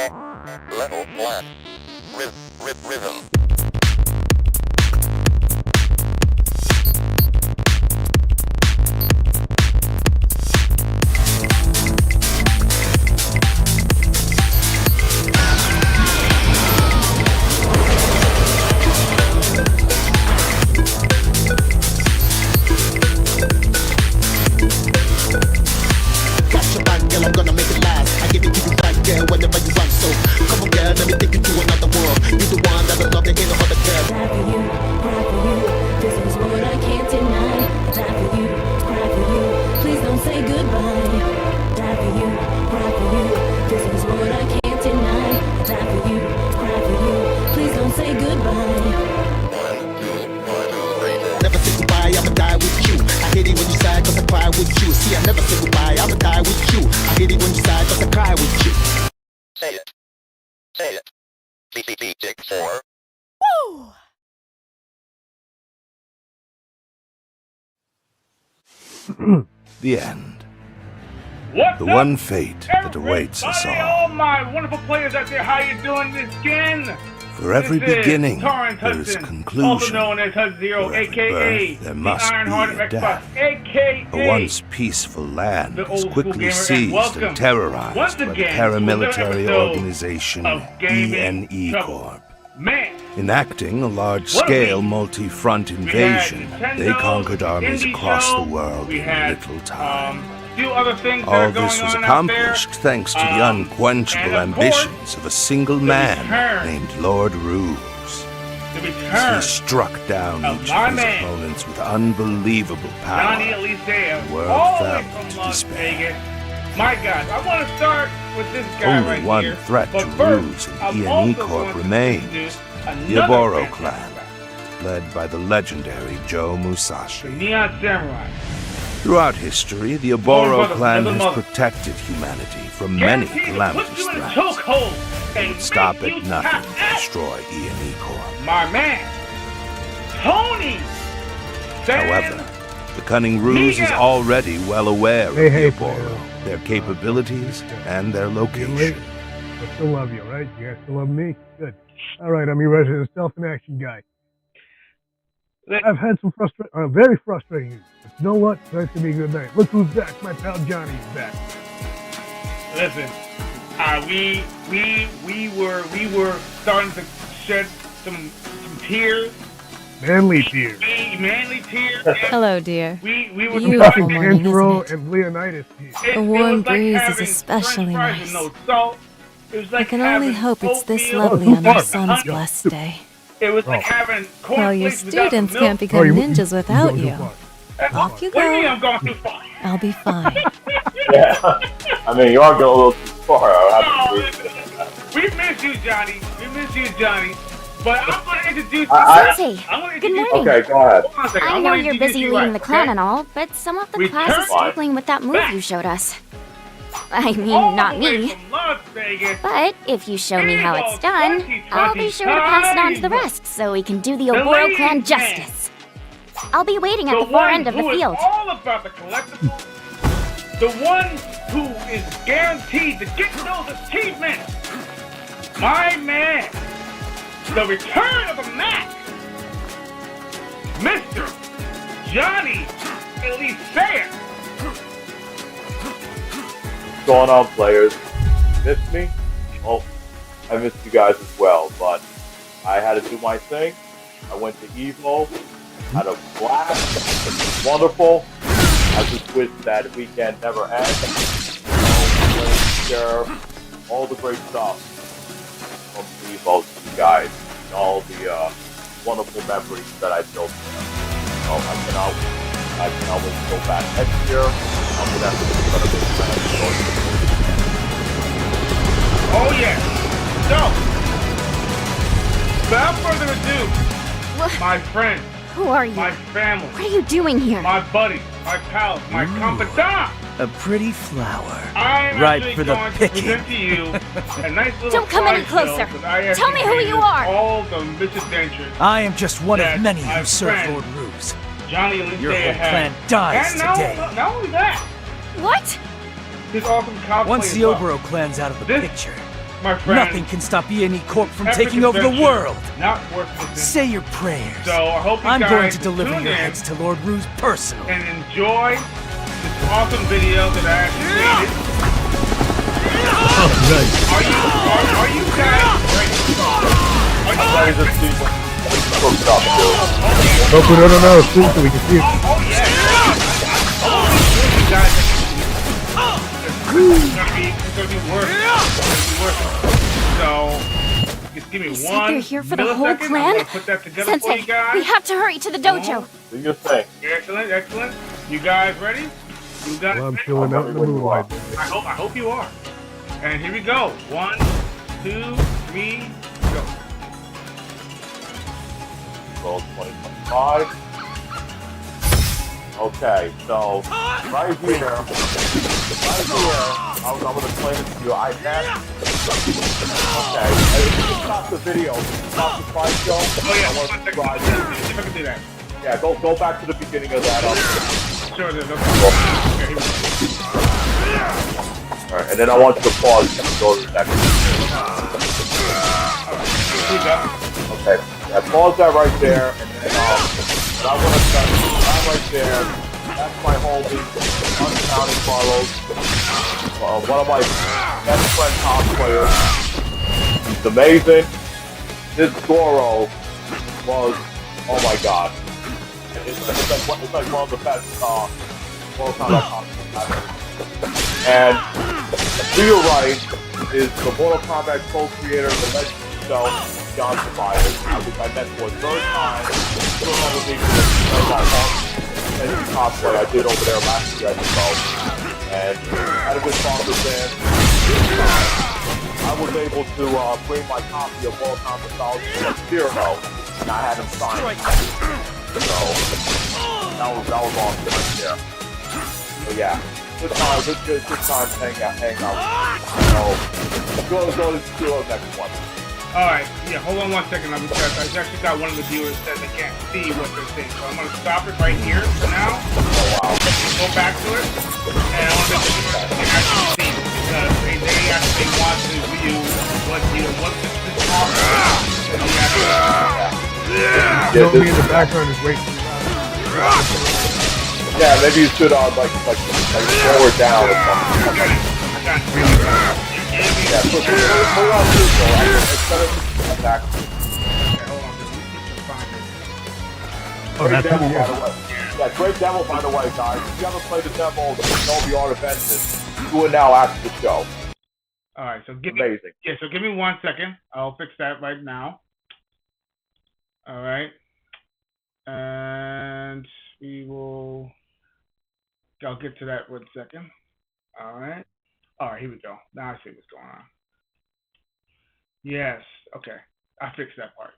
Level 1. Rhythm. I'm gonna make it last. I give it to you right there whenever you want. So come on, girl, let me take you to another world. You're the one that I love, there ain't no other girl. Cry for you, cry for you. This is what I can't deny. Die for you, cry for you. Please don't say goodbye. Die for you, cry for you. This is what I can't deny. Die for you, cry for you. Please don't say goodbye. Never say goodbye, I'ma die with you. I hate it when you sigh, cause I cry with you. See, I never say goodbye, I'ma die with you. I hate it when you sigh, cause I cry with you. Say it. Say it. CCP Dig 4. Woo! The end. What's The up, one fate that awaits us everybody? all. All my wonderful players out there, how you doing this again? For every This is beginning, Torrance there is Hudson, conclusion. also known as Hud Zero, For every aka birth, there the must Ironhearted be a Xbox, death. aka A once peaceful land the is old school quickly gamer, and seized welcome and terrorized once by the again to another paramilitary episode organization of Gaming ENE Trouble. Corp. Man, Enacting a large-scale What a week. multi-front we had invasion, Nintendo, they conquered armies Indie across Show, the world we in had, little time. a few other things that All are going this was on out there. accomplished thanks to the unquenchable and of course, ambitions of a single man return. named Lord Ruse. The He return struck down of each my of his man, opponents with unbelievable power. Johnny Eliseo, The world all the way fell from to Las despair. Vegas. My God, I want to start with this guy Only right one here. threat but to first, Ruse and I'm ENE also Corp going to remains. introduce The another Oboro fan clan, favorite, led by the legendary Joe the Musashi. Neon Samurai. Throughout history, the Oh, Oboro brother, clan another has mother. protected humanity from many Guaranteed to put calamitous you in a threats. chokehold They and would stop make at you nothing tap to out. destroy ENE Corp. My man, Tony. However, the cunning Ruse is Miguel. already well aware of Hey, the hey, Oboro, player. their capabilities, and their Getting location. late. I still love you, right? You guys still love me? Good. All right, I'm your resident stealth-in-action guy. I've had some very frustrating news. But you know what? Tonight's gonna be a good night. Look who's back. My pal Johnny's back. Listen, we were starting to shed some tears, Manly tears. manly tears. Hello, dear. We were Beautiful starting morning, Angelo isn't it? and Leonidas tears. A warm was like breeze is having especially French fries with nice. no salt. It was like I can only having hope it's this oatmeal lovely too on our far. son's Yeah. blessed day. It was like Oh. having Well, your cornflakes without the students milk. can't become ninjas without going too you. far. Off you What do you mean go. I'm going too far? I'll be fine. Yeah, I mean, you are going a little too far. I'll have Oh, to listen, we miss you, Johnny. We miss you, Johnny. But I'm going to introduce Sensei, I'm going to good introduce morning. Okay, go ahead. Hold on a second. I I'm know gonna you're introduce busy you leading right, the clan okay? and all, but some of the Return class is struggling with that move back. you showed us. I mean, All not the way me. from Las Vegas. But if you show me how it's done, 2020 I'll be sure to pass it on to the time. rest so we can do the The Oboro ladies' clan man. justice. I'll be waiting at The the far one end of the who is field. all about the collectibles. The one who is guaranteed to get those achievements. My man. The return of the Mac. Mr. Johnny Eliseo. What's going on, players? Miss me? Well, I missed you guys as well, but I had to do my thing. I went to Evo, had a blast, it was wonderful. I just wish that weekend never ends. So, I'm going to share all the great stuff from Evo to you guys, and all the wonderful memories that I built there. So I cannot wait to go back next year. I'm going to have to do another big plan. Oh yeah. So, without further ado, What? my friend, Who are you? my family, What are you doing here? my buddy, my pal, my confidant. A pretty flower. I'm Ripe actually for the going picking. to present to you a nice little Don't come any slideshow closer. that I Tell me who actually you did are. All the misadventures I am just one That of many my who serve friend- Lord Ruse. Johnny Eliseo Your whole had. clan dies And not today. only that, What? his awesome cosplay Once as the well. Oboro clan's out of the This- picture, my friend. Nothing can stop Yeni Corp from Epic taking over the adventure, world. Not worth it. Say your prayers. So I hope you I'm guys going to deliver tune your in heads to Lord Rue's personally. and enjoy this awesome video that I created. Oh, nice. Are you guys ready? Are you Ready to see what cooked up, dude. Don't put it on our screen so we can see it. Oh yeah. I want to show you guys. It's gonna be worth it. So just give me You said one they're here for the whole millisecond. clan? I'm gonna put that together for Sensei, you guys. we have to hurry to the dojo. Do your thing. Excellent, excellent. You guys ready? You guys Well, I'm ready? chilling out in the moonlight. I hope you are. And here we go. 1, 2, 3, go. Roll 2025. Okay, so right here, I'm going to explain it to you. I met. Okay, if you can stop the video, stop the slideshow. Oh yeah, I want to subscribe. if I can do that. Yeah, go back to the beginning of that. Sure, there's no problem. Okay, here we go. Alright, and then I want you to pause and go to the next. Here we go. Okay, yeah, pause that right there, and then and I want to start that right there. That's my homie, Uncounted Carlos, one of my best friend cosplayers. He's amazing. This Goro was, oh my god. It's like one of the best Mortal Kombat cosplayers. And Leo Wright is the Mortal Kombat co-creator of the Legend show, John Survivor, which I met for the third time. Still never meet that cosplay I did over there last year at the show. And had a good talk with him. I was able to bring my copy of Mortal Kombat Solid Zero, and I had him sign it. So that was awesome right there. So yeah. Good time hang out. So, go to the next one. Alright, yeah, hold on 1 second. I've actually got one of the viewers that they can't see what they're saying. So I'm going to stop it right here for now. Oh, wow. Go back to it. And I want to make sure they can actually see it. Because they actually want to view what this talk about. Don't be in the background is waiting. Yeah, maybe you should like lower down or something. Yeah, put on neutral. Instead of back. Oh, that's demo, yeah. by the way. Yeah, great demo, by the way, guys. If you haven't played the demo, you know the art of vengeance. Do it now after the show. Alright, so give Amazing. me 1 second. I'll fix that right now. Alright. And we will... I'll get to that 1 second. Alright. Alright, here we go. Now I see what's going on. Yes. Okay. I fixed that part.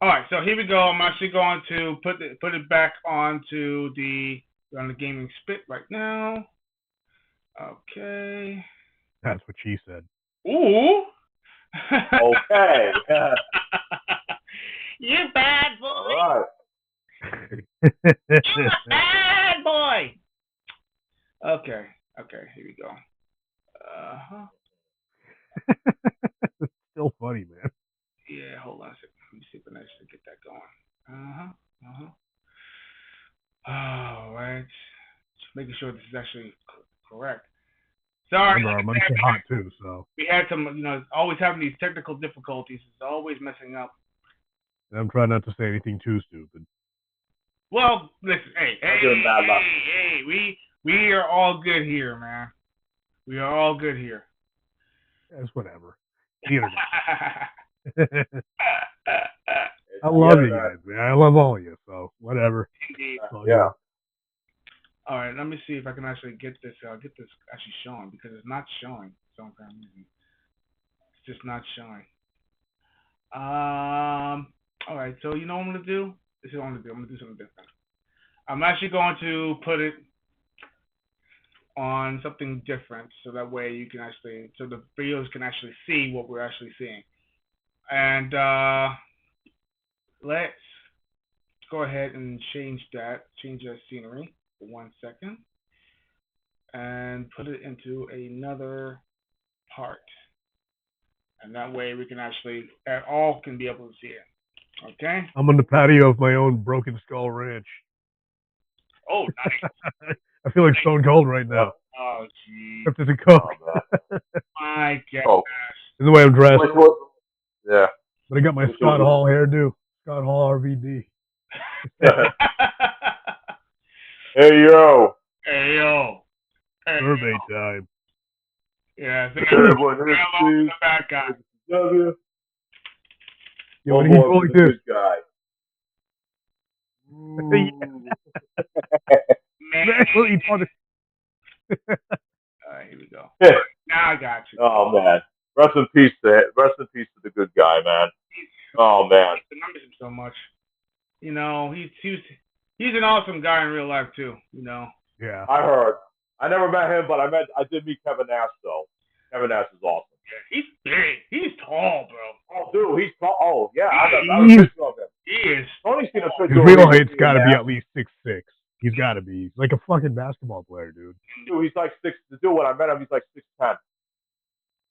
Alright, so here we go. I'm actually going to put it back onto on the gaming spit right now. Okay. That's what she said. Ooh. Okay. You bad boy. All You a bad boy. Okay, here we go. Still funny, man. Yeah, hold on a second. Let me see if I can actually get that going. All right. Just making sure this is actually correct. Sorry. Remember, our months are hot too, so. We had some, always having these technical difficulties. It's always messing up. I'm trying not to say anything too stupid. Well, listen, hey, we are all good here, man. We are all good here. That's whatever. The internet. I love you guys, man. I love all of you, so whatever. So, yeah. All right, let me see if I can actually get this actually showing, because it's not showing. So it's just not showing. All right, so you know what I'm gonna do? This is what I'm gonna do. I'm gonna do something different. I'm actually going to put it on something different, so that way so the videos can actually see what we're actually seeing. And let's go ahead and change that scenery for 1 second, and put it into another part. and that way we can actually all can be able to see it. Okay. I'm on the patio of my own Broken Skull Ranch. Oh, nice. I feel like Stone Cold right now. Oh, jeez. Except it's a Coke. My gosh. Oh. This is the way I'm dressed. Yeah. But I got my Scott Hall hairdo. Scott Hall RVD. Hey, yo. Hey, yo. Hey, Survey time. yeah, so Everyone, the bad guy. W. Yeah, when he's going this. Guy. Man. Alright, here we go. Now I got you. Oh man. Rest in peace to the good guy, man. Oh man. I remember him so much. You know, he's an awesome guy in real life too, you know. Yeah. I heard. I never met him, but I did meet Kevin Nash though. Kevin Nash is awesome. Yeah, he's big. He's tall, bro. Oh dude, he's tall. Oh yeah, I got a picture of him. He is. Tony's seen a picture His of real him. height's gotta be at least 6'6". He's gotta be. He's like a fucking basketball player, dude. Dude, he's like 6. The dude, when I met him, he's like 6'10".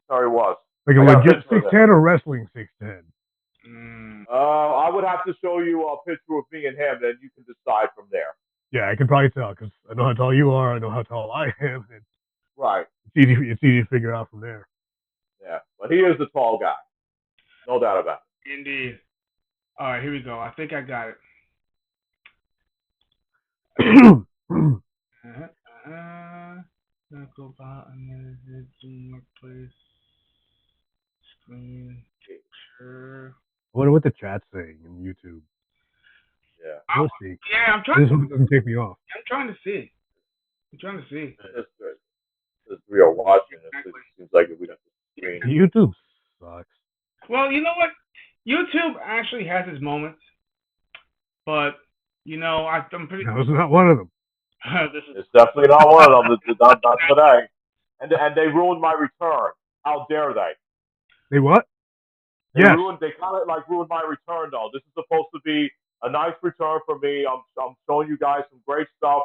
Sorry, he was. Like a legit 6'10" or wrestling 6'10"? I would have to show you a picture of me and him, then you can decide from there. Yeah, I can probably tell because I know how tall you are. I know how tall I am. And right. It's easy to figure out from there. Yeah, but he is the tall guy. No doubt about it. Indeed. All right, here we go. I think I got it. Go button, zoom place, screen, picture. I wonder what the chat's saying in YouTube. Yeah. We'll see. Yeah, I'm trying. This one doesn't take me off. I'm trying to see. It's good. It's real watching. It seems like we have to screen. YouTube sucks. Well, you know what? YouTube actually has its moments, but you know, I'm pretty. No, it's not one of them. It's definitely not one of them. Not today. And they ruined my return. How dare they? They what? They kind of like ruined my return though. This is supposed to be a nice return for me. I'm showing you guys some great stuff.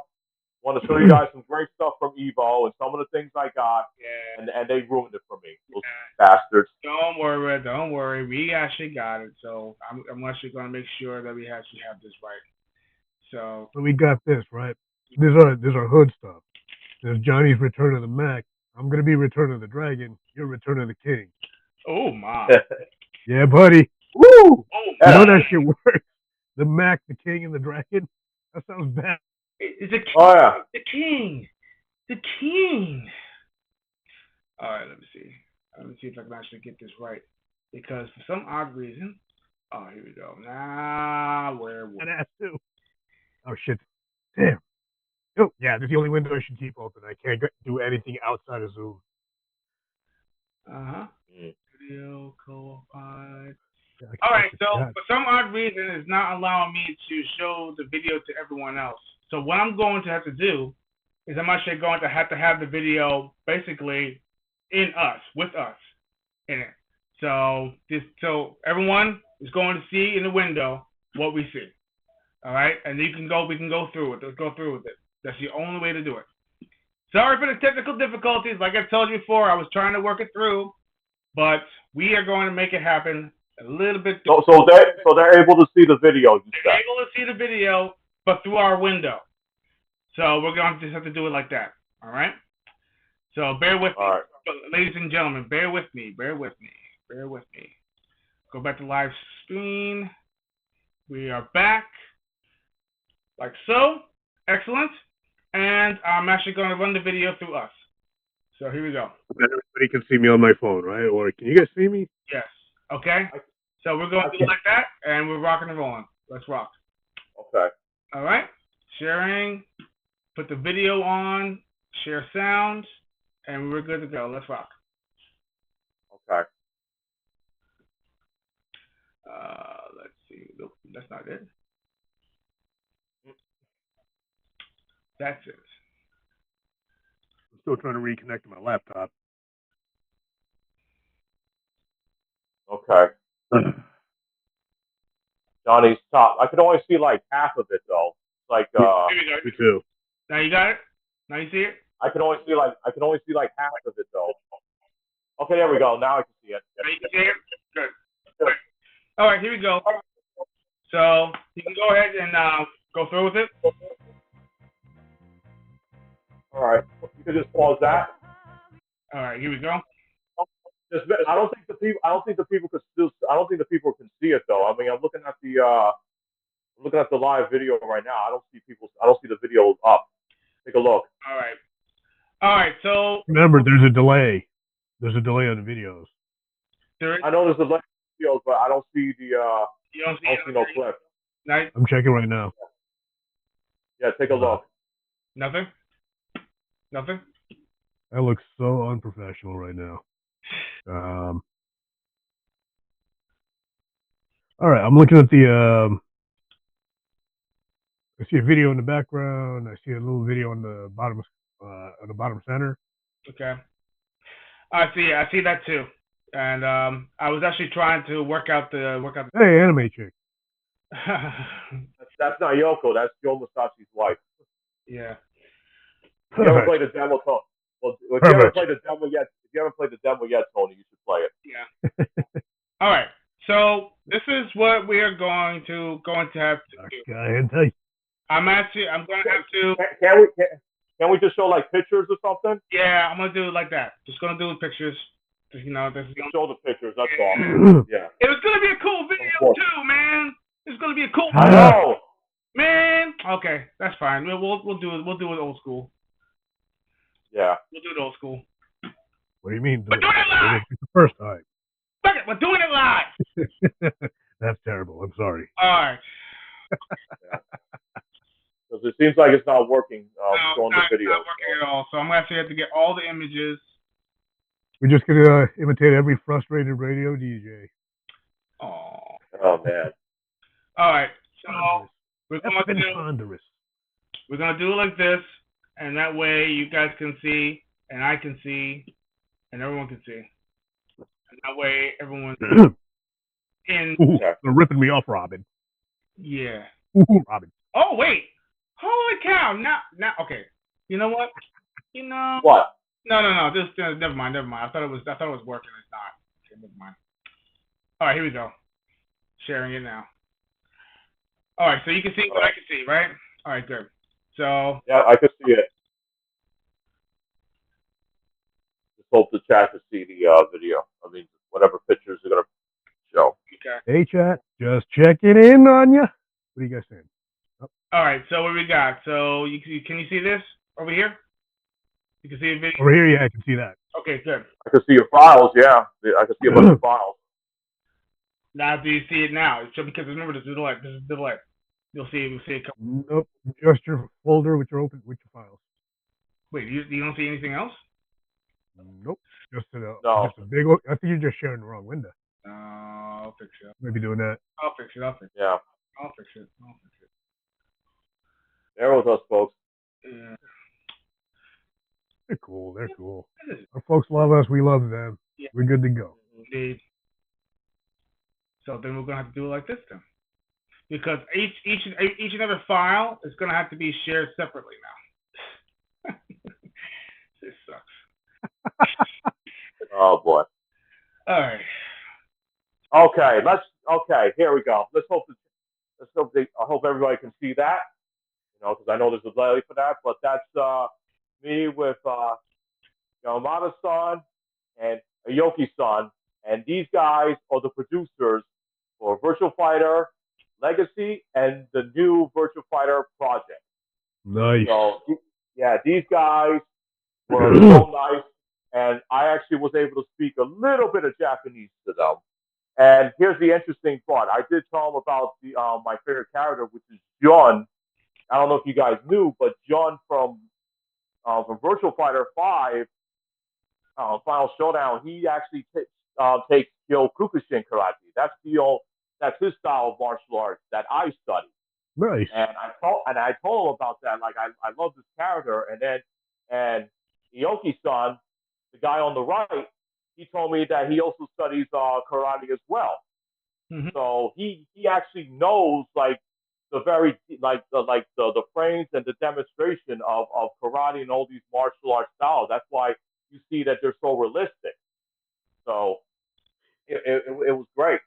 Want to show you guys some great stuff from Evo and some of the things I got. Yeah. And they ruined it for me. Those bastards. Don't worry. We actually got it. So I'm actually going to make sure that we actually have this right. So we got this right. There's our hood stuff. There's Johnny's Return of the Mac. I'm gonna be Return of the Dragon. You're Return of the King. Oh my. Yeah, buddy. Woo! Oh, you know that shit works. The Mac, the King, and the Dragon. That sounds bad. It's a king. Oh yeah. The king. The king. All right, let me see. Let me see if I can actually get this right. Because for some odd reason, oh, here we go. Now, where was that? Too. Oh shit. Damn. Oh, yeah, this is the only window I should keep open. I can't do anything outside of Zoom. Video co-op. All right, so for some odd reason, it's not allowing me to show the video to everyone else. So what I'm going to have to do is I'm actually going to have the video basically with us in it. So everyone is going to see in the window what we see. All right, and we can go through it. Let's go through with it. That's the only way to do it. Sorry for the technical difficulties. Like I told you before, I was trying to work it through, but we are going to make it happen a little bit. So they're able to see the video. They're able to see the video, but through our window. So we're going to just have to do it like that. All right. So bear with me, ladies and gentlemen. Bear with me. Go back to live screen. We are back. Like so. Excellent. And I'm actually going to run the video through us. So here we go. Everybody can see me on my phone, right? Or can you guys see me? Yes. Okay. So we're going to do it like that, and we're rocking and rolling. Let's rock. Okay. All right. Sharing. Put the video on. Share sound. And we're good to go. Let's rock. Okay. Let's see. Nope, that's not it. That's it. I'm still trying to reconnect to my laptop. Okay. Johnny's top. I could only see like half of it though. Like me too. Now you got it? Now you see it? I can only see like half of it though. Okay, there we go. Now I can see it. You can see it? Good. All right, here we go. So you can go ahead and go through with it. All right, you can just pause that. All right, here we go. I don't think the people. I don't think the people could still. I don't think the people can see it though. I mean, I'm looking at the live video right now. I don't see people. I don't see the video up. Take a look. All right. So remember, there's a delay. There's a delay on the videos. I know there's a delay on the videos, but I don't see the. You don't I don't see no clip. Nice. I'm checking right now. Yeah, take a look. Nothing. That looks so unprofessional right now. All right, I'm looking at the. I see a video in the background. I see a little video on the bottom center. Okay. I see that too. And I was actually trying to work out the. Hey, anime chick. That's not Yoko. That's Joe Musashi's wife. Yeah. If you haven't played the demo, well, if you haven't played the demo yet, Tony, you should play it. Yeah. All right. So this is what we are going to have to do. I'm going to have to. Can we just show like pictures or something? Yeah, I'm gonna do it like that. Just gonna do pictures. Just, this is show the pictures. That's all. Yeah. It was gonna be a cool video too, man. It's gonna be a cool. I know. Man. Okay, that's fine. We'll do it. We'll do it old school. Yeah. We'll do it old school. What do you mean? We're doing it live. It's the first time. Fuck it, we're doing it live. That's terrible. I'm sorry. All right. Because it seems like it's not working. Showing the video. It's not working at all. So I'm actually have to get all the images. We're just gonna imitate every frustrated radio DJ. Oh man. All right. So we're gonna do it like this, and that way you guys can see, and I can see, and everyone can see, and that way everyone's in. Ooh, they're ripping me off, Robin. Yeah. Ooh, Robin. Oh wait. Holy cow! Now, okay. You know what? What? No. Just never mind. I thought it was working. It's not. Okay, never mind. All right, here we go. Sharing it now. All right, so you can see what I can see, right? All right, good. So. Yeah, I can see it. Just hope the chat can see the video. I mean, whatever pictures they're gonna show. Okay. Hey, chat. Just checking in on you. What are you guys saying? All right, so what we got? So can you see this over here? You can see a video? Over here, yeah, I can see that. Okay, good. I can see your files, yeah. I can see a bunch of files. Now do you see it now? It's because remember this is the delay. You'll see it come. Nope, just your folder with your files. Wait, you don't see anything else? Nope, just a big. I think you're just sharing the wrong window. I'll fix it. Maybe doing that. I'll fix it. Yeah. I'll fix it. There with us, folks. Yeah. They're cool. Our folks love us. We love them. Yeah. We're good to go. Indeed. So then we're gonna have to do it like this then, because each and every file is gonna have to be shared separately now. This sucks. Oh boy. All right. Okay. Here we go. I hope everybody can see that. Because I know there's a delay for that, but that's me with Yamada-san and Aoki-san, and these guys are the producers for Virtual Fighter Legacy and the new Virtual Fighter project. Nice. So, yeah, these guys were so nice, and I actually was able to speak a little bit of Japanese to them. And here's the interesting part. I did tell them about my favorite character, which is Jun. I don't know if you guys knew, but Jun from Virtual Fighter 5, Final Showdown, he actually takes Kyokukushin karate. That's his style of martial arts that I study. Nice. And I told him about that. Like I love this character, and Ioki-san, the guy on the right, he told me that he also studies karate as well. Mm-hmm. So he actually knows like the very the frames and the demonstration of karate and all these martial arts styles. That's why you see that they're so realistic. So it was great.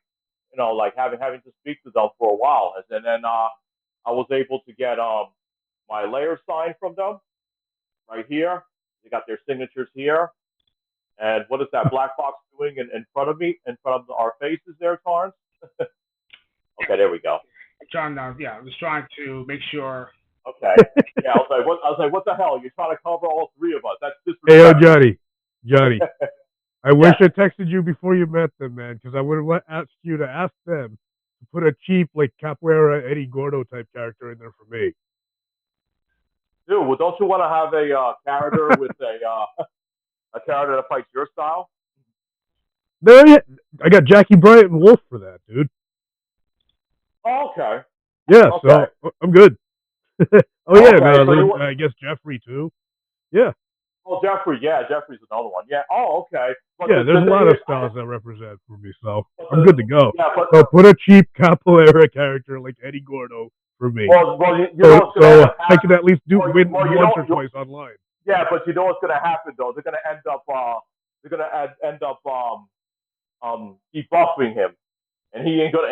You know, like having to speak to them for a while, and then I was able to get my layer signed from them right here. They got their signatures here. And what is that black box doing in front of me, in front of our faces there, Torrance? Okay, there we go. I'm just trying to make sure. Okay. Yeah, I was like, what the hell? You're trying to cover all three of us. That's Hey, disrespectful. Johnny. I wish I texted you before you met them, man, because I would have asked you to ask them to put a cheap, like, Capoeira Eddie Gordo type character in there for me. Dude, well, don't you want to have a character with a character that fights your style? There, I got Jackie Bryant and Wolf for that, dude. Oh, okay. Yeah, Okay. so I'm good. Oh yeah, Okay, so I guess Jeffrey too. Yeah. Oh, Jeffrey, yeah, Jeffrey's another one. Yeah. Oh, okay. But Yeah, there's a lot of styles that represent for me, so I'm good to go. Yeah, but so put a cheap Capoeira character like Eddie Gordo for me. well, you know what's so gonna I can at least win well, once or twice online. Yeah, but you know what's gonna happen though? They're gonna end up debuffing him, and he ain't gonna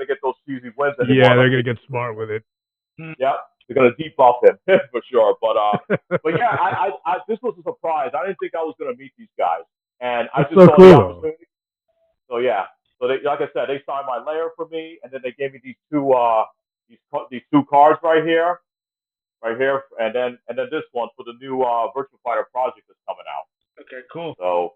get those cheesy wins anymore. Yeah, they're gonna get smart with it. Yep. They're gonna debuff him for sure, but yeah, I this was a surprise. I didn't think I was gonna meet these guys, and I just saw the opportunity. So yeah, so they, like I said, they signed my layer for me, and then they gave me these two cards right here, and then this one for the new Virtual Fighter project that's coming out. Okay, cool. So,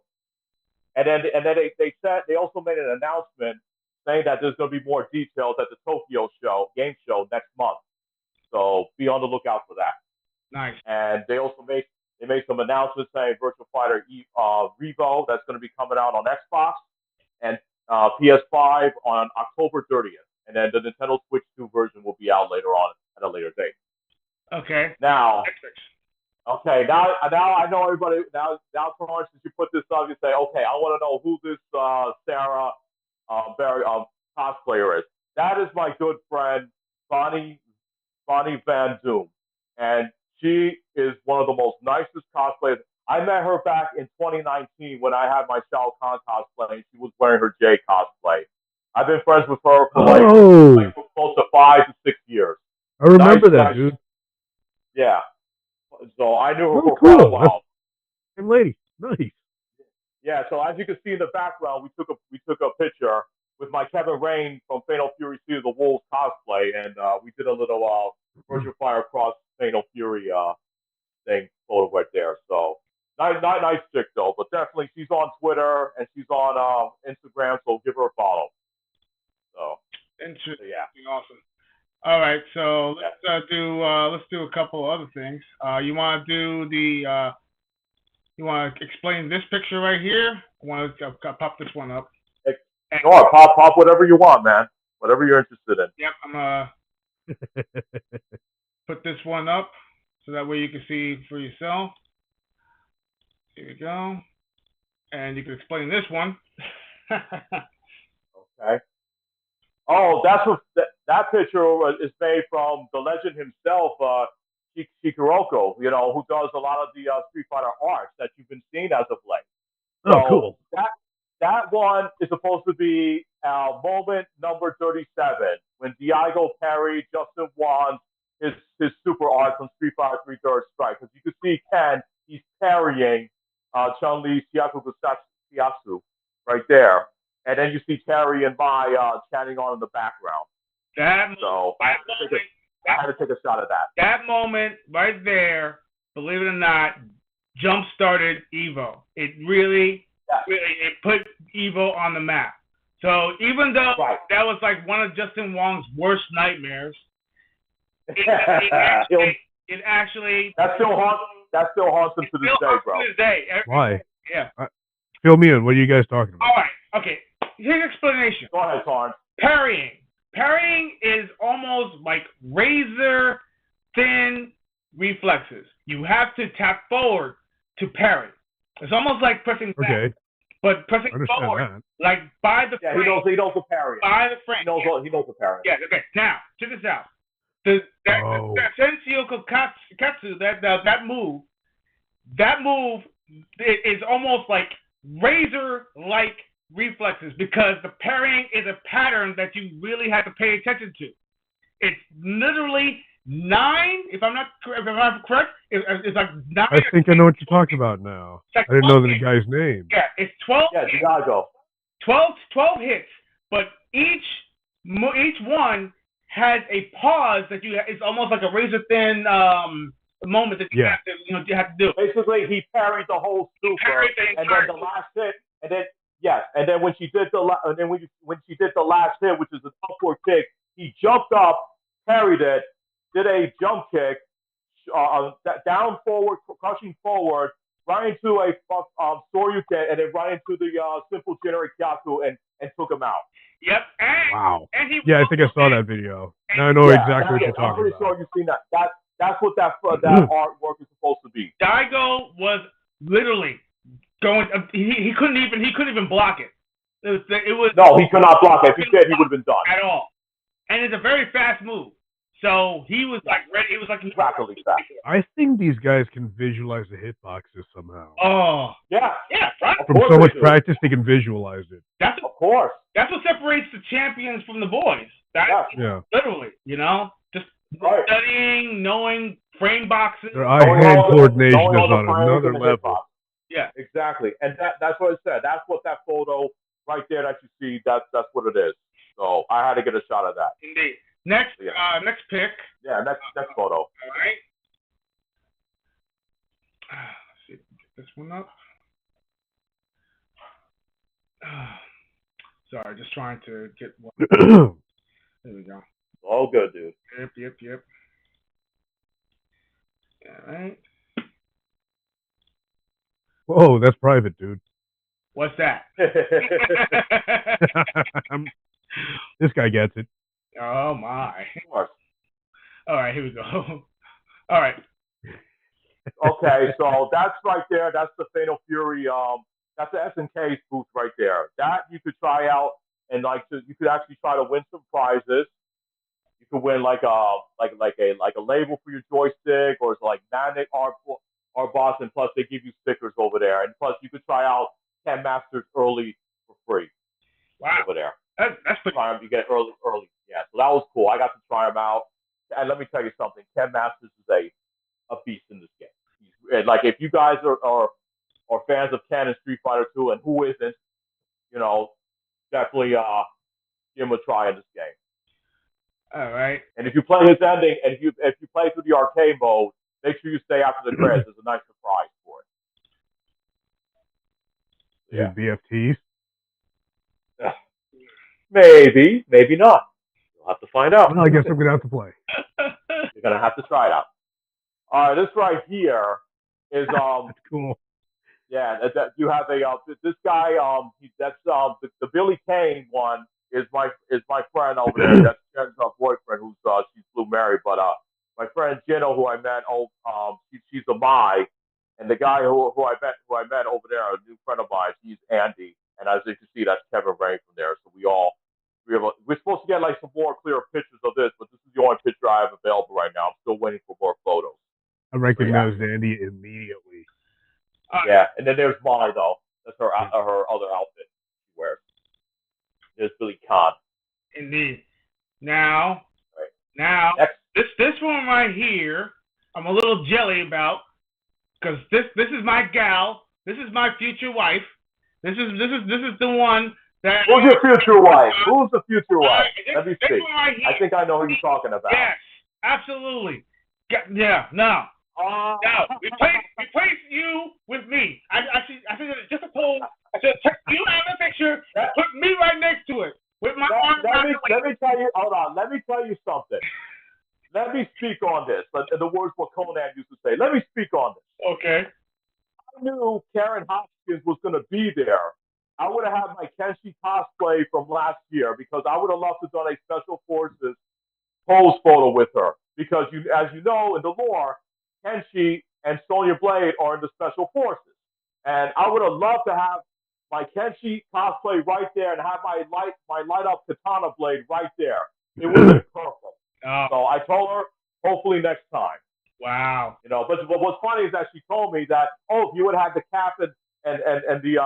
and then they also made an announcement saying that there's going to be more details at the Tokyo game show next month. So be on the lookout for that. Nice. And they also made some announcements saying Virtual Fighter Revo that's going to be coming out on Xbox and PS5 on October 30th, and then the Nintendo Switch 2 version will be out later on at a later date. Okay. Now I know everybody. Now, Torrance, since you put this up, you say, okay, I want to know who this Sarah Barry cosplayer is. That is my good friend Bonnie Van Zoom, and she is one of the most nicest cosplayers. I met her back in 2019 when I had my Shao Kahn cosplay, and she was wearing her J cosplay. I've been friends with her for like close to 5 to 6 years. I remember that, dude. Yeah. So I knew her for quite a while. Same lady. Nice. Yeah, so as you can see in the background, we took a picture with my Kevin Rain from Fatal Fury Sea of the Wolves cosplay, and we did a little Virtual Fire Cross Fatal Fury thing photo right there. So nice chick though, but definitely she's on Twitter and she's on Instagram, so give her a follow. So interesting. So, yeah. Awesome. All right, so let's do a couple of other things. You want to explain this picture right here? I want to pop this one up. Sure, pop whatever you want, man. Whatever you're interested in. Yep, I'm gonna put this one up so that way you can see for yourself. Here we go, and you can explain this one. Okay. Oh, that's what that picture is made from the legend himself, Shikiroko, who does a lot of the Street Fighter arts that you've been seeing as of late. Oh, cool. That one is supposed to be moment number 37 when Diego parried Justin Wan's his super art from Street Fighter 3 Third Strike. Because you can see Ken, he's parrying Chun-Li Siyaku right there. And then you see Terry and Mai chatting on in the background. I had to take a shot at that. That moment right there, believe it or not, jump started Evo. It really it put Evo on the map. So even though that was like one of Justin Wong's worst nightmares, it actually that still haunts him to this day, bro. To this day. Why? Yeah. Fill me in. What are you guys talking about? All right. Okay. Here's an explanation. Go ahead, Torrance. Parrying is almost like razor thin reflexes. You have to tap forward to parry. It's almost like pressing back. Okay. But pressing forward, like by the frame. He knows the parry. By the frame. He knows the parry. Yeah, okay. Now, check this out. That Sensio Katsu, that move is almost like razor-like reflexes because the parrying is a pattern that you really have to pay attention to. It's literally 9, if I'm not correct, it's like 9. I think I know what you're talking about now. Like I didn't know the guy's name. Yeah, it's 12. Yeah, Diago. 12 hits, but each one has a pause that it's almost like a razor thin moment that you have to you have to do. Basically, he parried the whole super, and then the last hit, and then when she did when she did the last hit, which is an upward kick, he jumped up, parried it, did a jump kick, down forward, crushing forward, right into a Soryuken, and then right into the simple generic Kyaku, and took him out. Yep. Wow. And I think I saw that video. Now I know exactly what you're talking about. I'm pretty sure you've seen that. That's what that artwork is supposed to be. Daigo was literally going. He couldn't even block it. It was no, he could not block it. If he did, he would have been done at all. And it's a very fast move. So he was like ready. It was like rapidly fast. I think these guys can visualize the hitboxes somehow. Oh, yeah. Right. From so much practice, they can visualize it. Of course. That's what separates the champions from the boys. Literally, just studying, knowing frame boxes. Their eye-hand coordination is on another level. Yeah, exactly. And that's what I said. That's what that photo right there that you see. That's what it is. So I had to get a shot of that. Indeed. Next pick. Yeah, next photo. All right. Let's see if we can get this one up. Sorry, just trying to get one. There we go. All good, dude. Yep. All right. Whoa, that's private, dude. What's that? This guy gets it. Oh my. All right, here we go. All right. Okay, so that's right there. That's the Fatal Fury. That's the SNK's booth right there. That you could try out, and you could actually try to win some prizes. You could win like a label for your joystick, or it's like magnet art boss, and plus they give you stickers over there, and plus you could try out Ken Masters early for free. Wow. Over there. That's pretty. You get early. Yeah, so that was cool. I got to try him out, and let me tell you something. Ken Masters is a beast in this game. And like if you guys are fans of Ken and Street Fighter 2, and who isn't, definitely give him a try in this game. All right. And if you play his ending, and if you play through the arcade mode, make sure you stay after the credits. There's a nice surprise for it. Yeah. BFTs? Maybe, maybe not. You'll have to find out. Well, I guess I'm going to have to play. You're going to have to try it out. All right, this right here is That's cool. Yeah, you have this guy. That's the Billy Kane one is my friend over there. That's Jen's boyfriend, who's she's Blue Mary. But my friend Gino, who I met, she's a Mai, and the guy who I met over there, a new friend of mine, he's Andy, and as you can see, that's Kevin Ray from there. So we're supposed to get like some more clearer pictures of this, but this is the only picture I have available right now. I'm still waiting for more photos. I recognized Andy immediately. Yeah, and then there's Mai though. That's her other outfit she wears. There's Billy Khan. Indeed. Now, next. this one right here, I'm a little jelly about because this is my gal. This is my future wife. This is the one that. Who's your future wife? Who's the future wife? Let me see. Right I think I know who you're talking about. Yes, absolutely. Yeah, no. No, replace you with me. I said just a poll. I said you have a picture, put me right next to it with my arms. Let me tell you. Hold on. Let me tell you something. Let me speak on this. The words what Conan used to say. Let me speak on this. Okay. I knew Karen Hopkins was going to be there. I would have had my Kenshi cosplay from last year because I would have loved to have done a Special Forces pose photo with her. Because as you know in the lore, Kenshi and Sonya Blade are in the Special Forces. And I would have loved to have my Kenshi cosplay right there and have my light up katana blade right there. It would have been perfect. Oh. So I told her, hopefully next time. Wow. But what's funny is that she told me that, if you would have had the cap and the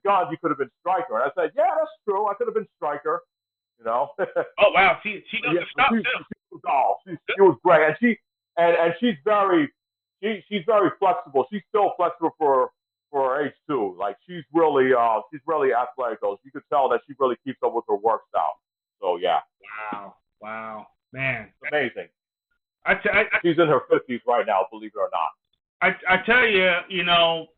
guns, you could have been Striker. And I said, yeah, that's true. I could have been Striker. You know. Oh wow, she knows the stuff too. She was great, and she's very flexible. She's still flexible for her age too. Like she's really athletic. Though you could tell that she really keeps up with her work style. So yeah. Wow, man, it's amazing. She's in her 50s right now, believe it or not. I tell you, you know,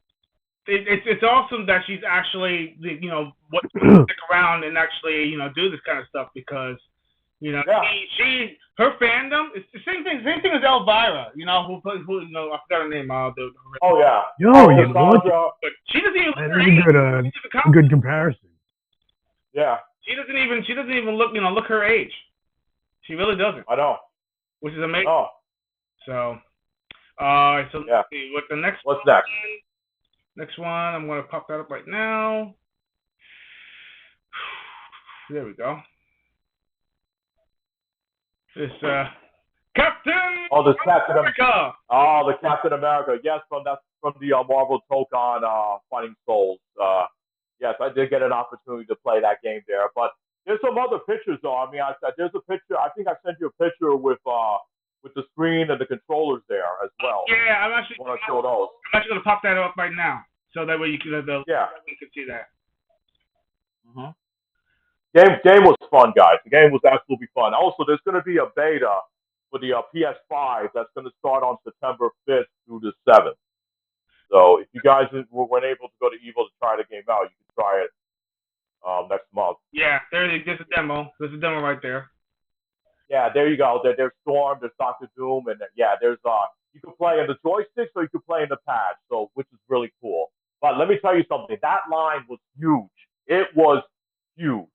it's awesome that she's actually, you know, stick around and actually, you know, do this kind of stuff because, you know, she her fandom is the same thing as Elvira, you know, who you know, I forgot her name. Oh yeah. You know what? But she doesn't even. That is a good comparison. Yeah. She doesn't even look, you know, look her age. She really doesn't. I know. Which is amazing. Oh. So, let's see what the next. What's next? Next one, I'm going to pop that up right now. There we go. This Captain. Oh, the Captain America. Oh, the Captain America. Yes, from the Marvel Tokon Fighting Souls. Yes, I did get an opportunity to play that game there. But there's some other pictures though. I mean, there's a picture. I think I sent you a picture with the screen and the controllers there as well. Yeah, I'm actually want to show those. I'm actually gonna pop that up right now, so that way you can you can see that. Mm-hmm. Game was fun, guys. The game was absolutely fun. Also, there's going to be a beta for the PS5 that's going to start on September 5th through the 7th. So if you guys weren't able to go to Evo to try the game out, you can try it next month. Yeah, there's a demo. There's a demo right there. Yeah, there you go. There's Storm, there's Doctor Doom, and there's you can play in the joysticks or you can play in the pad, so which is really cool. But let me tell you something. That line was huge. It was huge.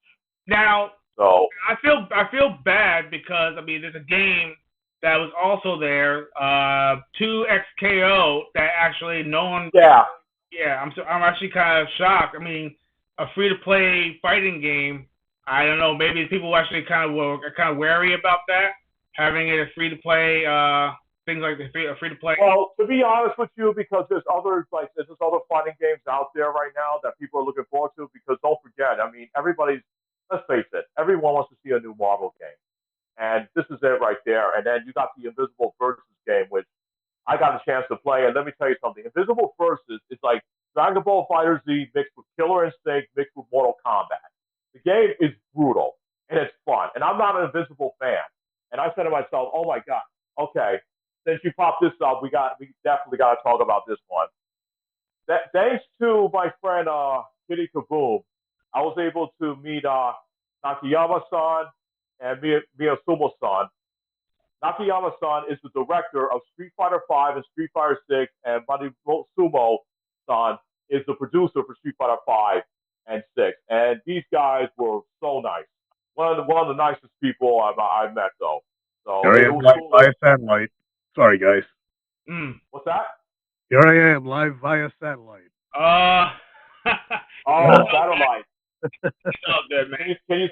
Now, so I feel bad because I mean there's a game that was also there, 2XKO, that actually no one. Yeah. Yeah, I'm actually kind of shocked. I mean, a free-to-play fighting game. I don't know. Maybe people actually are kind of wary about that, having it a free-to-play things like the free-to-play. Well, to be honest with you, because there's other fighting games out there right now that people are looking forward to. Because don't forget, I mean, let's face it, everyone wants to see a new Marvel game, and this is it right there. And then you got the Invisible Versus game, which I got a chance to play. And let me tell you something: Invisible Versus is like Dragon Ball FighterZ mixed with Killer Instinct mixed with Mortal Kombat. The game is brutal and it's fun. And I'm not an Invincible fan. And I said to myself, oh my God, okay, since you popped this up, we definitely got to talk about this one. Thanks to my friend Kitty Kaboom, I was able to meet Nakayama-san and Miyasumo-san. Nakayama-san is the director of Street Fighter V and Street Fighter VI, and Miyasumo-san is the producer for Street Fighter V and 6. And these guys were so nice. One of the nicest people I've met, though. So here I am live via satellite. Sorry, guys. What's that? Here I am live via satellite. Satellite. Oh, good, man. Can you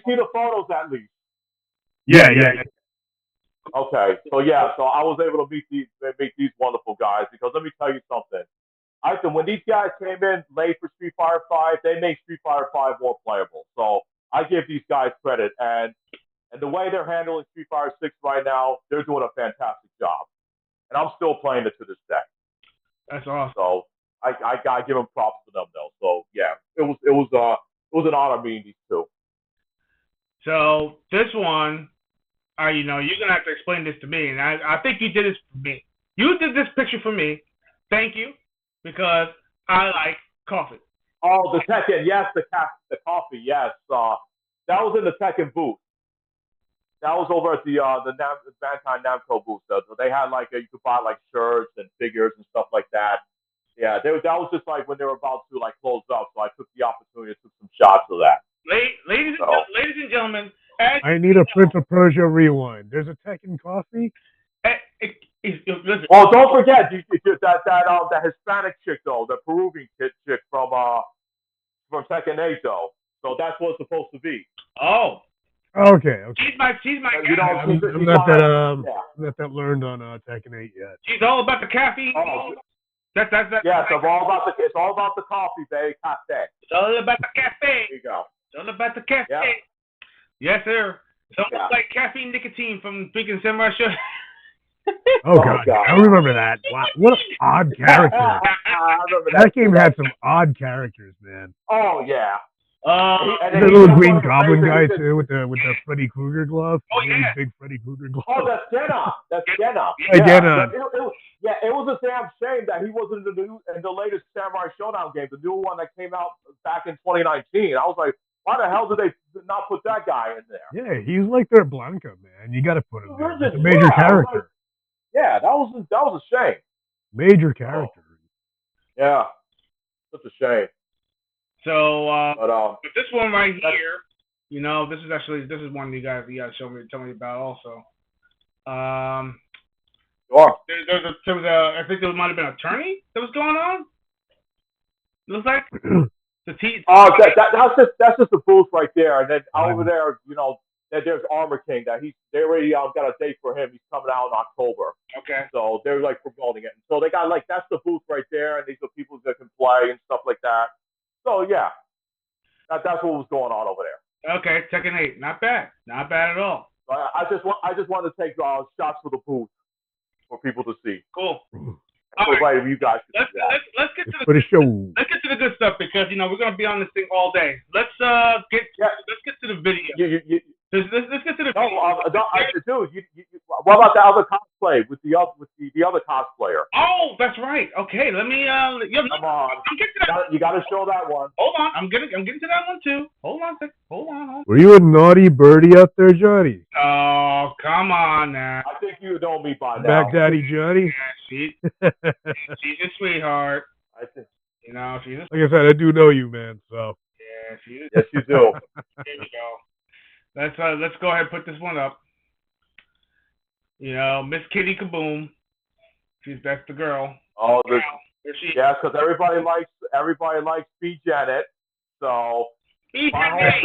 see the photos at least? Yeah. Okay, so I was able to meet these wonderful guys because let me tell you something. When these guys came in late for Street Fighter V, they made Street Fighter V more playable. So I give these guys credit, and the way they're handling Street Fighter VI right now, they're doing a fantastic job. And I'm still playing it to this day. That's awesome. So I gotta give them props to them though. So yeah, it was an honor meeting these two. So this one, you know, you're gonna have to explain this to me, and I think you did this for me. You did this picture for me. Thank you, because I like coffee. Oh, the Tekken, yes, the coffee, yes. That was in the Tekken booth. That was over at the Bandai Namco booth. So they had you could buy shirts and figures and stuff like that. Yeah, that was just when they were about to close up. So I took the opportunity to take some shots of that. Ladies and gentlemen, I need a Prince of Persia rewind. There's a Tekken coffee. Oh, don't forget that Hispanic chick though, the Peruvian chick from Tekken 8 though. So that's what it's supposed to be. Oh. Okay. She's my I'm not that learned on Tekken 8 yet. She's all about the caffeine. Oh. Yeah, it's all about the coffee, baby. Cafe. It's all about the cafe. There you go. It's all about the cafe. Yep. Yes, sir. It's almost like caffeine nicotine from freaking Samurai Show. Oh God, I remember that. Wow, what an odd character. I remember That game had some odd characters, man. Oh yeah. The little green goblin guy too, with the Freddy Krueger glove. Oh yeah, big Freddy Krueger glove. Oh, that's Jenna. That's Jenna. Jenna. It was a damn shame that he wasn't in the latest Samurai Showdown game, the new one that came out back in 2019. I was like, why the hell did they not put that guy in there? Yeah, he's like their Blanca, man. You got to put him there. He's a major character. Yeah, that was a shame. Major character. Yeah, such a shame. So, but this one right here, you know, this is one you guys tell me about also. Sure. There was I think there might have been an attorney that was going on. It looks like that's just the booth right there, and then over there, you know, there's Armor King that they already got a date for him. He's coming out in October. Okay. So they're like promoting it. So they got that's the booth right there, and these are people that can play and stuff like that. So yeah, that's what was going on over there. Okay, Tekken 8, not bad at all. I just wanted to take shots for the booth for people to see. Cool. All right, you guys. Let's get to the good stuff because you know we're gonna be on this thing all day. Let's get to the video. Let's get to the video. Dude, what about the other cosplay with the other cosplayer? Oh, that's right. Okay, let me. Come on. I'm getting to that. You got to show that one. Hold on, I'm getting to that one too. Hold on a second. Hold on. Were you a naughty birdie out there, Johnny? Oh, come on now. I think you know me by now. Back Daddy Johnny? Yeah, she's a sweetheart. I think. You know, she's like I said, I do know you, man. So. Yeah, she is. Yes, you do. There we go. Let's go ahead and put this one up. You know, Miss Kitty Kaboom. That's the girl. Oh, there she is. Yeah, because everybody likes B Janet. So B Janet.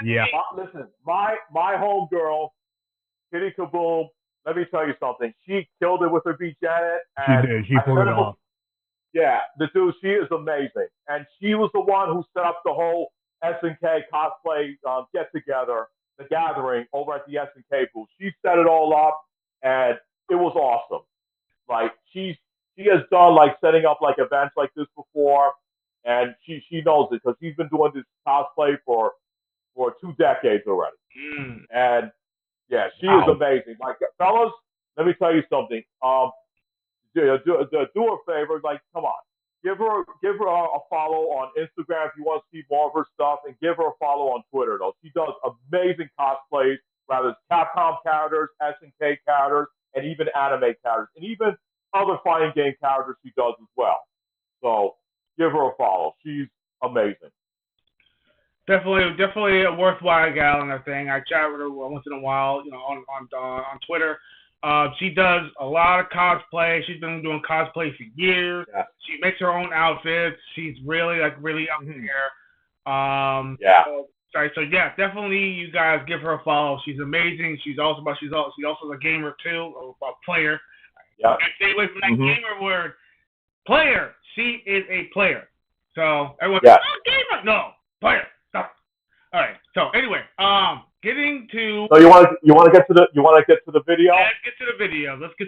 Yeah. Listen, my homegirl, Kitty Kaboom. Let me tell you something. She killed it with her B Janet. She did. She pulled it off. Yeah, she is amazing, and she was the one who set up the whole SNK cosplay get together, the gathering over at the SNK booth. She set it all up, and it was awesome. Like she has done like setting up like events like this before, and she knows it because she's been doing this cosplay for 2 decades already. And yeah, she is amazing. Like fellas, let me tell you something. Do her a favor, like come on. Give her a follow on Instagram if you want to see more of her stuff, and give her a follow on Twitter, though. She does amazing cosplays, whether it's Capcom characters, SNK characters, and even anime characters, and even other fighting game characters she does as well. So give her a follow. She's amazing. Definitely a worthwhile gal and everything. I chat with her once in a while, you know, on Twitter. She does a lot of cosplay. She's been doing cosplay for years. Yeah. She makes her own outfits. She's really up there. Yeah. So yeah, definitely you guys give her a follow. She's amazing. She's also a gamer too, a player. Yeah. Stay away from that gamer word. Player. She is a player. So everyone, gamer. No, player. Stop. All right. So anyway, getting to. So you want to get to the video? Let's get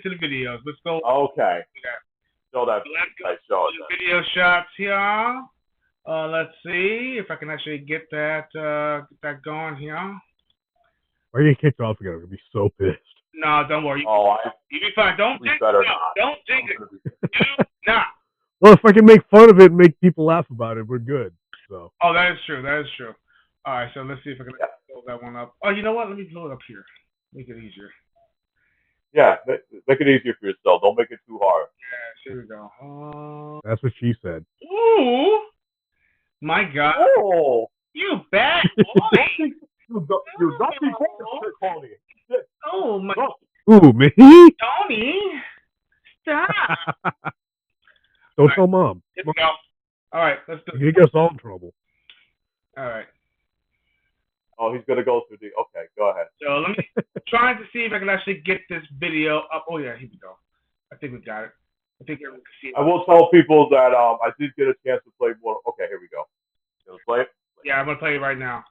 to the videos. Let's go. Okay. Show that. Show it. Video shots here. Let's see if I can actually get that going here. Why you kicked off again? I'm gonna be so pissed. No, don't worry. You be fine. Don't jinx it. Don't jinx it. Do not. Well, if I can make fun of it and make people laugh about it, we're good. So. Oh, that is true. All right, so let's see if I can build that one up. Oh, you know what? Let me blow it up here. Make it easier. Yeah, make it easier for yourself. Don't make it too hard. Yeah, here we go. That's what she said. Ooh, my God! Oh, you bad boy! you naughty Tony. Oh my! Ooh, me? Tony, stop! Don't tell Mom. Here we go. All right, let's do it. You get us all in trouble. All right. Oh, he's gonna go through the. Okay, go ahead. So let me trying to see if I can actually get this video up. Oh yeah, here we go. I think we got it. think everyone can see it. I will tell people that I did get a chance to play more. Okay, here we go. Let's play it. Yeah, I'm gonna play it right now.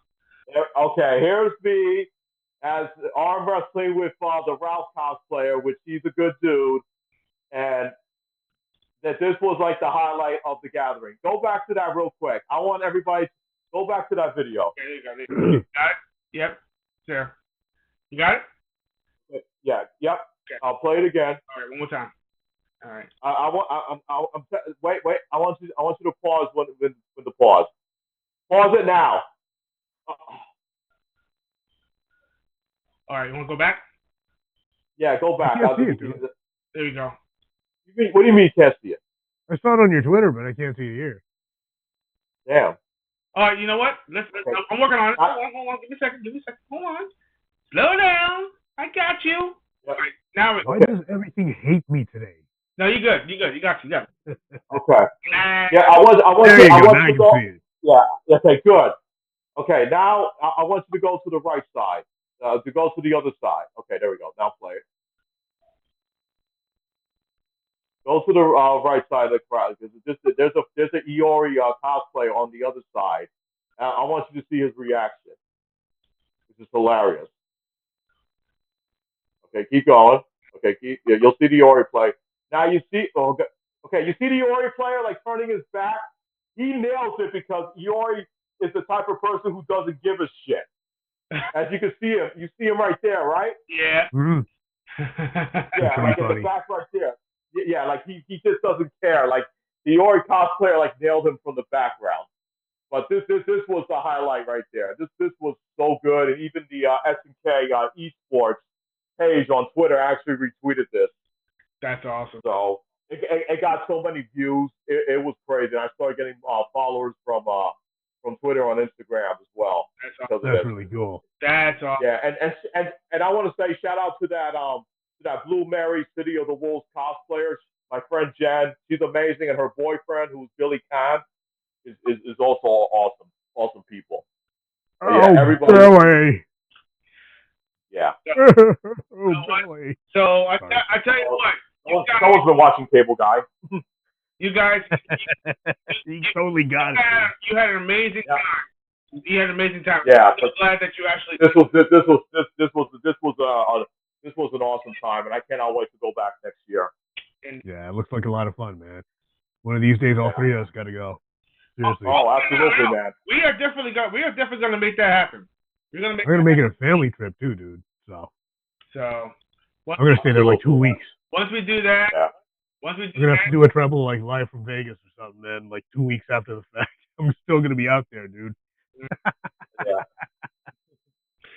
Okay, here's me as arm wrestling with the Ralph cosplayer, which he's a good dude, and that this was like the highlight of the gathering. Go back to that real quick. I want everybody to go back to that video. Okay, there you go. There you go. Got it? Yep. There. You got it? Yeah. Yep. Okay. I'll play it again. All right, one more time. All right. Wait. I want you to pause when the pause. Pause it now. All right, you want to go back? Yeah, go back. I can't see it, dude. There you go. What do you mean you can't see it? I saw it on your Twitter, but I can't see it here. Damn. All right, you know what? Let's Okay. I'm working on it. Hold on. Give me a second. Hold on. Slow down. I got you. Yep. All right, now Why does everything hate me today? No, you good. You got it. Okay. Nah. Yeah, I want There you go. Now I to can go. see it. Yeah. Okay. Good. Okay. Now I want you to go to the right side. To go to the other side. Okay. There we go. Now play it. Go to the right side of the crowd because there's a Iori cosplayer on the other side. I want you to see his reaction. This is hilarious. Okay, keep going. Okay, you'll see the Iori play. Now you see. Okay, you see the Iori player like turning his back. He nails it because Iori is the type of person who doesn't give a shit. As you can see him, you see him right there, right? Yeah. Mm-hmm. Yeah, like in the back right there. Yeah, like he just doesn't care. Like the Iori cosplayer like nailed him from the background. But this was the highlight right there. This was so good, and even the SNK esports page on Twitter actually retweeted this. That's awesome. So it got so many views. It was crazy. I started getting followers from Twitter on Instagram as well. That's really cool. That's awesome. Yeah, and I want to say shout out to that Blue Mary City of the Wolves cosplayer. My friend Jen, she's amazing, and her boyfriend, who's Billy Khan, is also awesome. Awesome people. Oh, everybody. Billy. Yeah. Oh, Billy. So I tell you what. Someone's been watching Cable Guy. You guys, he totally got it. You had an amazing time. You had an amazing time. Yeah, I'm glad that you actually. This was an awesome time, and I cannot wait to go back next year. Yeah, it looks like a lot of fun, man. One of these days, all three of us got to go. Seriously. Oh, absolutely, man. We are definitely going to make that happen. We're going to make it a family trip too, dude. So I'm gonna stay there like 2 weeks. Once we do that, we're gonna have to do a travel like live from Vegas or something, man. Like 2 weeks after the fact, I'm still gonna be out there, dude. Yeah.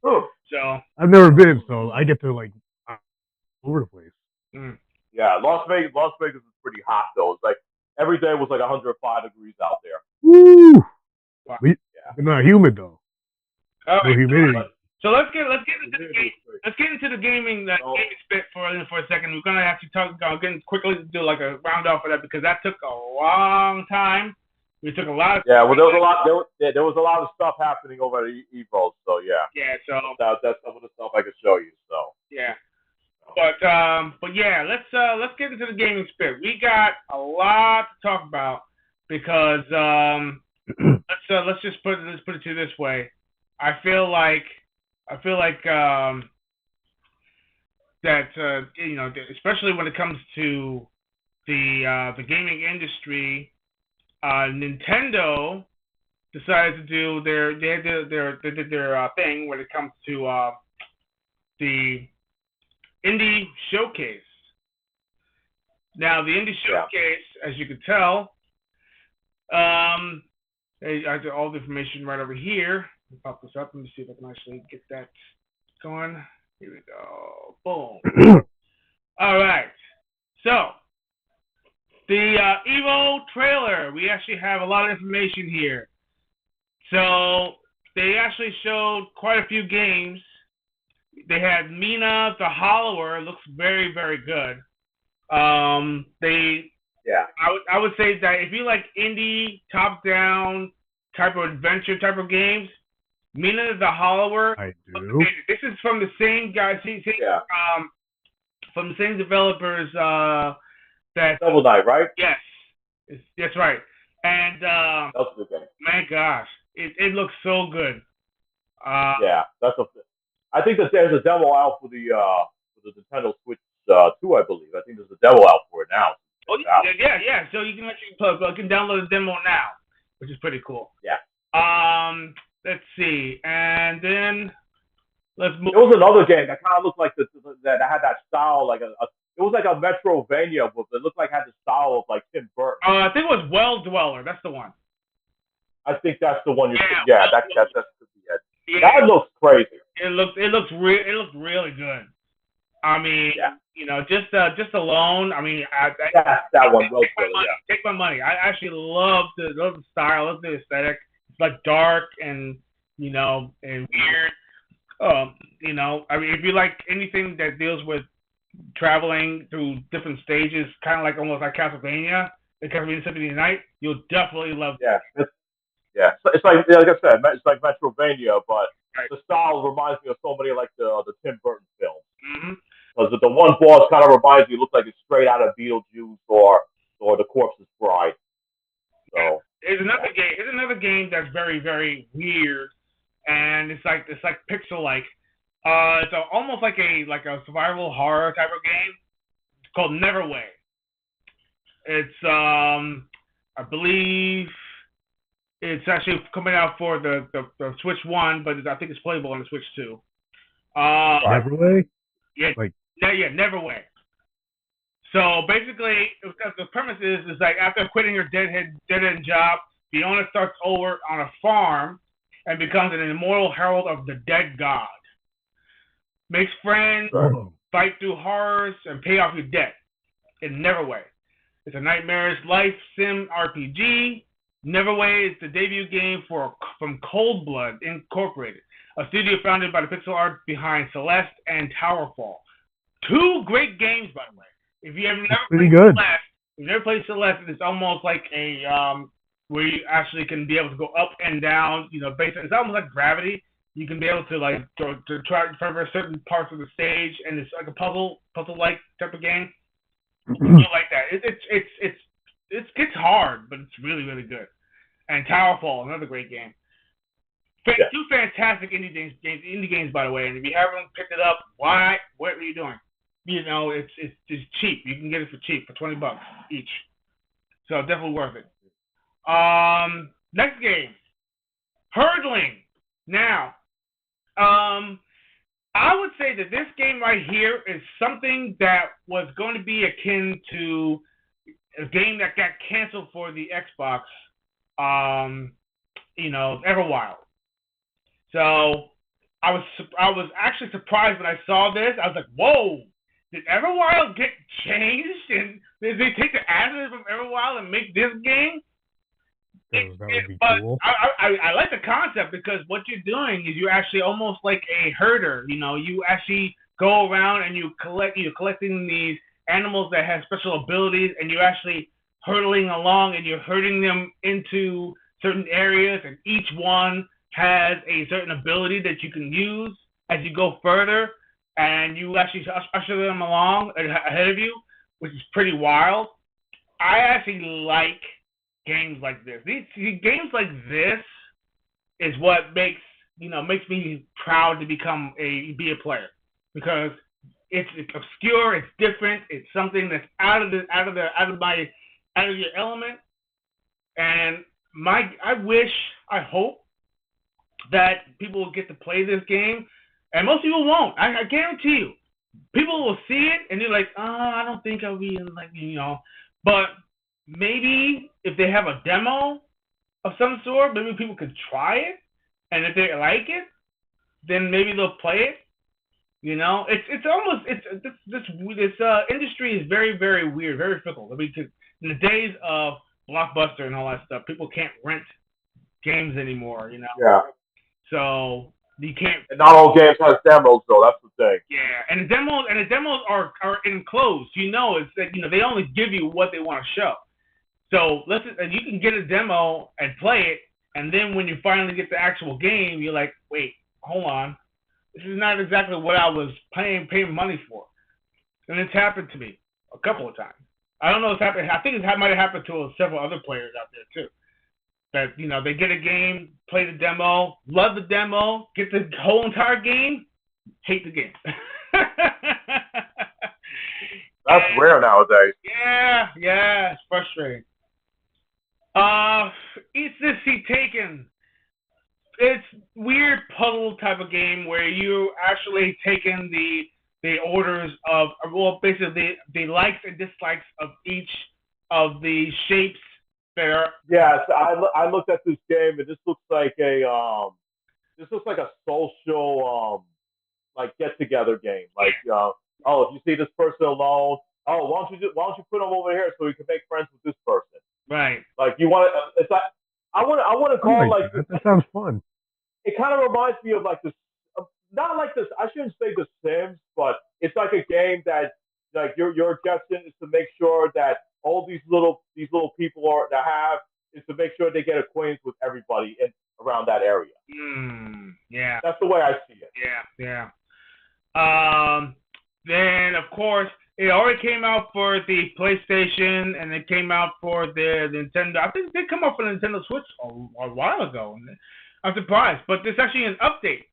So I've never been, so I get to like over the place. Mm. Yeah, Las Vegas is pretty hot though. It's like every day was like 105 degrees out there. Woo! Wow. It's not humid though. No humidity. So let's get into the gaming gaming spit for a second. We're gonna have to quickly do like a round off of that because that took a long time. We took a lot of there was a lot. There was a lot of stuff happening over at Evo. So yeah. Yeah. So that's some of the stuff I could show you. So yeah. But yeah, let's get into the gaming spit. We got a lot to talk about because let's put it to this way. I feel like that especially when it comes to the gaming industry, Nintendo decided to do their thing when it comes to the Indie Showcase. Now, the Indie Showcase, as you can tell, I have all the information right over here. Let me pop this up. Let me see if I can actually get that going. Here we go. Boom. All right. So, the Evo trailer. We actually have a lot of information here. So, they actually showed quite a few games. They had Mina the Hollower. Looks very, very good. I would say that if you like indie, top-down type of adventure type of games, Mina the Hollower. I do. This is from the same guys. From the same developers That Shovel Knight, right? yes, that's right. And That's a good game. my gosh, it looks so good. Yeah, I think that there's a demo out for the Nintendo Switch 2, I believe. I think there's a demo out for it now. Oh yeah. So you can actually download the demo now, which is pretty cool. Yeah. Let's see, and then let's move. There was another game that kind of looked like that had that style, like it was like a Metrovania, but it looked like it had the style of like Tim Burton. I think it was Well Dweller. That's the one. I think that's the one. Yeah, that could be it. Yeah. That looks crazy. It looked really good. I mean, just alone. I mean, that one. Take my money. I actually love the style, love the aesthetic. It's like dark and and weird. I mean, if you like anything that deals with traveling through different stages, kind of like almost like Castlevania, the Castlevania Symphony of the Night, you'll definitely love it. Yeah. It's like I said, it's like Metrovania, but the style reminds me of so many like the Tim Burton films. Mm-hmm. Because the one boss kind of reminds me, looks like it's straight out of Beetlejuice or The Corpse's Bride. So there's another game that's very, very weird, and it's like pixel-like. It's almost like a survival horror type of game. It's called Neverway. It's I believe it's actually coming out for the Switch 1, but I think it's playable on the Switch 2. Neverway? Yeah, Neverway. So basically, the premise is like after quitting your dead-end job, the owner starts over on a farm and becomes an immortal herald of the dead god. Makes friends, fight through horrors, and pay off your debt in Neverway. It's a nightmarish life sim RPG. Neverway is the debut game from Cold Blood Incorporated, a studio founded by the pixel art behind Celeste and Towerfall. Two great games, by the way. If you have never played Celeste, it's almost like a where you actually can be able to go up and down. It's almost like Gravity. You can be able to like to traverse certain parts of the stage, and it's like a puzzle-like type of game. You like that? It gets hard, but it's really, really good. And Towerfall, another great game. Two fantastic indie games, by the way. And if you haven't picked it up, why? What are you doing? It's cheap. You can get it for cheap, for $20 each. So definitely worth it. Next game, Hurdling. Now, I would say that this game right here is something that was going to be akin to a game that got canceled for the Xbox, Everwild. So I was actually surprised when I saw this. I was like, whoa, did Everwild get changed? And did they take the assets from Everwild and make this game? That would be cool. I like the concept because what you're doing is you're actually almost like a herder. You actually go around and you're collecting these animals that have special abilities, and you're actually hurtling along and you're herding them into certain areas, and each one has a certain ability that you can use as you go further, and you actually usher them along ahead of you, which is pretty wild. I actually like games like this. These games like this is what makes me proud to be a player, because it's obscure, it's different, it's something that's out of your element, and I hope that people will get to play this game, and most people won't. I guarantee you, people will see it and they're like, I don't think I'll be but maybe if they have a demo of some sort, maybe people could try it, and if they like it, then maybe they'll play it. This industry is very, very weird, very fickle. I mean, in the days of Blockbuster and all that stuff, people can't rent games anymore. Yeah. So you can't. And not all games have demos, though. That's the thing. Yeah, and the demos are enclosed. It's like they only give you what they want to show. So you can get a demo and play it, and then when you finally get the actual game, you're like, wait, hold on, this is not exactly what I was paying money for. And it's happened to me a couple of times. I don't know what's happening. I think it might have happened to several other players out there too. That they get a game, play the demo, love the demo, get the whole entire game, hate the game. That's rare nowadays. Yeah, it's frustrating. Eat This, He Taken. It's weird puzzle type of game where you actually taking the orders of, well, basically the likes and dislikes of each of the shapes that are. Yes, I looked at this game and this looks like a social like get together game. Like if you see this person alone, why don't you put them over here so we can make friends with this person? Right. Like you want to. It's like I want to call like that sounds fun. It kind of reminds me of like this, not like this. I shouldn't say The Sims, but it's like a game that like your objective is to make sure that all these little people is to make sure they get acquainted with everybody around that area. Yeah. That's the way I see it. Yeah. Then of course it already came out for the PlayStation and it came out for the Nintendo. I think it did come out for the Nintendo Switch a while ago. I'm surprised, but there's actually an update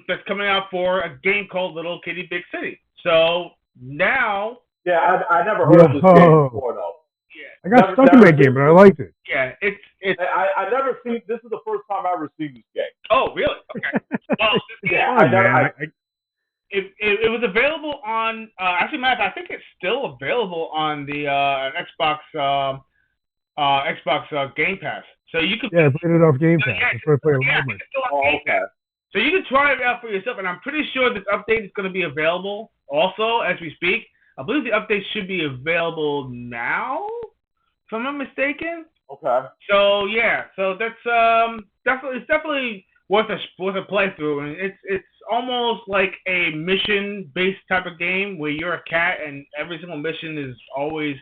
that's coming out for a game called Little Kitty Big City. So now, I never heard of this game before though. Yeah, I got stuck in that game, but I liked it. Yeah, it's. I never seen. This is the first time I ever seen this game. Oh, really? Okay. Well, this game, it was available on. Actually, Matt, I think it's still available on the Xbox Game Pass. So you could. Yeah, I played it off Game Pass. That's where I play a lot of it. Okay. So you can try it out for yourself, and I'm pretty sure this update is going to be available also as we speak. I believe the update should be available now, if I'm not mistaken. Okay. So yeah, so that's definitely worth a playthrough, and it's almost like a mission-based type of game where you're a cat, and every single mission is always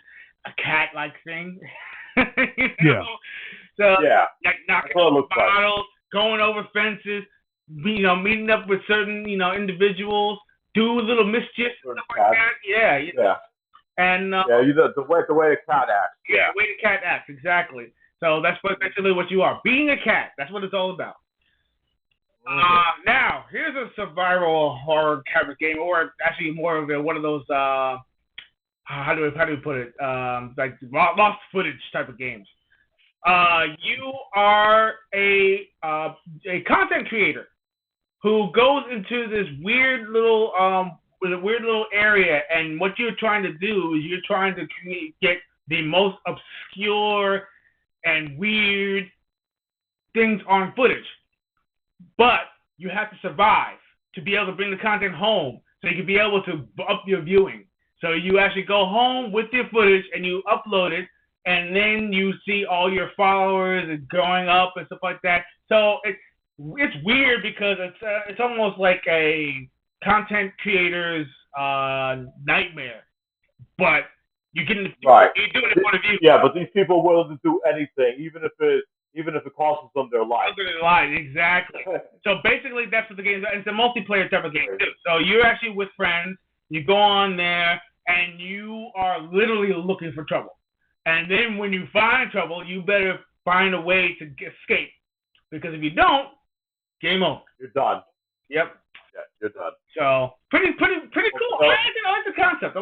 a cat-like thing. Yeah. So yeah, like knocking over bottles, going over fences, meeting up with certain individuals, do a little mischief, stuff like that. Yeah. And the way a cat acts. Yeah, the way the cat acts, exactly. So that's basically what you are. Being a cat. That's what it's all about. Now, here's a survival horror type of game, or actually more of one of those how do we put it? Like lost footage type of games. You are a content creator who goes into this weird little area, and what you're trying to do is you're trying to get the most obscure and weird things on footage. But you have to survive to be able to bring the content home so you can be able to up your viewing. So you actually go home with your footage and you upload it, and then you see all your followers going up and stuff like that. So it's weird because it's almost like a content creator's nightmare. But you're doing it for the view. Yeah, but these people are willing to do anything, even if it costs them their life. Exactly. So basically, that's what the game is. It's a multiplayer type of game too. So you're actually with friends. You go on there, and you are literally looking for trouble. And then when you find trouble, you better find a way to escape. Because if you don't, game over. You're done. Yep. Yeah, you're done. So pretty cool. I like the concept.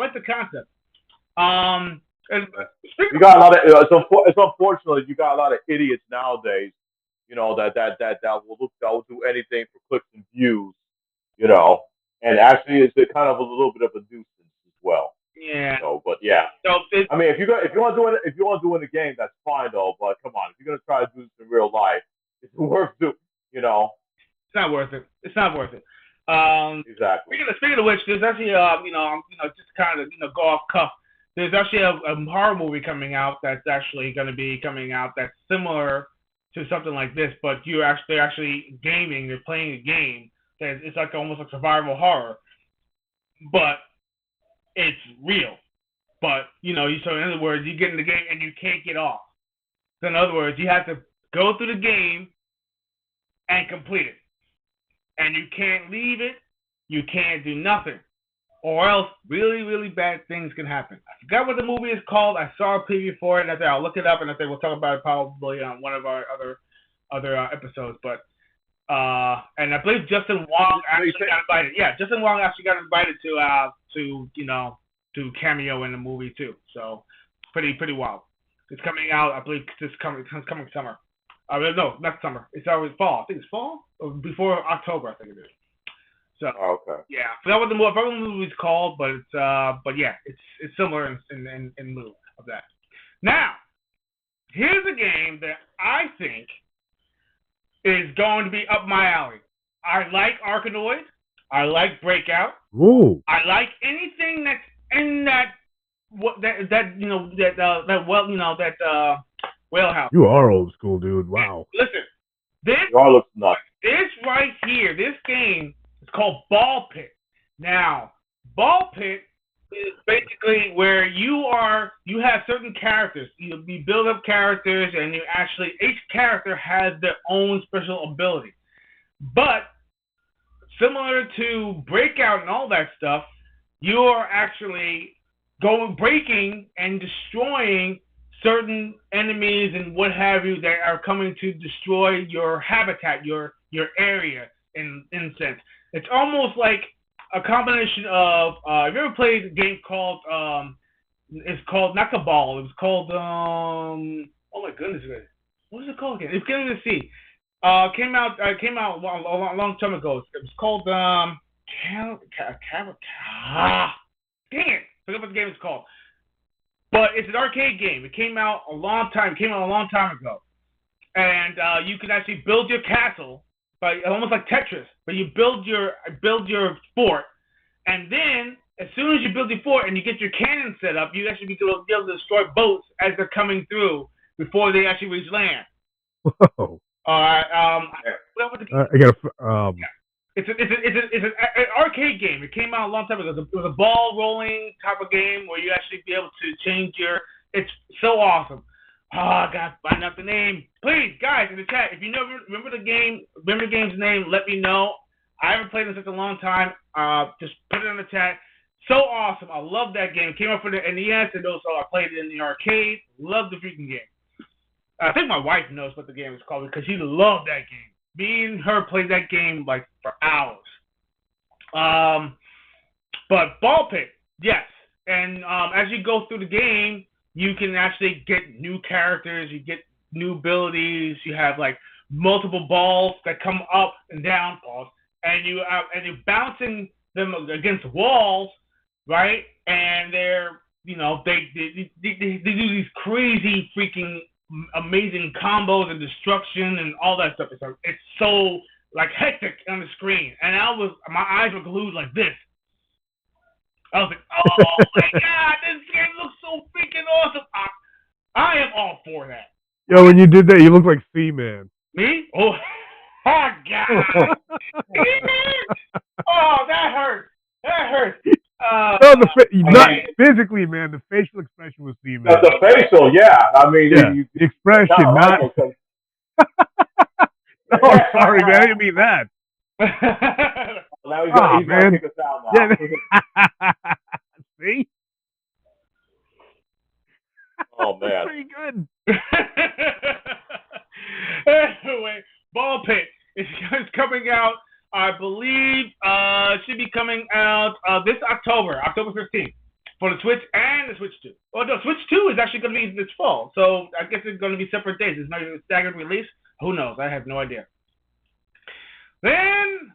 You got a lot of. It's unfortunate you got a lot of idiots nowadays. That will do anything for clicks and views. And actually, it's kind of a little bit of a nuisance as well. Yeah. But yeah. So I mean, if you want to do it in a game, that's fine though. But come on, if you're gonna try to do this in real life, it's worth doing. It's not worth it. Exactly. Speaking of which, there's actually just kind of go off cuff. There's actually a horror movie coming out that's actually going to be coming out that's similar to something like this, but they're actually gaming. They're playing a game that it's like almost like survival horror, but it's real. But so in other words, you get in the game and you can't get off. So in other words, you have to go through the game and complete it, and you can't leave it. You can't do nothing. or else really, really bad things can happen. I forgot what the movie is called. I saw a preview for it, and I said I'll look it up, and I said we'll talk about it probably on one of our other episodes. But and I believe Justin Wong actually got invited. Yeah, Justin Wong actually got invited to cameo in the movie too. So pretty wild. It's coming out, I believe, it's coming summer. No, not summer. It's always fall. I think it's fall or before October. I think it is. So okay. Yeah, I forgot what the movie's called, but it's similar in lieu of that. Now, here's a game that I think is going to be up my alley. I like Arkanoid. I like Breakout. Ooh. I like anything that's in that whalehouse. You are old school, dude. Wow. Listen, this looks nuts. This right here, this game is called Ball Pit. Now, Ball Pit is basically where you have certain characters. You build up characters, and each character has their own special ability. But similar to Breakout and all that stuff, you are actually breaking and destroying certain enemies and what have you that are coming to destroy your habitat, your area in sense. It's almost like a combination of have you ever played a game called it's called not Cabal, it was called oh my goodness, what was it called again? It's beginning to see. Came out a long time ago. It was called dang it, I forgot what the game is called. But it's an arcade game. It came out a long time ago. And you can actually build your castle by almost like Tetris, but you build your fort, and then as soon as you build your fort and you get your cannon set up, you actually be able to destroy boats as they're coming through before they actually reach land. Whoa. It's an arcade game. It came out a long time ago. It was a ball rolling type of game where you actually be able to change your. It's so awesome. Oh, I gotta find out the name. Please, guys, in the chat, if you remember the game's name, let me know. I haven't played it in such a long time. Just put it in the chat. So awesome. I love that game. It came out for the NES, and also I played it in the arcade. Love the freaking game. I think my wife knows what the game is called because she loved that game. Me and her played that game like for hours. But Ball Pit, yes. And as you go through the game, you can actually get new characters. You get new abilities. You have like multiple balls that come up and down, and you're bouncing them against walls, right? And they're they do these crazy freaking amazing combos and destruction and all that stuff. It's so like hectic on the screen, and my eyes were glued like this. I was like, oh my god, this game looks so freaking awesome. I am all for that. Yo, when you did that, you look like C-Man. Me? Oh god. Oh, that hurt. No, not physically, man. The facial expression was C-Man. The facial, yeah. I mean, yeah. The expression, not. Oh, sorry, man. I didn't mean that. Now he's gonna kick us out now. Yeah. See? Oh man. Pretty good. Anyway, Ball Pit is coming out. I believe should be coming out this October 15th, for the Switch and the Switch 2. Oh no, Switch 2 is actually going to be this fall, so I guess it's going to be separate days. It's not even a staggered release. Who knows? I have no idea. Then,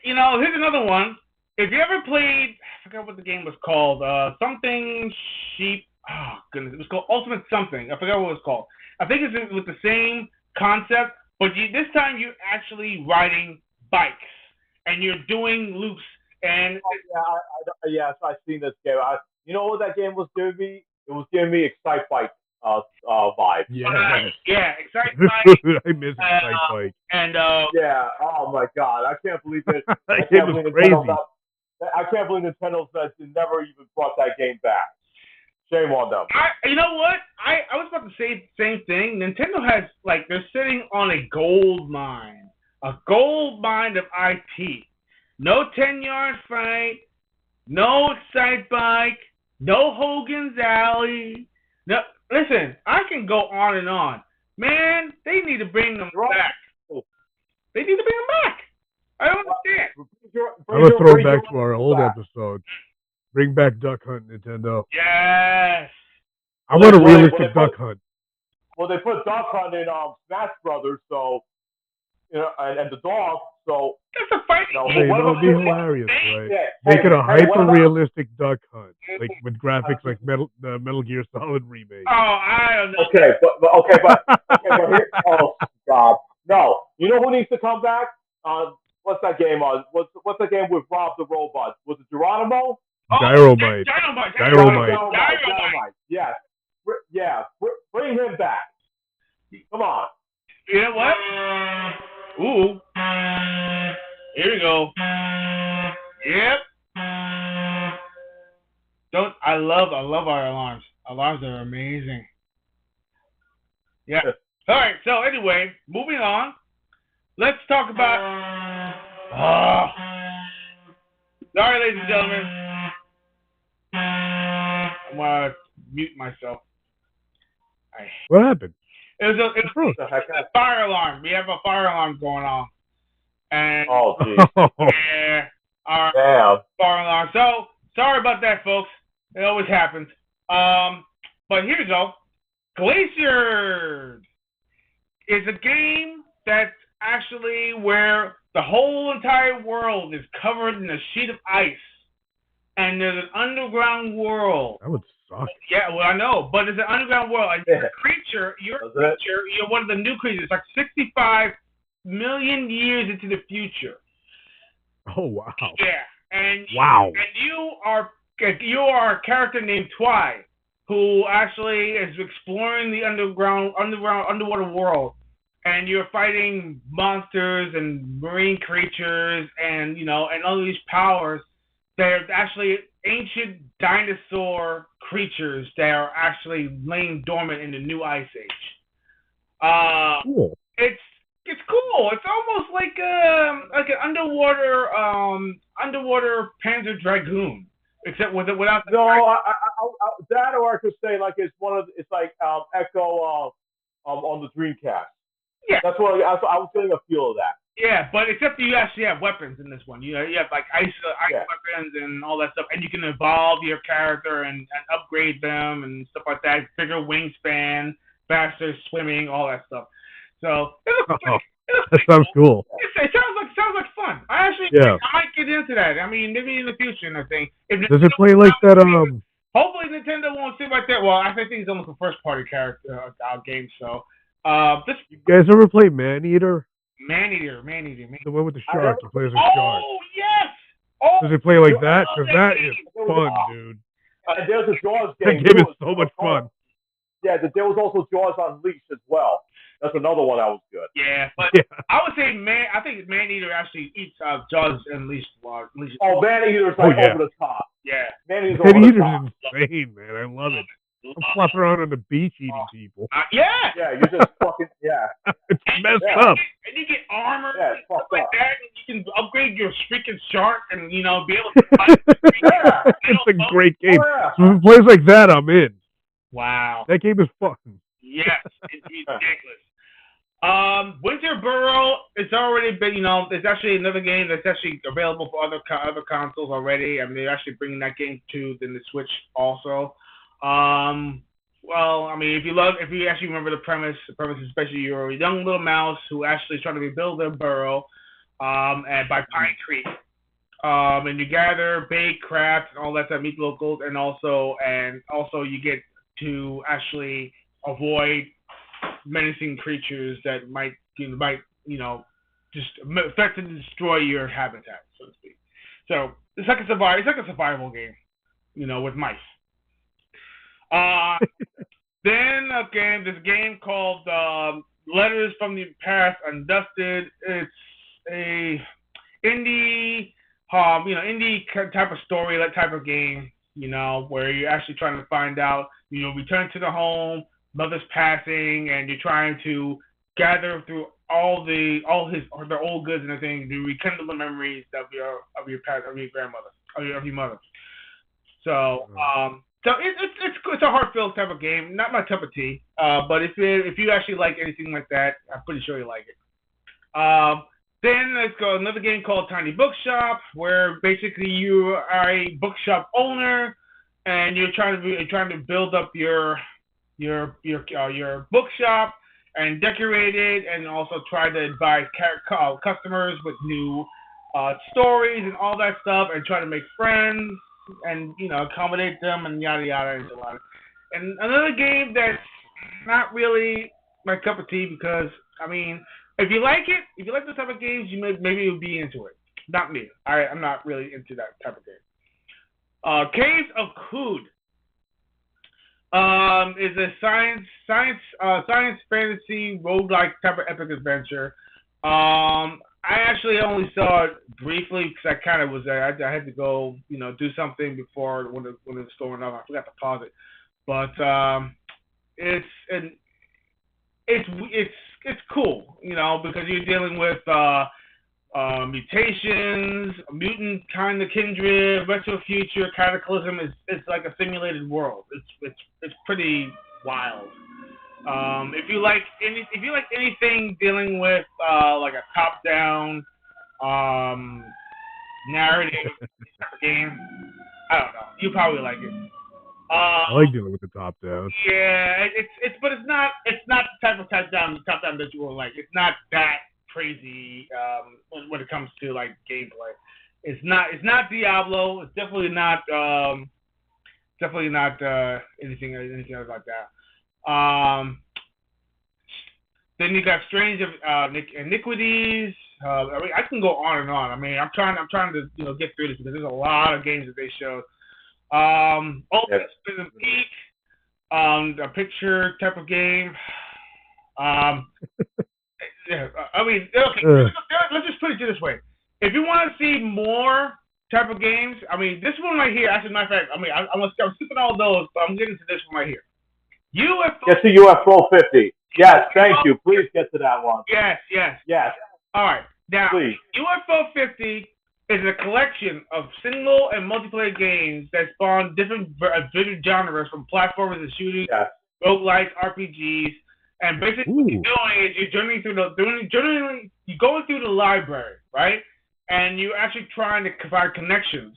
here's another one. If you ever played, I forgot what the game was called. Something Sheep. Oh goodness, it was called Ultimate Something. I forgot what it was called. I think it's with the same concept, but this time you're actually riding bikes and you're doing loops and yes, I've seen this game. You know what that game was giving me? It was giving me Excite Bike vibe. Yeah, Excite Bike. I miss Excite Bike. And yeah, oh my god, I can't believe it. That game was crazy. I can't believe Nintendo's never even brought that game back. Shame on them. You know what? I was about to say the same thing. Nintendo has they're sitting on a gold mine. A gold mine of IP. No 10-yard fight. no Excite Bike, no Hogan's Alley. No, listen, I can go on and on. Man, they need to bring them back. They need to bring them back. I don't understand. I'm gonna throw back to our old episode. Bring back Duck Hunt, Nintendo. Yes. I want a realistic Duck Hunt. Well, they put Duck Hunt in Smash Brothers, so and the dog. So that's a fighting game. That would be hilarious, right? Make it a hyper-realistic Duck Hunt, like with graphics like the Metal Gear Solid remake. Oh, I don't know. Okay, but here, oh God, no. You know who needs to come back? What's that game on? What's that game with Rob the Robot? Was it Geronimo? Dynamite. Yes. Yeah. Bring him back. Come on. You know what? Ooh. Here we go. Yep. I love our alarms. Alarms are amazing. Yeah. All right. So anyway, moving on. Let's talk about. Sorry, ladies and gentlemen. I'm gonna mute myself. What happened? It was a fire alarm. We have a fire alarm going on. And yeah, our fire alarm. So sorry about that, folks. It always happens. But here we go. Glacier is a game that's actually where the whole entire world is covered in a sheet of ice, and there's an underground world. That would suck. Yeah, well, I know, but it's an underground world. And you're one of the new creatures. It's like 65 million years into the future. Oh wow. Yeah, and wow. And you are a character named Twy, who actually is exploring the underwater world, and you're fighting monsters and marine creatures, and and all these powers. They're actually ancient dinosaur creatures that are actually laying dormant in the new ice age. Cool. It's cool. It's almost like an underwater Panzer Dragoon, except without the that, or I could say like it's like Echo on the Dreamcast. Yeah, that's what I was getting a feel of that. Yeah, but except you actually have weapons in this one. You have like ice weapons and all that stuff, and you can evolve your character and upgrade them and stuff like that. Bigger wingspan, faster swimming, all that stuff. So that sounds cool. It sounds like fun. I might get into that. I mean, maybe in the future. I think. Does it play like that? Hopefully, Nintendo won't seem like that. Well, I think it's almost a first-party character game. So, you guys ever play Maneater? Maneater. The one with the shark. He plays a shark. Oh, yes! Oh, does it play like that? Because that is fun, dude. And there's a Jaws game. That game is so much fun. Yeah, there was also Jaws Unleashed as well. That's another one that was good. Yeah, but I would say I think Maneater actually eats Jaws Unleashed. Oh, Maneater's like over the top. Yeah. Maneater's insane, man. I love it. I'm flopping around on the beach eating people. Yeah, you just fucking, It's messed up. And you get armor and stuff like that, and you can upgrade your freaking shark and, be able to fight. It's a great game. So if it plays like that, I'm in. Wow. That game is fun. Yes, it's ridiculous. Winter Burrow, it's already been, it's actually another game that's actually available for other consoles already. I mean, they're actually bringing that game to the Switch also. Well, I mean, if you actually remember the premise is basically you're a young little mouse who actually is trying to rebuild their burrow, and by Pine Creek. And you gather bait, crabs, and all that stuff, meet locals, and also you get to actually avoid menacing creatures that might just threaten to destroy your habitat, so to speak. So it's like a survival game, with mice. Then again, this game called Letters from the Past Undusted. It's a indie type of story, that type of game, where you're actually trying to find out, return to the home, mother's passing, and you're trying to gather through the old goods and everything to rekindle the memories of your grandmother, of your mother. So it's a heart-filled type of game. Not my cup of tea. But if you actually like anything like that, I'm pretty sure you like it. Then let's go another game called Tiny Bookshop, where basically you are a bookshop owner, and you're trying to build up your bookshop and decorate it, and also try to advise customers with new stories and all that stuff, and try to make friends and accommodate them and yada yada and so on. And another game that's not really my cup of tea because if you like it, if you like this type of games, maybe you'll be into it. Not me. I'm not really into that type of game. Caves of Kood is a science fantasy roguelike type of epic adventure. I actually only saw it briefly because I kind of was there. I had to go, do something before when it was going up. I forgot to pause it, but it's cool, because you're dealing with mutations, mutant kind of kindred, retro future, cataclysm. It's like a simulated world. It's pretty wild. If you like anything dealing with like a top down narrative game, I don't know. You probably like it. I like dealing with the top down. Yeah, but it's not the type of top down that you will like. It's not that crazy when it comes to like gameplay. It's not Diablo. It's definitely not anything else like that. Then you got Strange Iniquities. I can go on and on. I'm trying to get through this because there's a lot of games that they showed. Open Prison Peak, a picture type of game. Okay, let's just put it this way. If you want to see more type of games, this one right here, as a matter of fact, I'm skipping all those, but I'm getting to this one right here. Get to UFO 50. Yes, thank you. Please get to that one. Yes. All right. Now, please. UFO 50 is a collection of single and multiplayer games that spawn different genres from platformers and shooters, roguelike RPGs, and basically what you're doing is you're going through the library, right? And you're actually trying to provide connections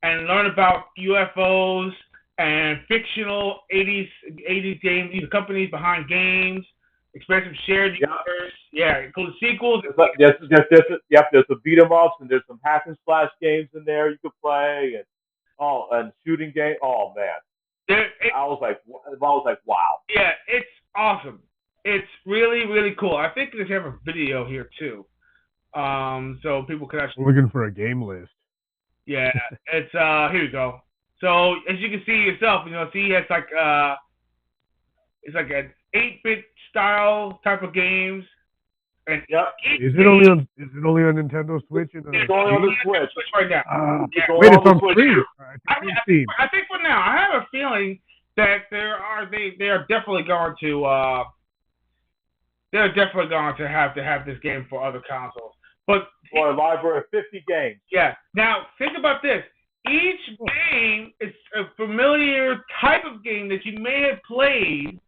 and learn about UFOs and fictional 80s games, companies behind games, experience some shared universe, including sequels. There's the beat 'em ups and there's some hack and slash games in there you could play and shooting game. Oh man, I was like, wow. Yeah, it's awesome. It's really, really cool. I think they have a video here too, so people can actually. We're looking for a game list. Yeah, it's here you go. So as you can see yourself, it's like an 8-bit style type of games. And Is it only on Nintendo Switch? It's only on the Switch right now. Wait, it's on free. I think for now, I have a feeling that they are definitely going to have this game for other consoles. But for a library of 50 games. Yeah. Now think about this. Each game is a familiar type of game that you may have played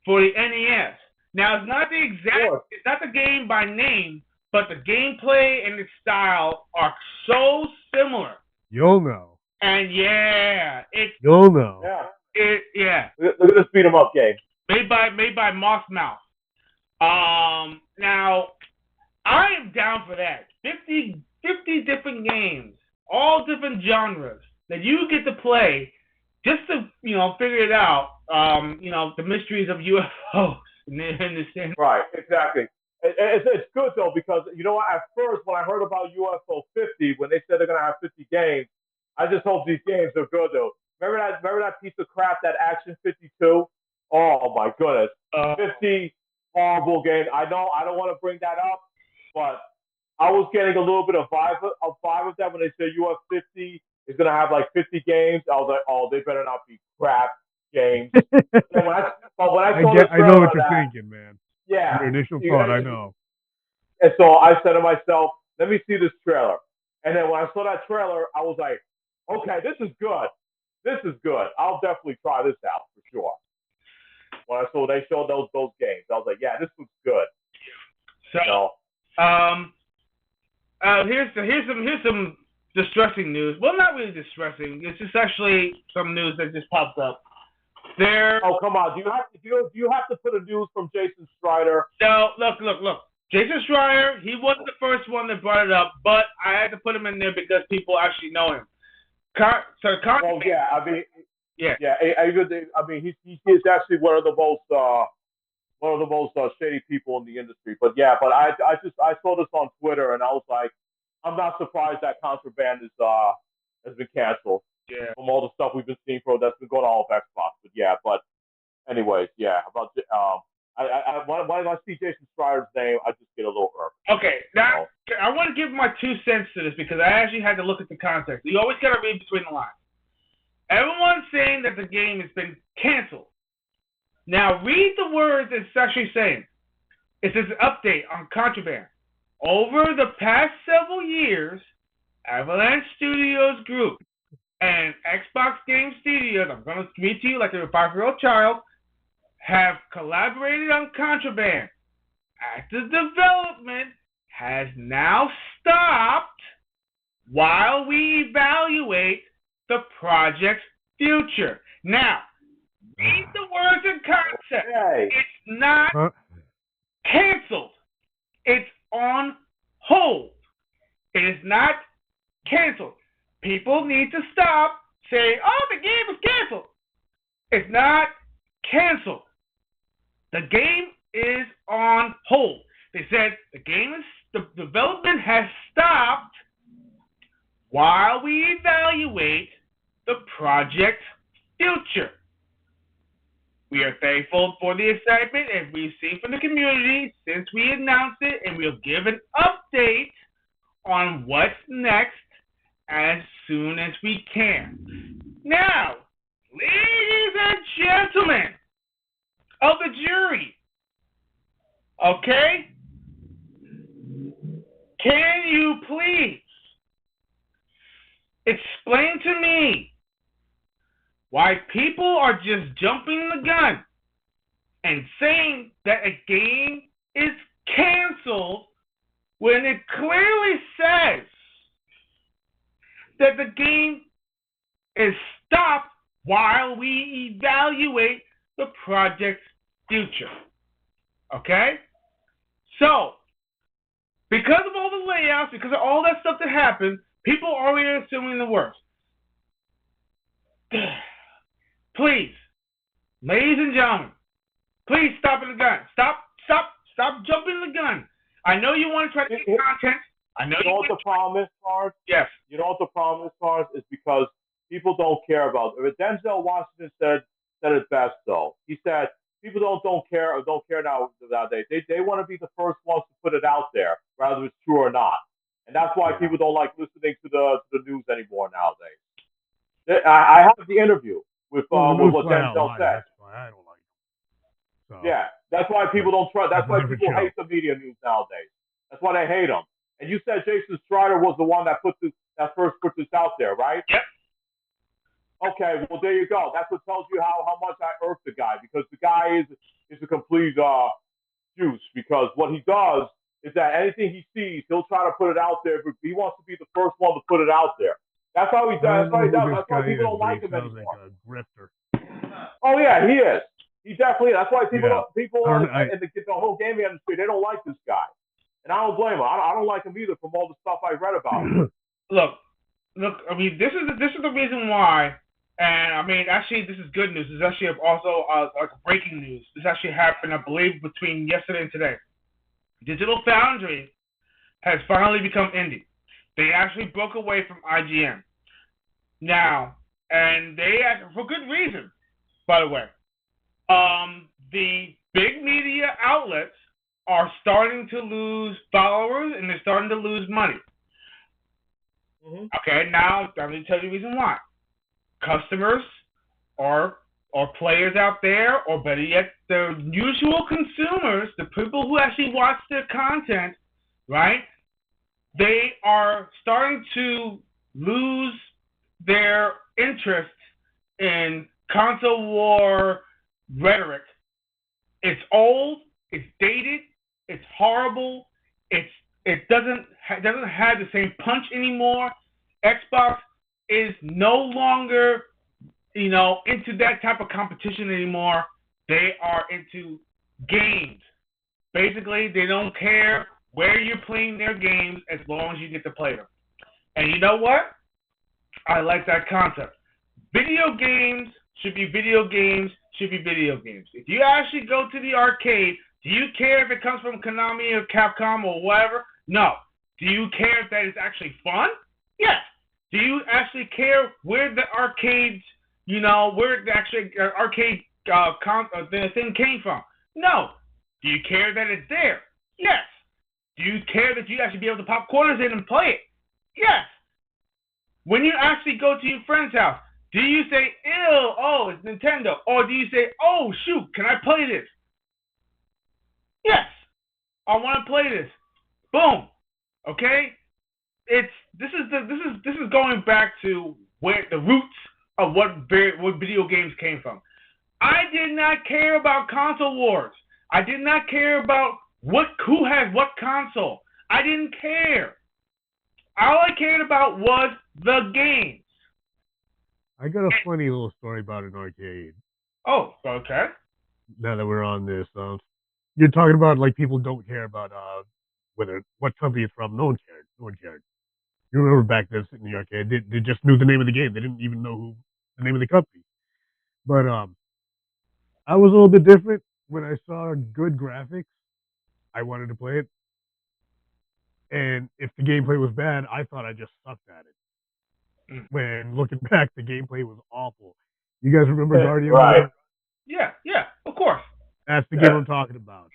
for the NES. Now it's not it's not the game by name, but the gameplay and the style are so similar. You'll know. And you'll know. Yeah. Look at this beat 'em up game. Made by Moss Mouth. Now I am down for that. 50 different games, all different genres that you get to play just to figure it out. The mysteries of UFOs. Right, exactly. It's good though because at first when I heard about UFO 50, when they said they're gonna have 50 games, I just hope these games are good though. Remember that piece of crap, that Action 52? Oh my goodness, 50 horrible games. I know I don't want to bring that up, but I was getting a little bit of vibe of that when they said UFO 50 is gonna have like 50 games. I was like, oh, they better not be crap games. when I know what you're thinking, man. Yeah. Your initial thought, I know. And so I said to myself, let me see this trailer. And then when I saw that trailer, I was like, okay, this is good. this is good. I'll definitely try this out for sure. When I saw they showed those games, I was like, yeah, this looks good. So, here's some distressing news. Well, not really distressing. It's just actually some news that just popped up. Oh, come on! Do you have to put a news from Jason Strider? No, look. Jason Schreier, he wasn't the first one that brought it up, but I had to put him in there because people actually know him. Oh yeah, I mean, he's actually one of the most shady people in the industry. But I saw this on Twitter and I was like, I'm not surprised that Contraband has been canceled. Yeah. From all the stuff we've been seeing that's been going on with Xbox. But anyways, about when I see Jason Strider's name, I just get a little irked. Okay, now I want to give my 2 cents to this because I actually had to look at the context. You always got to read between the lines. Everyone's saying that the game has been canceled. Now read the words it's actually saying. It says update on Contraband. Over the past several years, Avalanche Studios Group and Xbox Game Studios, I'm going to read to you like a 5-year-old child, have collaborated on Contraband. Active development has now stopped while we evaluate the project's future. Now, read the words in context. Okay. It's not canceled. It's on hold. It is not canceled. People need to stop saying, oh, the game was canceled. It's not canceled. The game is on hold. They said the development has stopped while we evaluate the project's future. We are thankful for the excitement and we've seen from the community since we announced it, and we'll give an update on what's next as soon as we can. Now, ladies and gentlemen of the jury, okay? Can you please explain to me why people are just jumping the gun and saying that a game is canceled when it clearly says that the game is stopped while we evaluate the project's future? Okay? So, because of all the layouts, because of all that stuff that happened, people are already assuming the worst. Please, ladies and gentlemen, please stop the gun. Stop jumping the gun. I know you want to try to get content. I know you know what the problem is, Sarge? Yes. You know what the problem is, Sarge? Is because people don't care about it. Denzel Washington said it best, though. He said people don't care nowadays. They want to be the first ones to put it out there, whether it's true or not. And that's why people don't like listening to the news anymore nowadays. I have the interview with what Denzel said. That's why I don't like it. So, yeah, that's why people don't trust. That's why people hate the media news nowadays. That's why they hate them. And you said Jason Strider was the one that first put this out there, right? Yep. Okay, well there you go. That's what tells you how much I irk the guy, because the guy is a complete juice. Because what he does is that anything he sees, he'll try to put it out there. But he wants to be the first one to put it out there. That's how he does. That's how he does. That's why people don't like him anymore. Like a grifter. Oh yeah, he is. He definitely. That's why people in the whole gaming industry, they don't like this guy. And I don't blame him. I don't like him either from all the stuff I read about him. Look. I mean, this is the reason why. And I mean, actually, this is good news. This is actually also like breaking news. This actually happened, I believe, between yesterday and today. Digital Foundry has finally become indie. They actually broke away from IGN. Now, and they for good reason, by the way. The big media outlets are starting to lose followers and they're starting to lose money. Mm-hmm. Okay, now let me tell you the reason why. Customers or players out there, or better yet, the usual consumers, the people who actually watch their content, right? They are starting to lose their interest in console war rhetoric. It's old. It's dated. It's horrible. It doesn't have the same punch anymore. Xbox is no longer, into that type of competition anymore. They are into games. Basically, they don't care where you're playing their games as long as you get to play them. And you know what? I like that concept. Video games should be video games, should be video games. If you actually go to the arcade, do you care if it comes from Konami or Capcom or whatever? No. Do you care if that is actually fun? Yes. Do you actually care where the arcades, where the actual arcade the thing came from? No. Do you care that it's there? Yes. Do you care that you actually be able to pop quarters in and play it? Yes. When you actually go to your friend's house, do you say, ew, oh, it's Nintendo? Or do you say, oh, shoot, can I play this? Yes. I want to play this. Boom. Okay? This is going back to where the roots of what video games came from. I did not care about console wars. I did not care about who has what console. I didn't care. All I cared about was the games. I got a funny little story about an arcade. Oh, okay. Now that we're on this, you're talking about like people don't care about what company it's from. No one cared. No one cared. You remember back then sitting in the arcade, they just knew the name of the game. They didn't even know the name of the company. But I was a little bit different. When I saw good graphics, I wanted to play it. And if the gameplay was bad, I thought I just sucked at it. When looking back, the gameplay was awful. You guys remember Guardian? Right. Yeah, of course. That's the game I'm talking about.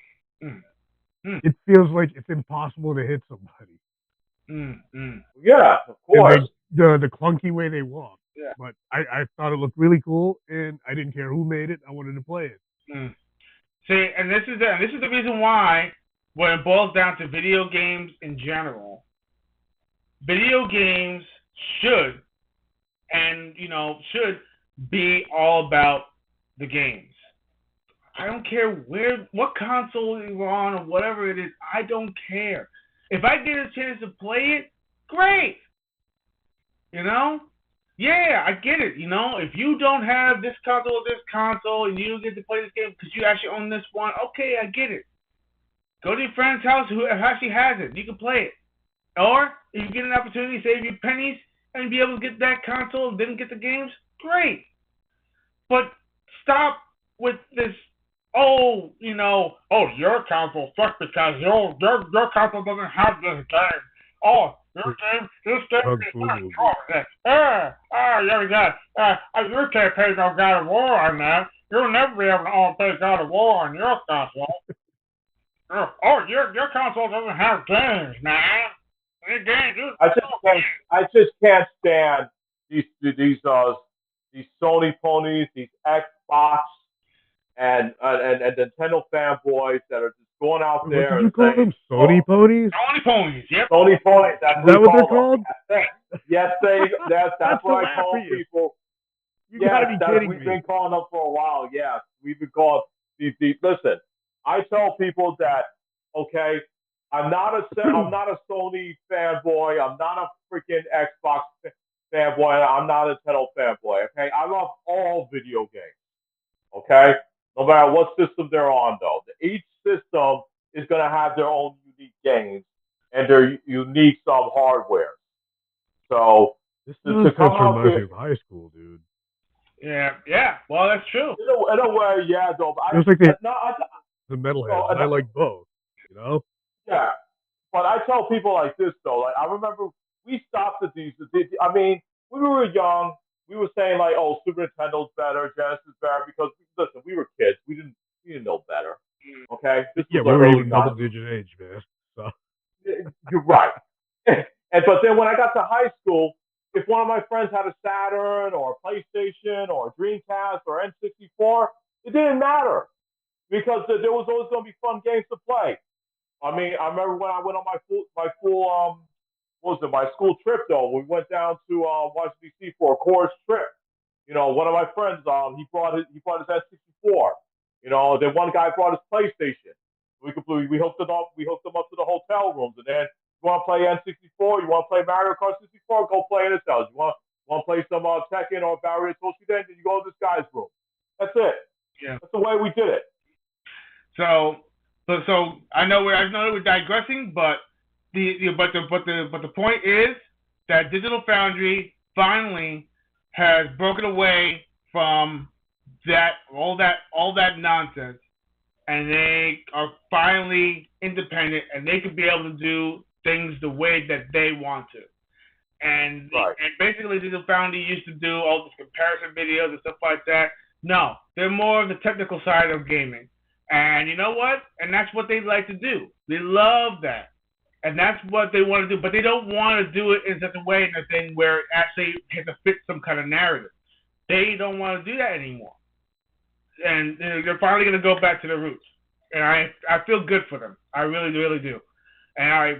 It feels like it's impossible to hit somebody. Yeah, of course. The clunky way they walk. Yeah. But I thought it looked really cool, and I didn't care who made it. I wanted to play it. See, and this is the reason why, when it boils down to video games in general, video games should be all about the games. I don't care what console you're on or whatever it is. I don't care. If I get a chance to play it, great. Yeah, I get it. If you don't have this console or this console and you don't get to play this game because you actually own this one, okay, I get it. Go to your friend's house who actually has it. You can play it. Or if you get an opportunity to save your pennies and be able to get that console and then get the games, great. But stop with this. Your console sucks because your console doesn't have this game. Oh, this game is you can't play no God of War on that. You'll never be able to play God of War on your console. Your console doesn't have games, man. I just can't stand these Sony ponies, these Xbox and Nintendo fanboys that are just going out there. What did you call them? Sony ponies? Sony ponies, yep. Sony ponies. That's what they're called? Yes, that's what I call people. You gotta be kidding me. We've been calling them for a while. Yes, we've been calling these. Listen, I tell people that, okay, I'm not a Sony fanboy. I'm not a freaking Xbox fanboy. I'm not a Nintendo fanboy. Okay, I love all video games. Okay, no matter what system they're on, though, each system is going to have their own unique games and their unique hardware. So this reminds me of high school, dude. Yeah. Well, that's true. In a way, yeah, though. It was like the metalheads. And I like both. Yeah, but I tell people like this though. Like I remember we stopped at these. I mean, when we were young, we were saying like, "Oh, Super Nintendo's better, Genesis is better," because listen, we were kids. We didn't know better. Okay. We were even double-digit age, man. So you're right. But then when I got to high school, if one of my friends had a Saturn or a PlayStation or a Dreamcast or N64, it didn't matter because there was always going to be fun games to play. I mean, I remember when I went on my school trip though. We went down to Washington D.C. for a course trip. one of my friends, he brought his N64. Then one guy brought his PlayStation. We hooked them up. We hooked them up to the hotel rooms, and then you want to play N64, you want to play Mario Kart 64, go play in his house. You want to play some Tekken or Barrier Social, then you go to this guy's room. That's it. Yeah. That's the way we did it. So I know we're digressing, but the point is that Digital Foundry finally has broken away from all that nonsense, and they are finally independent, and they can be able to do things the way that they want to. And basically, Digital Foundry used to do all these comparison videos and stuff like that. No, they're more of the technical side of gaming. And you know what? And that's what they like to do. They love that. And that's what they want to do. But they don't want to do it in such a way, in a thing where it actually has to fit some kind of narrative. They don't want to do that anymore. And they're finally going to go back to their roots. And I feel good for them. I really, really do. And I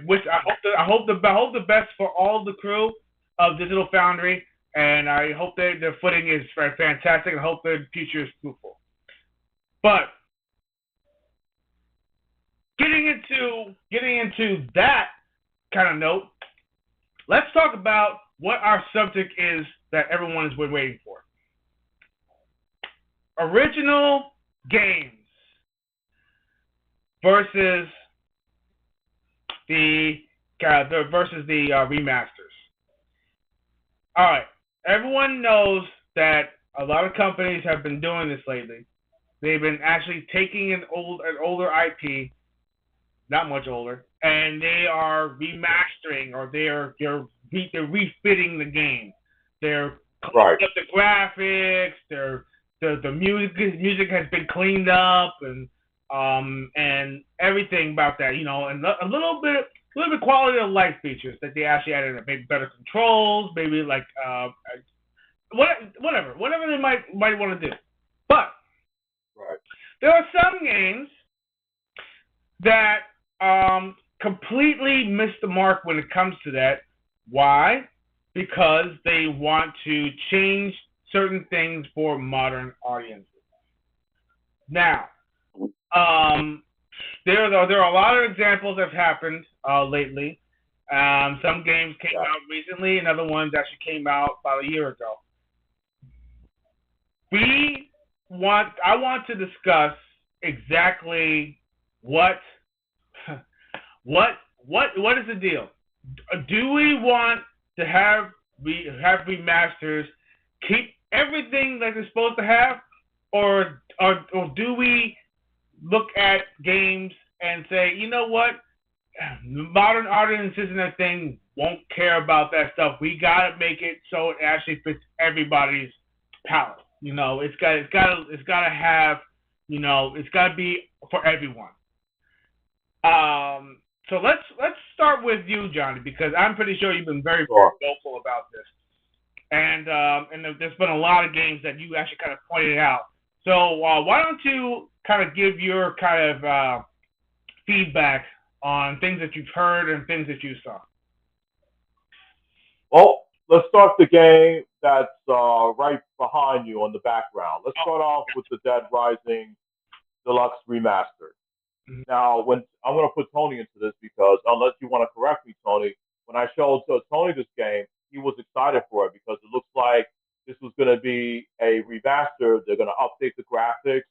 hope the best for all the crew of Digital Foundry. And I hope that their footing is fantastic, and I hope their future is fruitful. But getting into that kind of note, let's talk about what our subject is that everyone has been waiting for. Original games versus the remasters. All right. Everyone knows that a lot of companies have been doing this lately. They've been actually taking an older IP, not much older, and they are remastering, or they're refitting the game. They're cleaning up the graphics. The music has been cleaned up, and everything about that, and a little bit quality of life features that they actually added, maybe better controls, maybe like whatever they might want to do. But there are some games that completely miss the mark when it comes to that. Why? Because they want to change certain things for modern audiences. Now, there are a lot of examples that have happened lately. Some games came out recently, and other ones actually came out about a year ago. I want to discuss exactly what is the deal. Do we want to have remasters keep everything that they're supposed to have, or do we look at games and say, you know what, modern audiences and that thing won't care about that stuff. We gotta make it so it actually fits everybody's palate. It's gotta have, it's gotta be for everyone. So let's start with you, Johnny, because I'm pretty sure you've been very vocal about this, and there's been a lot of games that you actually kind of pointed out. So why don't you kind of give your kind of feedback on things that you've heard and things that you saw? Well, let's start the game that's right behind you on the background. Let's start off with the Dead Rising Deluxe Remastered. Mm-hmm. Now, when I'm going to put Tony into this, because unless you want to correct me, Tony, when I showed Tony this game, he was excited for it because it looks like this was going to be a remaster. They're going to update the graphics,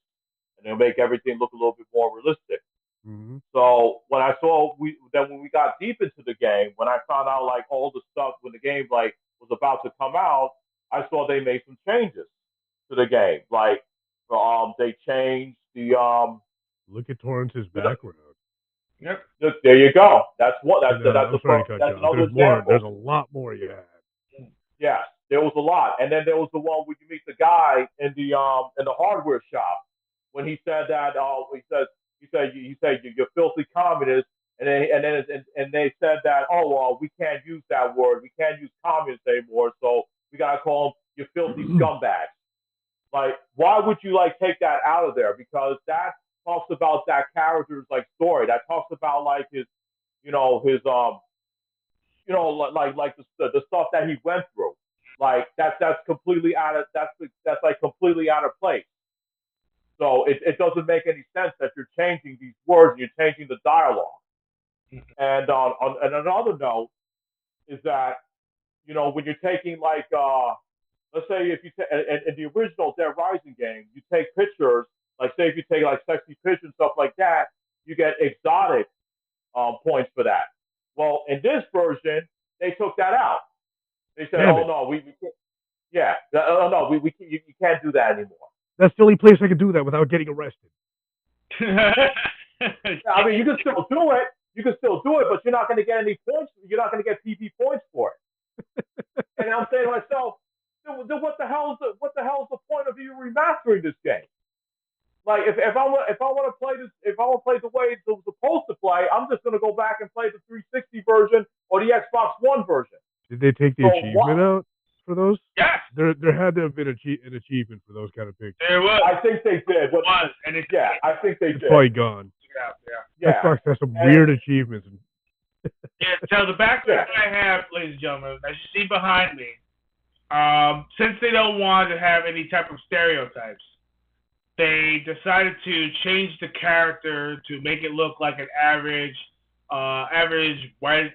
and they'll make everything look a little bit more realistic. Mm-hmm. So when I saw when we got deep into the game, when I found out like all the stuff when the game like was about to come out, I saw they made some changes to the game. Like they changed the Look at Torrance's background. Yep. There you go. That's what. That's the first. That's another example. There's a lot more you had. Yes, there was a lot, and then there was the one where you meet the guy in the hardware shop when he said that. He said you're filthy communist, and they said that we can't use that word. We can't use communist anymore, so we gotta call them you filthy scumbags. Like, why would you like take that out of there? Because that talks about that character's like story. That talks about like his like the stuff that he went through. Like that's completely out of that's like completely out of place. So it doesn't make any sense that you're changing these words and you're changing the dialogue. And on another note is that when you're taking like let's say if you in the original Dead Rising game, you take pictures like say if you take like sexy pictures and stuff like that, you get exotic points for that. Well, in this version, they took that out. They said, Damn "Oh it. no, we can't, yeah, oh no, you can't do that anymore." That's the only place I can do that without getting arrested. I mean, you can still do it. You can still do it, but you're not going to get any points. You're not going to get PV points for it. And I'm saying to myself, then what the hell is the point of you remastering this game? Like, if I want to play this, if I want to play the way it was supposed to play, I'm just going to go back and play the 360 version or the Xbox One version. Did they take the achievement out for those? Yes. There had to have been an achievement for those kind of pictures. There was. I think they did. It was, and it's I think they It's did. probably gone. Yeah. Xbox has some weird achievements. Yeah, so the background I have, ladies and gentlemen, as you see behind me, since they don't want to have any type of stereotypes, they decided to change the character to make it look like an average white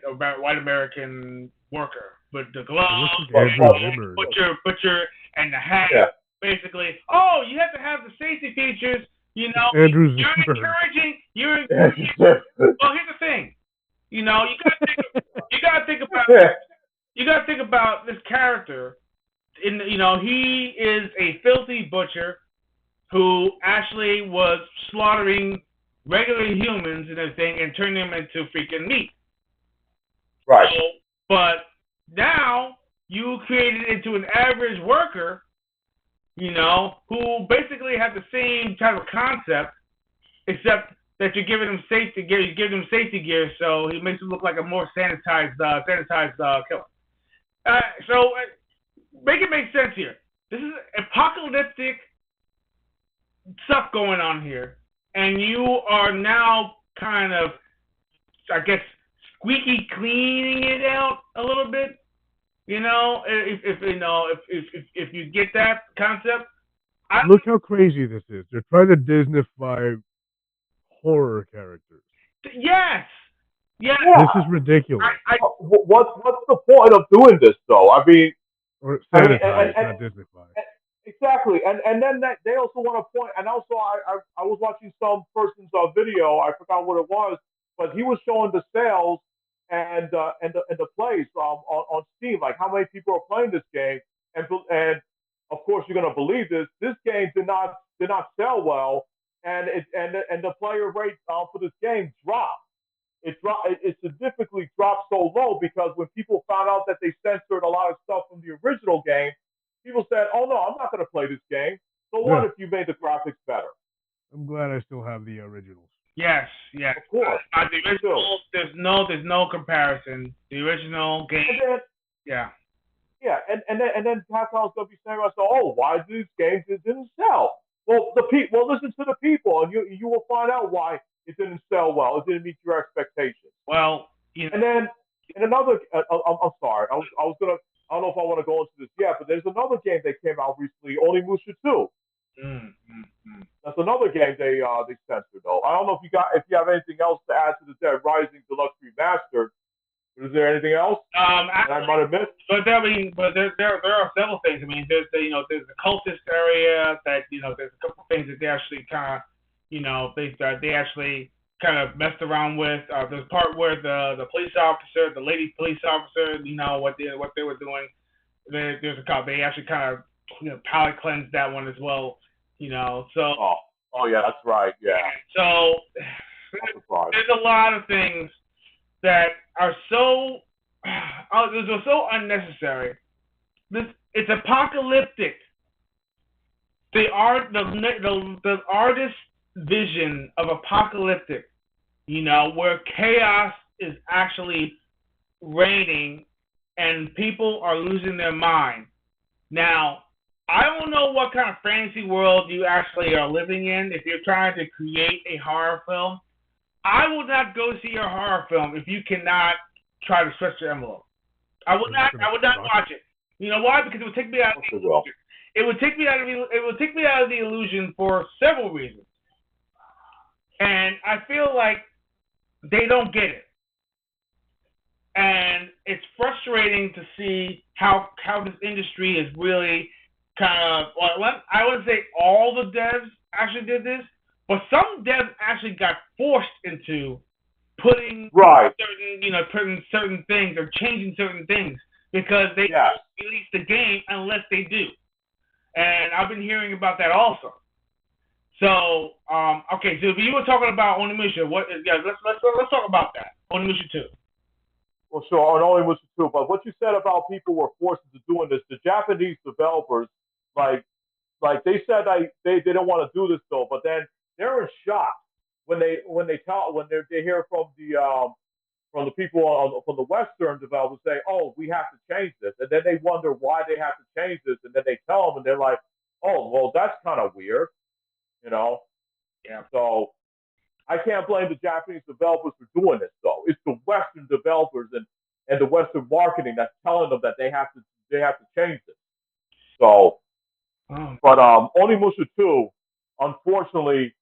American worker. But the gloves, butcher, and the hat, basically. Oh, you have to have the safety features. You're encouraging. Well, here's the thing. You gotta think about this character. He is a filthy butcher who actually was slaughtering regular humans and everything and turning them into freaking meat. Right. So, but now you created it into an average worker, who basically have the same type of concept, except that you're giving him safety gear. You give him safety gear, so he makes it look like a more sanitized killer. So make it make sense here. This is apocalyptic stuff going on here, and you are now kind of, I guess, squeaky cleaning it out a little bit. If you get that concept. Look how crazy this is. They're trying to Disneyfy horror characters. Yes. Yeah. This is ridiculous. What's the point of doing this, though? I mean, or sanitize, not Disneyfy. Exactly, and then they also want to point. And also, I was watching some person's video. I forgot what it was, but he was showing the sales and the plays on Steam, like how many people are playing this game, and of course you're gonna believe this. This game did not sell well, and the player rate for this game dropped. It significantly dropped so low because when people found out that they censored a lot of stuff from the original game, people said, "Oh no, I'm not going to play this game." So what if you made the graphics better? I'm glad I still have the originals. Yes. Of course. The original, there's no comparison. The original game. Yeah, and then Pascal's going to be saying, "Oh, why these games didn't sell?" Well, listen to the people, and you will find out why it didn't sell well. It didn't meet your expectations. Well, and then in another, I'm sorry, I was gonna. I don't know if I want to go into this yet, but there's another game that came out recently, Onimusha 2. That's another game they censored though. I don't know if you have anything else to add to the Dead Rising Deluxe Remastered. Is there anything else that I might have missed? But there are several things. I mean, there's the cultist area that there's a couple of things that they actually kind of they actually kind of messed around with. There's a part where the police officer, the lady police officer, what they were doing. There's a couple. They actually kind of palate cleansed that one as well. So. Oh yeah, that's right. Yeah. So there's a lot of things that are so unnecessary. It's apocalyptic. The artist's vision of apocalyptic, where chaos is actually reigning and people are losing their mind. Now, I don't know what kind of fantasy world you actually are living in if you're trying to create a horror film. I will not go see a horror film if you cannot try to stretch your envelope. I would not watch it. You know why? Because it would take me out of the illusion. It would take me out of the illusion for several reasons. And I feel like they don't get it. And it's frustrating to see how this industry is really kind of, well, I wouldn't say all the devs actually did this, but some devs actually got forced into putting putting certain things or changing certain things because they don't release the game unless they do. And I've been hearing about that also. So, okay, so you were talking about Onimusha. Let's talk about that. Onimusha 2. Well, sure, on Onimusha 2. But what you said about people were forced into doing this, the Japanese developers, like they said they didn't want to do this though, but then they're in shock when they hear from the people from the Western developers say, "Oh, we have to change this," and then they wonder why they have to change this, and then they tell them, and they're like, "Oh, well, that's kind of weird," you know. Yeah. So I can't blame the Japanese developers for doing this though. It's the Western developers and the Western marketing that's telling them that they have to change this. So. But Onimusha 2, unfortunately,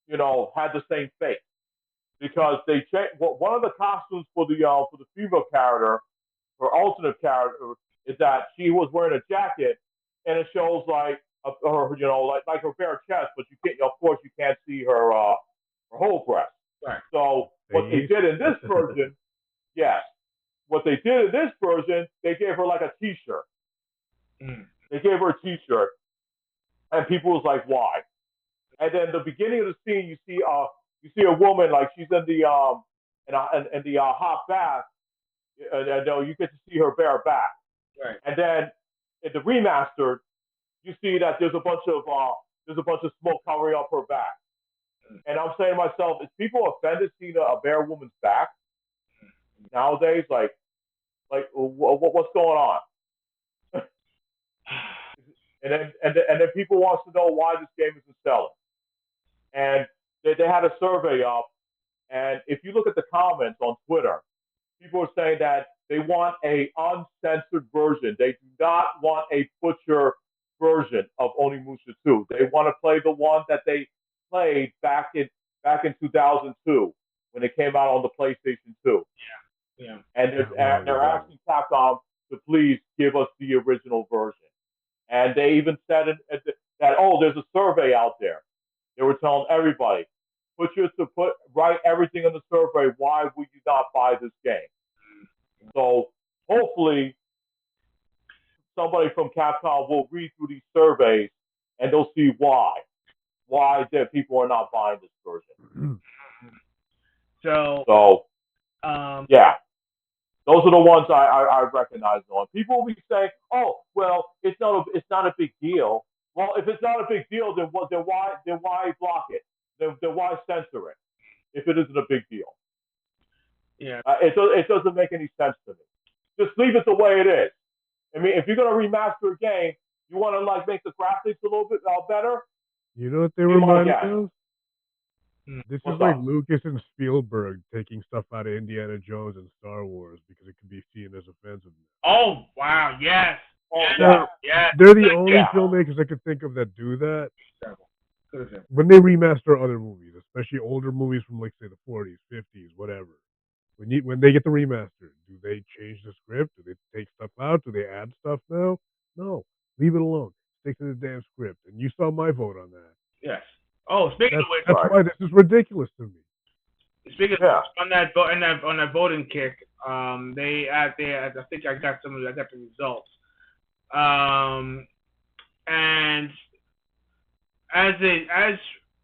had the same fate because they changed. One of the costumes for the female character, her alternate character, is that she was wearing a jacket and it shows like her, like her bare chest, but you can't. Of course, you can't see her whole breast. Right. So what they did in this version, what they did in this version, they gave her like a T-shirt. They gave her a T-shirt. And people was like, "Why?" And then the beginning of the scene, you see a woman like she's in the hot bath, and you get to see her bare back. Right. And then in the remastered, you see that there's a bunch of smoke covering up her back. And I'm saying to myself, is people offended seeing a bare woman's back nowadays? Like what's going on? And then people want to know why this game isn't selling. And they had a survey up, and if you look at the comments on Twitter, people are saying that they want a uncensored version. They do not want a butcher version of Onimusha 2. They want to play the one that they played back in 2002 when it came out on the PlayStation 2. Yeah. And they're asking Capcom to please give us the original version. And they even said that, there's a survey out there. They were telling everybody, write everything in the survey. Why would you not buy this game? So hopefully somebody from Capcom will read through these surveys and they'll see why that people are not buying this version. So yeah. Those are the ones I recognize on. People will be saying, "Oh, well, it's not a big deal." Well, if it's not a big deal, then why block it? Then why censor it? If it isn't a big deal, yeah, it doesn't make any sense to me. Just leave it the way it is. I mean, if you're gonna remaster a game, you want to make the graphics a little bit better. You know what they remind me of? This What's is like up? Lucas and Spielberg taking stuff out of Indiana Jones and Star Wars because it can be seen as offensive. Oh, wow, yes. They're the only filmmakers I could think of that do that. When they remaster other movies, especially older movies from, like, say, the 40s, 50s, whatever. When they get the remaster, do they change the script? Do they take stuff out? Do they add stuff now? No. Leave it alone. Stick to the damn script. And you saw my vote on that. Yes. Oh, speaking of which, that's why this is ridiculous to me. Speaking of on that voting kick, they I think I got the results. And as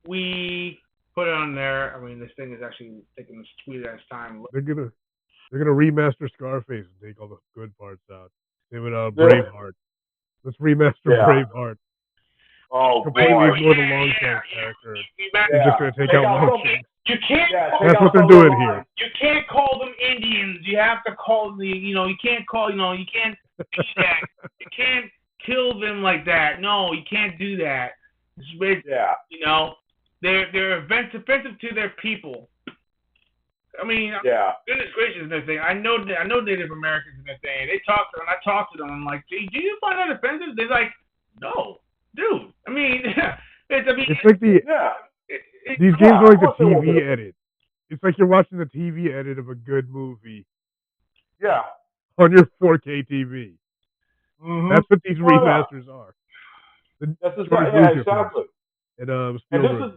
we put it on there, I mean, this thing is actually taking the sweet ass time. They're gonna remaster Scarface and take all the good parts out. Same with Braveheart. Let's remaster Braveheart. Oh, completely ignore the Longshanks character. They're just gonna take out Longshanks. You can't. That's what they're doing here. You can't call them Indians. You have to call you can't call. You can't do that. You can't kill them like that. No, you can't do that. They're offensive to their people. I mean, Yeah. goodness gracious, and everything. I know Native Americans and everything. They talk to them. I talk to them. I'm like, do you find that offensive? They're like, no, dude. I mean, it's like these games are like the TV edit. It's like you're watching the TV edit of a good movie. Yeah. On your 4K TV. Mm-hmm. That's what these remasters are. That's exactly. And Spielberg.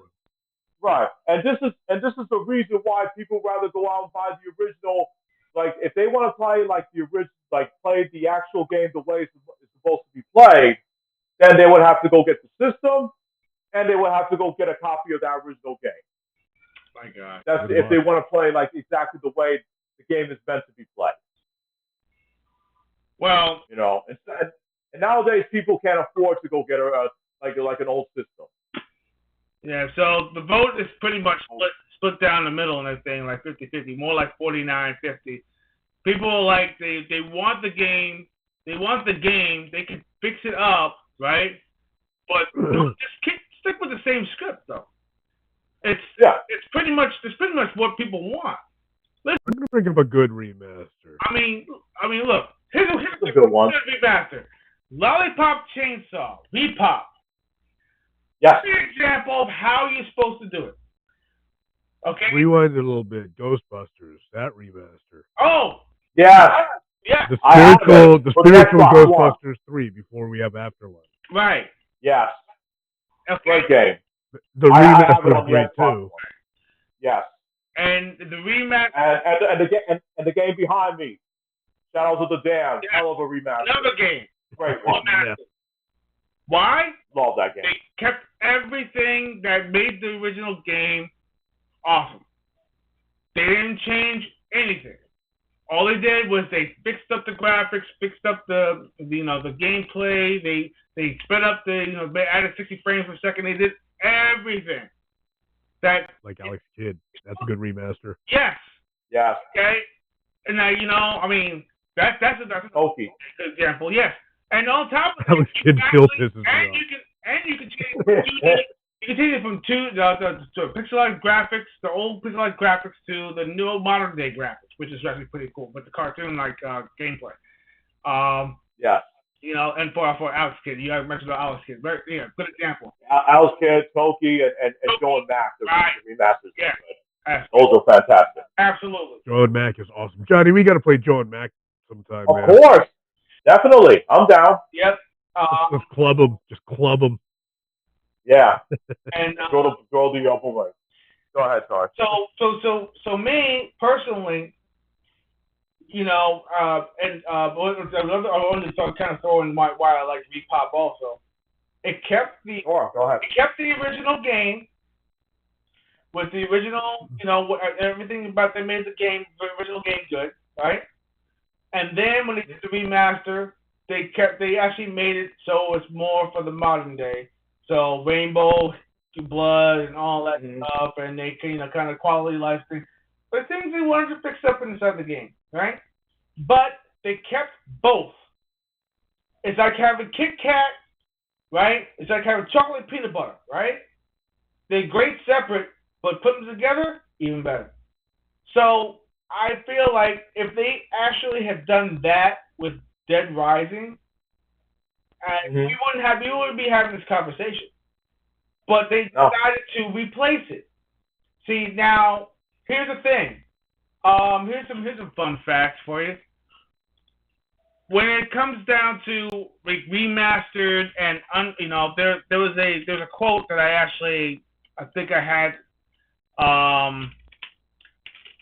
Right, and this is the reason why people rather go out and buy the original. Like, if they want to play like the original, like play the actual game the way it's supposed to be played, then they would have to go get the system, and they would have to go get a copy of that original game. My God, that's if they want to play like exactly the way the game is meant to be played. Well, you know, and nowadays people can't afford to go get like an old system. Yeah, so the vote is pretty much split down the middle and everything, like 50-50, more like 49-50. People are like, they want the game, they can fix it up, right? But just stick with the same script, though. It's pretty much what people want. I'm gonna bring up a good remaster. I mean, look, here's a good one. Remaster. Lollipop Chainsaw, Repop. Yeah. Give me an example of how you're supposed to do it. Okay. Rewind it a little bit. Ghostbusters, that remaster. Oh. Yeah. Yeah. The spiritual Ghostbusters 3 before we have Afterlife. Right. Yes. Okay. Great game. The remaster was great too. Yes. And the remaster. And the game behind me, Shadows of the Damned, hell of a remaster. Another game. Great one. Yeah. Why? Love that game. They kept everything that made the original game awesome. They didn't change anything. All they did was they fixed up the graphics, fixed up the gameplay. They sped up they added 60 frames per second. They did everything. Like Alex Kidd. That's a good remaster. Yes. Yes. Okay. And now, that's a good example. Yes. And on top of Alex Kidd still pisses me off. You can change it from the pixelized graphics, the old pixelized graphics, to the new modern day graphics, which is actually pretty cool with the cartoon like gameplay. Yeah. And for Alex Kidd, you guys mentioned Alex Kidd, right? Yeah, good example. Alex Kidd, Toki, and Joe and Mac, the remasters. Yeah. Those are fantastic. Absolutely. Joe and Mac is awesome. Johnny, we got to play Joe and Mac sometime, man. Of course. Definitely. I'm down. Yep. Just club them. Just club them. Yeah. And throw the upper way. Go ahead, sorry. So me personally, I wanted to kind of throw in why I like Repop also. It kept the go ahead. It kept the original game with the original, everything about they made the original game good, right? And then when they did the remaster, they actually made it so it's more for the modern day. So Rainbow, Blood, and all that stuff, and they kind of quality life things. But things they wanted to fix up inside the game, right? But they kept both. It's like having Kit Kat, right? It's like having chocolate peanut butter, right? They're great separate, but put them together, even better. So I feel like if they actually had done that with Dead Rising, we wouldn't be having this conversation. But they decided to replace it. See, now here's the thing. Here's some fun facts for you. When it comes down to remastered and there was a quote that I think I had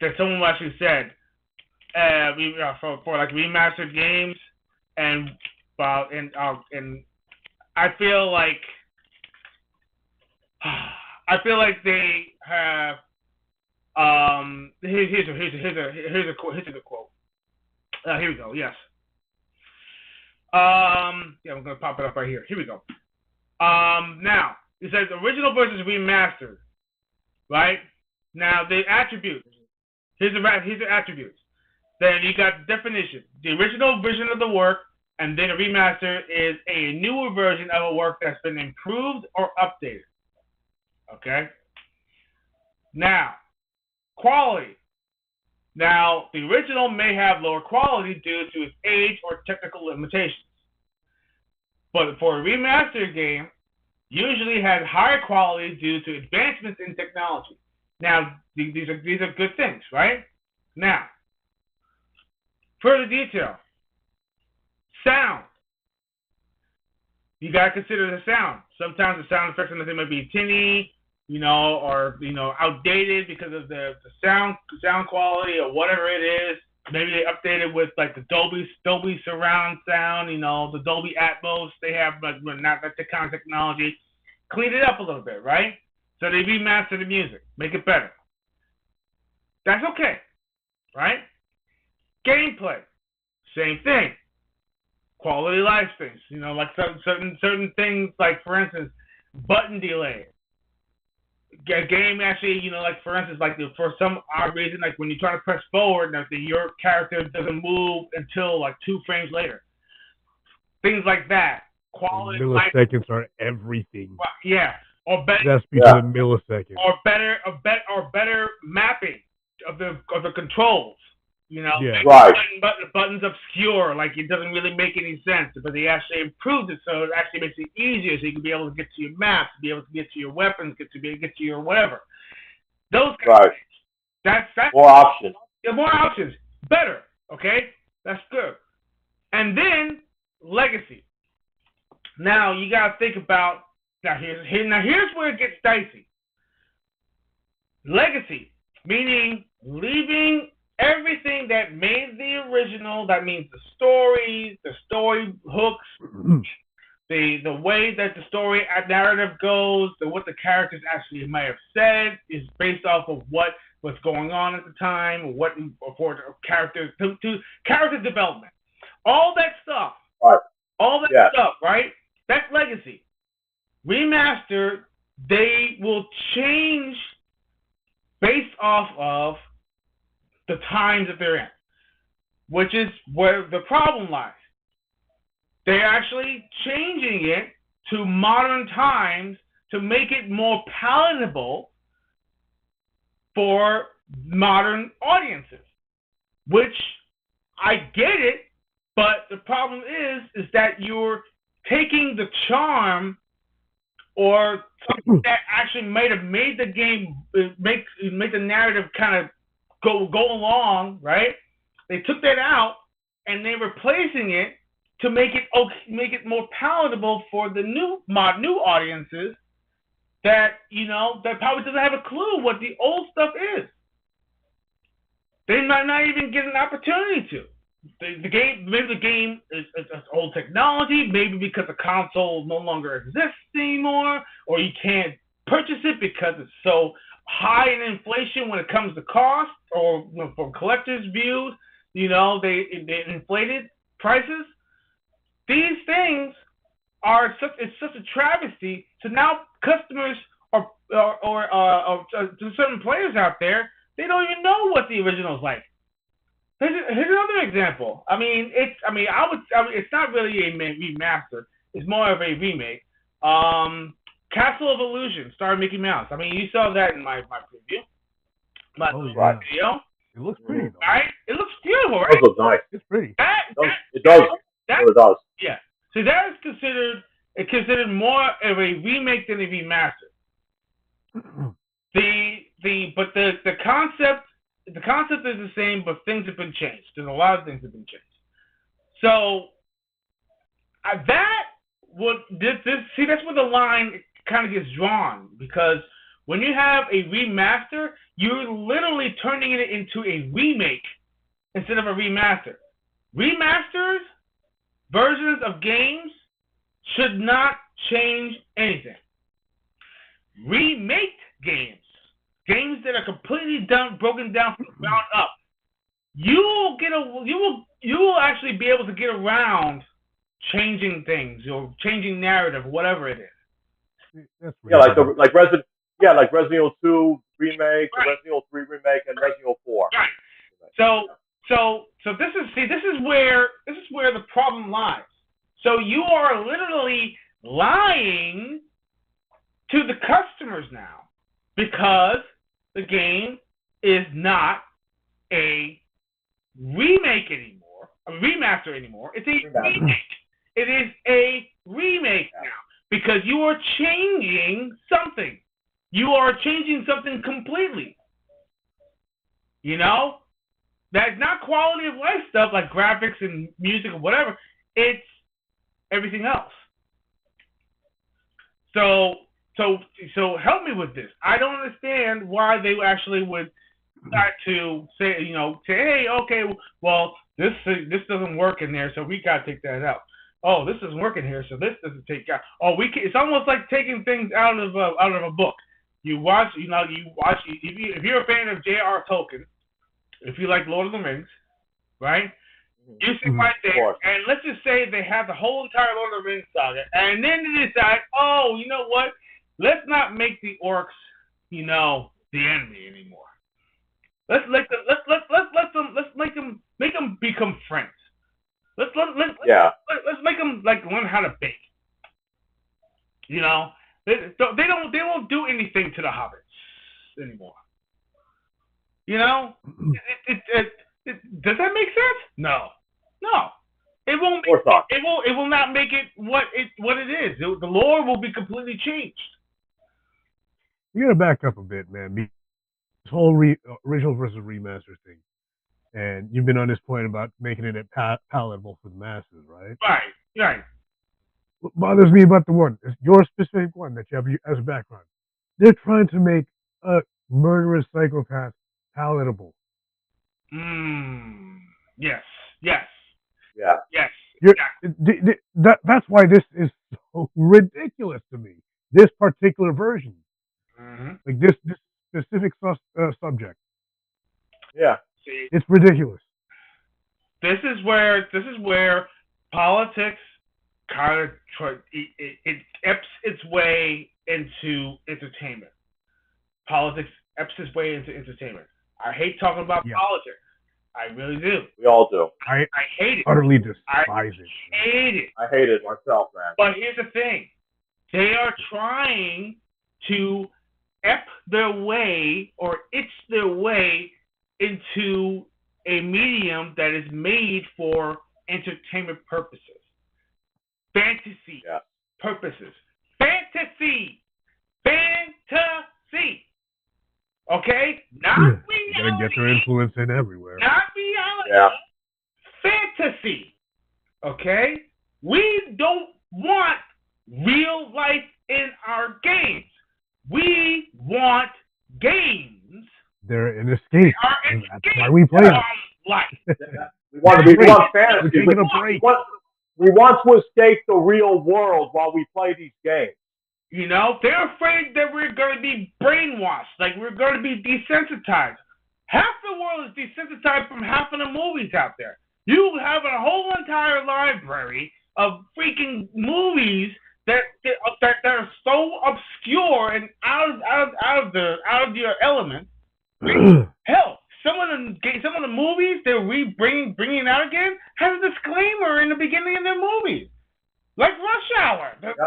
that someone actually said for like remastered games and I feel like they have here's a quote. Here we go. Yes. I'm gonna pop it up right here. Here we go. Now it says original versus remastered. Right? Now the attributes. Here's the attributes. Then you got the definition. The original version of the work, and then a remaster is a newer version of a work that's been improved or updated. Okay? Now, quality. Now, the original may have lower quality due to its age or technical limitations. But for a remastered game, usually has higher quality due to advancements in technology. Now, these are good things, right? Now, further detail. Sound. You gotta consider the sound. Sometimes the sound effects on the thing might be tinny, or outdated because of the sound quality or whatever it is. Maybe they updated with like the Dolby surround sound, the Dolby Atmos. They have not that kind of technology. Clean it up a little bit, right? So they remaster the music, make it better. That's okay, right? Gameplay, same thing. Quality of life things, like certain things, like for instance, button delay. A game actually, like for instance, like for some odd reason, like when you try to press forward, your character doesn't move until like 2 frames later. Things like that. Quality milliseconds are everything. Yeah, or better. That's because of milliseconds. Or better mapping of the controls. Right. Buttons obscure, like it doesn't really make any sense, but they actually improved it so it actually makes it easier, so you can be able to get to your maps, be able to get to your weapons, get to your whatever. Those kind of things. That's more options. Yeah, more options. Better. Okay, that's good. And then legacy. Now you gotta think about here's where it gets dicey. Legacy, meaning leaving everything that made the original. That means the stories, the story hooks, the way that the story narrative goes, what the characters actually might have said is based off of what was going on at the time, what for characters to character development, all that stuff. Right. All that stuff, right? That's legacy. Remastered, they will change based off of the times that they're in, which is where the problem lies. They're actually changing it to modern times to make it more palatable for modern audiences, which I get it, but the problem is that you're taking the charm or something that actually might have made the game, make the narrative kind of go along, right? They took that out and they're replacing it to make it more palatable for the new audiences that that probably doesn't have a clue what the old stuff is. They might not even get an opportunity to. The game is old technology, maybe because the console no longer exists anymore, or you can't purchase it because it's so high in inflation when it comes to cost, or from collectors' views, they inflated prices. These things it's such a travesty. So now customers or to certain players out there, they don't even know what the original's like. Here's another example. It's not really a remaster. It's more of a remake. Castle of Illusion, starring Mickey Mouse. You saw that in my preview. Video. It looks pretty, though. Right? It looks beautiful, right? It looks nice. It's pretty. It does. It does. Yeah. So that is considered more of a remake than a remaster. The concept is the same, but things have been changed. There's a lot of things have been changed. So that's where the line kind of gets drawn, because when you have a remaster, you're literally turning it into a remake instead of a remaster. Remasters, versions of games, should not change anything. Remake games that are completely broken down from the ground up, you will actually be able to get around changing things or changing narrative, whatever it is. Like Resident Evil 2 remake, right. Resident Evil 3 remake, and Resident Evil 4. Right. So this is where the problem lies. So you are literally lying to the customers now, because the game is not a remake anymore, a remaster anymore. It's a remake. It is a remake now because you are changing something. You are changing something completely. You know? That's not quality of life stuff like graphics and music or whatever. It's everything else. So help me with this. I don't understand why they actually would start to say, hey, okay, well, this doesn't work in there, so we gotta take that out. Oh, this doesn't work in here, so this doesn't take out. Oh, it's almost like taking things out of a book. You watch. If you're a fan of J.R. Tolkien, if you like Lord of the Rings, right? You sit right there, and let's just say they have the whole entire Lord of the Rings saga, and then they decide, oh, you know what? Let's not make the orcs, the enemy anymore. Let's make them become friends. Let's make them learn how to bake. They won't do anything to the hobbits anymore. Does that make sense? No. It won't. It will not make it what it is. The lore will be completely changed. You gotta back up a bit, man. This whole original versus remaster thing, and you've been on this point about making it palatable for the masses, right? Right. What bothers me about your specific one that you have as a background, they're trying to make a murderous psychopath palatable. Yes. Yeah. Yes. That's why this is so ridiculous to me. This particular version, like this specific subject. Yeah. It's ridiculous. This is where politics kind of it eps its way into entertainment. Politics eps its way into entertainment. I hate talking about politics. I really do. We all do. I hate it. Utterly despise it. Hate it. I hate it myself, man. But here's the thing. They are trying to ep their way or itch their way into a medium that is made for entertainment purposes. Fantasy purposes. Fantasy. Okay? Not reality. Gotta get their influence in everywhere. Not reality. Yeah. Fantasy. Okay? We don't want real life in our games. We want games. They're an escape. And that's why we play them. Life. We want fantasy. We're taking a break. We want to escape the real world while we play these games. They're afraid that we're going to be brainwashed, like we're going to be desensitized. Half the world is desensitized from half of the movies out there. You have a whole entire library of freaking movies that are so obscure and out of your element. Hell, some of the movies they're bringing out again has a disclaimer in the beginning of their movies. Like Rush Hour. There's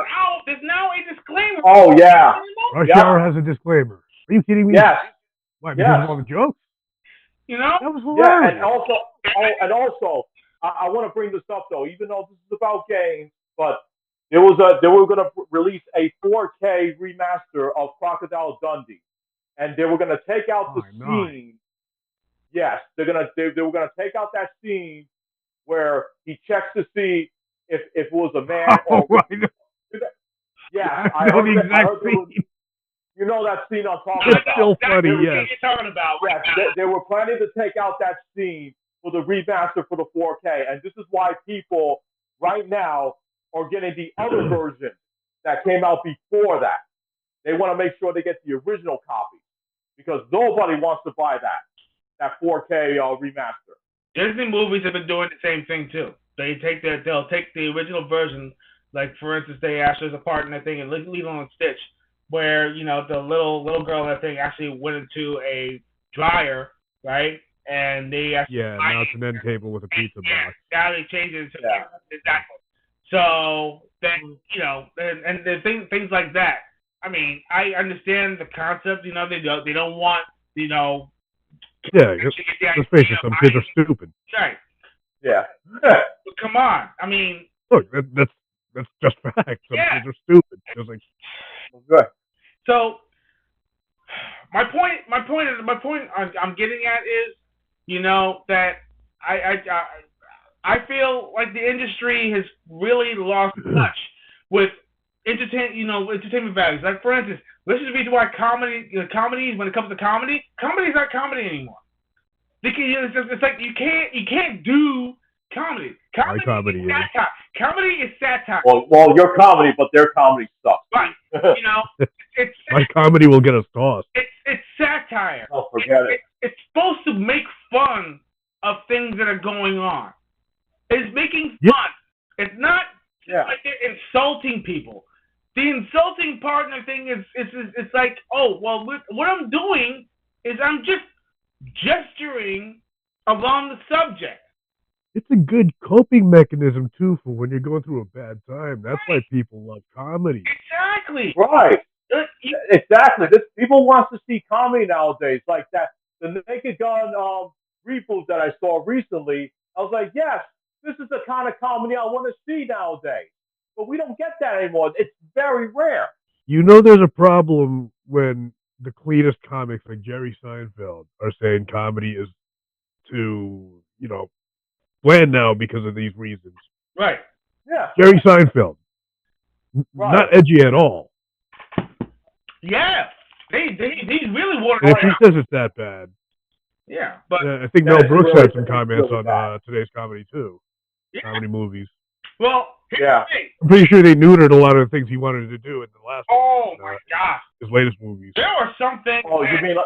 now a disclaimer. Oh, yeah. Rush Hour has a disclaimer. Are you kidding me? Yes. Why, because of all the jokes? That was hilarious. Yeah, and also, I want to bring this up, though, even though this is about games, but they were going to release a 4K remaster of Crocodile Dundee, and they were going to take out the scene. Yes, they were going to take out that scene where he checks to see if it was a man or yeah, I heard that scene. You know that scene I'm talking about. It's still funny, yes. You're talking about. Yes, they were planning to take out that scene for the remaster for the 4K, and this is why people right now are getting the other version that came out before that. They want to make sure they get the original copy because nobody wants to buy that 4K remaster. Disney movies have been doing the same thing too. They'll take the original version, like for instance, there's a part in that thing in Lilo and Stitch where the little girl in that thing actually went into a dryer, right? And they actually now it's an end table with a pizza box. Now they changed it to exactly. So then and the things like that. I mean, I understand the concept. They don't want Yeah, let's face it, some kids are stupid. Right. Yeah. But come on. I mean, look, that's just fact. Some kids are stupid. Just like, right. So my point I'm getting at is, you know, that I feel like the industry has really lost touch with entertainment values. Like, for instance, this is the reason why comedies, when it comes to comedy is not comedy anymore. It's like you can't do comedy. Comedy is satire. Comedy is satire. Well, you're comedy, but their comedy sucks. Right. You know, it's my comedy will get us tossed. It's satire. Oh, forget it. It's supposed to make fun of things that are going on. It's making fun. It's not like they're insulting people. The insulting partner thing is it's like, oh, well, what I'm doing is I'm just gesturing along the subject. It's a good coping mechanism too for when you're going through a bad time. That's why people love comedy. Exactly. Right. Exactly. People want to see comedy nowadays, like that. The Naked Gun reboot that I saw recently. I was like, yes, this is the kind of comedy I want to see nowadays. But we don't get that anymore. It's very rare. You know, there's a problem when the cleanest comics like Jerry Seinfeld are saying comedy is too, bland now because of these reasons. Right. Yeah. Jerry Seinfeld. Not edgy at all. Yeah. They really want to. If he says it's that bad. Yeah, but I think Mel Brooks had some comments on today's comedy too. Yeah. Comedy movies. Well, yeah. I'm pretty sure they neutered a lot of the things he wanted to do in the last. My gosh. His latest movies. There were some things. Oh, you mean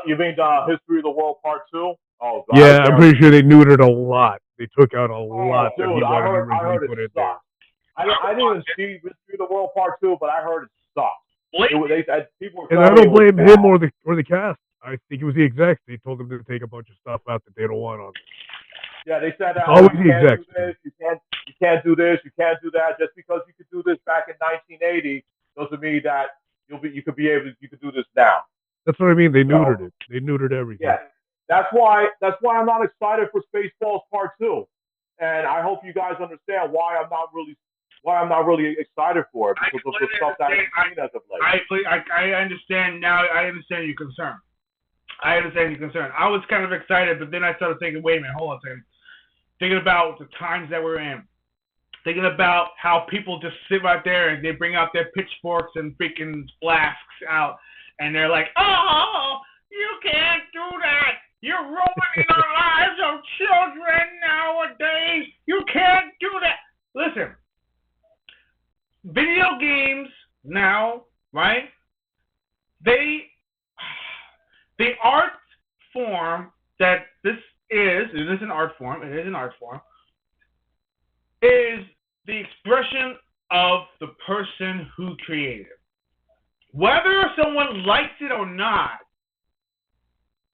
History of the World Part 2? Oh, God. Yeah, I'm pretty sure they neutered a lot. They took out a lot that he wanted to originally put in there. I didn't even see History of the World Part 2, but I heard it sucked. And I don't blame him or the cast. I think it was the execs. They told them to take a bunch of stuff out that they don't want on. Yeah, they said always the execs. You can't do this. You can't do that. Just because you could do this back in 1980 doesn't mean that you could do this now. That's what I mean. They neutered it. They neutered everything. Yeah, that's why I'm not excited for Spaceballs Part 2, and I hope you guys understand why I'm not really excited for it because of the stuff that I've seen as of late. I understand now. I understand your concern. I was kind of excited, but then I started thinking, wait a minute, hold on a second. Thinking about the times that we're in. Thinking about how people just sit right there and they bring out their pitchforks and freaking flasks out, and they're like, oh, you can't do that. You're ruining the lives of children nowadays. You can't do that. Listen, video games now, right? The art form that it is an art form, is the expression of the person who created it. Whether someone likes it or not,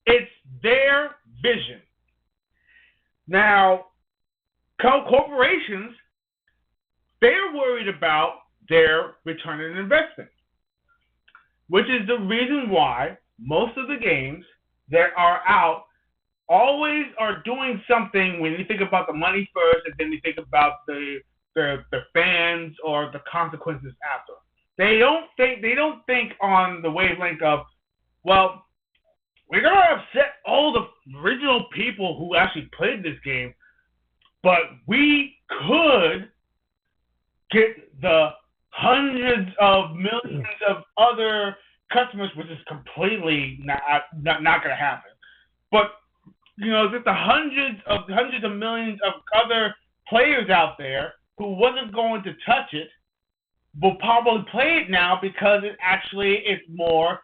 it's their vision. Now, corporations, they're worried about their return on investment, which is the reason why most of the games that are out always are doing something when you think about the money first and then you think about the fans or the consequences after. They don't think on the wavelength of, well, we're going to upset all the original people who actually played this game, but we could get the hundreds of millions of other customers, which is completely not going to happen. But just the hundreds of millions of other players out there who wasn't going to touch it will probably play it now because it actually is more,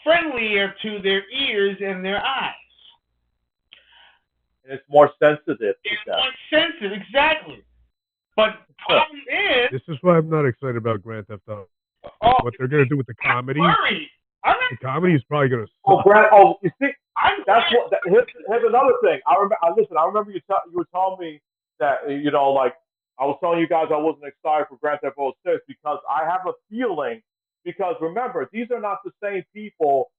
friendlier to their ears and their eyes. And it's more sensitive. Exactly. But the problem is... This is why I'm not excited about Grand Theft Auto. What they're going to do with the comedy. The comedy is probably going to... You see, here's another thing. I remember you were telling me that, I was telling you guys I wasn't excited for Grand Theft Auto 6 because I have a feeling, because remember, these are not the same people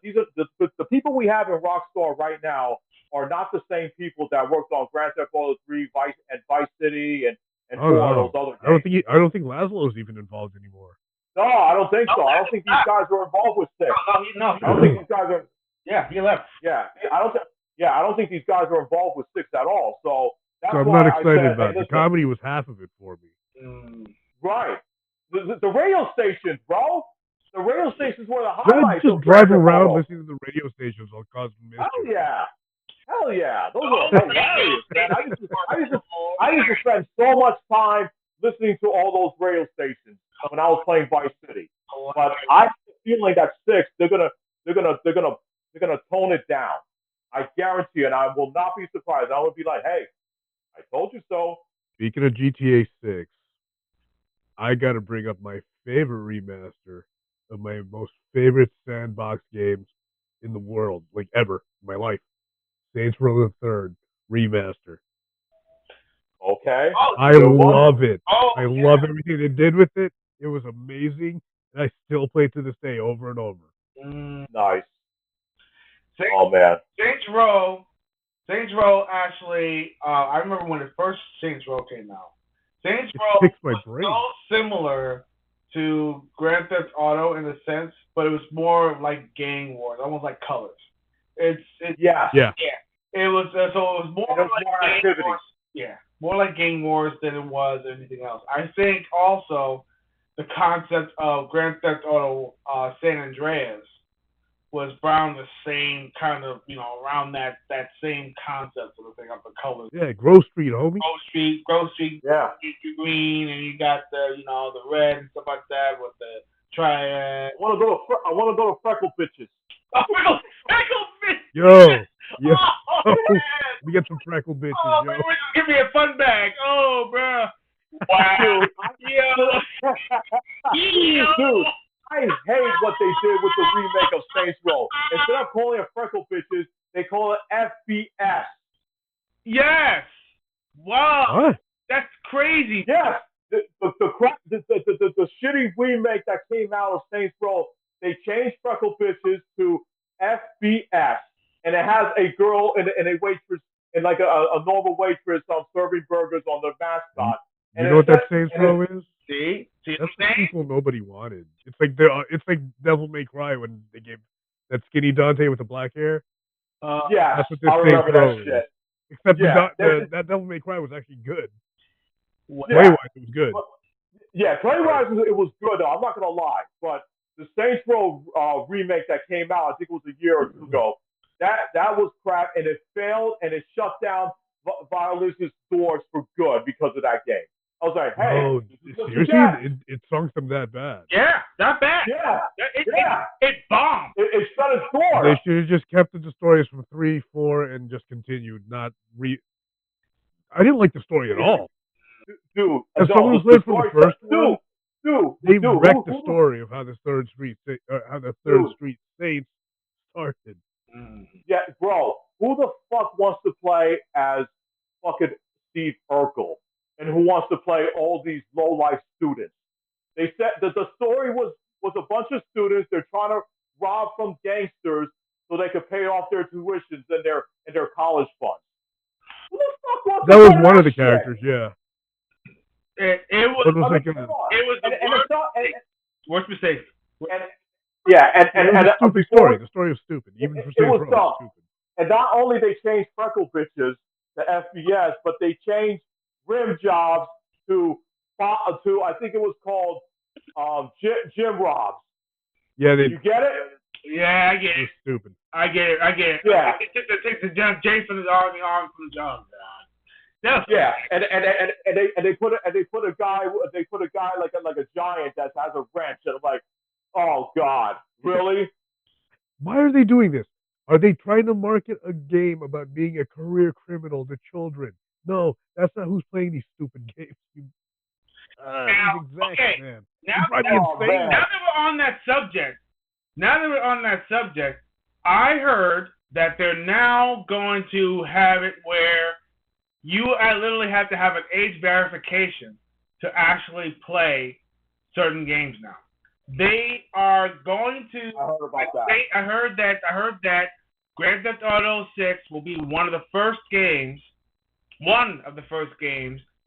these are the people we have in Rockstar right now are not the same people that worked on Grand Theft Auto 3, Vice City, and Oh 4 of no, those other games. I don't think Laszlo's even involved anymore. No, I don't think so. I don't think these guys are involved with 6. No, I don't think these guys are. Yeah, he left. Yeah, I don't. I don't think these guys are involved with 6 at all. So that's So I'm why not excited I said, about it. hey, The comedy was half of it for me. Right. The radio stations, bro. The radio stations were the Yeah, highlights. just of drive Grand Theft around Auto. listening to the radio stations will cause mischief. Hell yeah. Those are hilarious, man. I used to spend so much time listening to all those radio stations when I was playing Vice City. But I have a feeling that 6, they're gonna tone it down. I guarantee, and I will not be surprised. I would be like, hey, I told you so. Speaking of GTA 6, I got to bring up my favorite remaster of my most favorite sandbox games in the world, like ever in my life. Saints Row the Third remaster. Okay. I love it. I love everything they did with it. It was amazing, and I still play it to this day over and over. Nice. Oh man. Saints Row actually, I remember when the first Saints Row came out. Saints Row was so similar to Grand Theft Auto in a sense, but it was more like gang wars, almost like Colors. Yeah. It was so it was more like gang activity. wars. Yeah, more like gang wars than it was anything else. I think also the concept of Grand Theft Auto San Andreas was around the same kind of, around that same concept of the thing of the colors. Yeah, Grove Street, homie. Grove Street, yeah. Green, and you got the, the red and stuff like that with the triad. I want to go to Freckle Bitches. Freckle Bitches. Yo. Yeah. Oh, we get some Freckle Bitches, yo. yo. Give me a fun bag. Oh, bro. Wow. Dude, I hate what they did with the remake of Saints Row. Instead of calling it Freckle Bitches, they call it FBS. Yes. Wow. What? That's crazy. Yes. The shitty remake that came out of Saints Row, they changed Freckle Bitches to FBS. And it has a girl and a waitress, and like a normal waitress serving burgers on their mascot. You know what that Saints Row is? See that's the sequel nobody wanted. It's like Devil May Cry when they gave that skinny Dante with the black hair. Yeah, that's what this I remember Saints Row that is. shit. Except that Devil May Cry was actually good. Play-wise, it was good. Yeah, play-wise, it was good, though. I'm not going to lie. But the Saints Row remake that came out, I think it was a year or two ago, that was crap, and it failed, and it shut down Violence's doors for good because of that game. I was like, hey. Oh, seriously? It sunk them that bad? Yeah, that bad. Yeah. It bombed. It shut its door. They should have just kept the stories from 3, 4, and just continued, I didn't like the story at all. Dude. As someone who's played from the first one, they wrecked the who, story of how the Third Street Saints started. Yeah, bro. Who the fuck wants to play as fucking Steve Urkel? And who wants to play all these low-life students? They said that the story was a bunch of students. They're trying to rob from gangsters so they could pay off their tuitions and their college funds. Who the fuck wants that to was play one that of the shit? characters, yeah. It was the worst mistake. And a stupid story. The story was stupid. Even for Saints Row, it was stupid. And not only they changed Freckle Bitches to FBS, but they changed rim jobs to I think it was called Jim Robs. Yeah, you get it? Yeah, I get it. It was stupid. I get it. Yeah. It takes the Jason is already on from the job. Yeah, and they put a guy like a giant that has a wrench, and I'm like, oh God, really? Why are they doing this? Are they trying to market a game about being a career criminal to children? No, that's not who's playing these stupid games. Man. Now that we're on that subject, I heard that they're now going to have it where you literally have to have an age verification to actually play certain games now. they are going to. I heard about that. I heard that Grand Theft Auto 6 will be one of the first games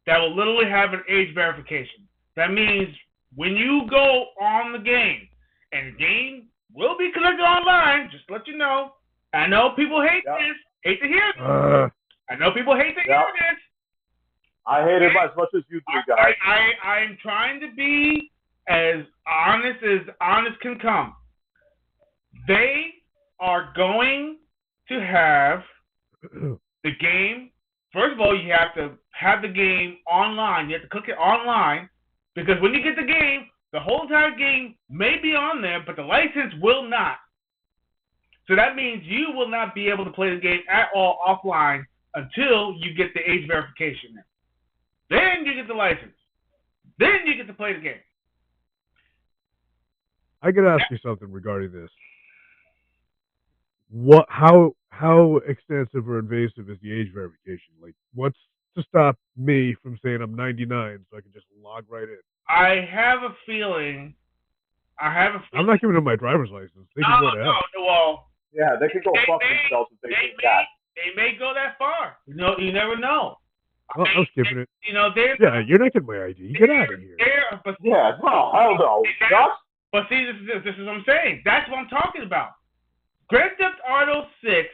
that will literally have an age verification. That means when you go on the game, and the game will be connected online, just to let you know. I know people hate this, hate to hear this. I know people hate to hear this. I hate it as much as you do, guys. I'm trying to be as honest can come. They are going to have the game. First of all, you have to have the game online. You have to click it online, because when you get the game, the whole entire game may be on there, but the license will not. So that means you will not be able to play the game at all offline until you get the age verification. Then you get the license. Then you get to play the game. I could ask you something regarding this. How extensive or invasive is the age verification? Like, what's to stop me from saying I'm 99 so I can just log right in? I have a feeling. I'm not giving them my driver's license. They can go to hell. Well, yeah, they can go fuck themselves if they do that. They may go that far. You never know. Well, I'm skipping it. Yeah, you're not getting my ID. Get out of here. Hell no. But see, this is what I'm saying. That's what I'm talking about. Grand Theft Auto 6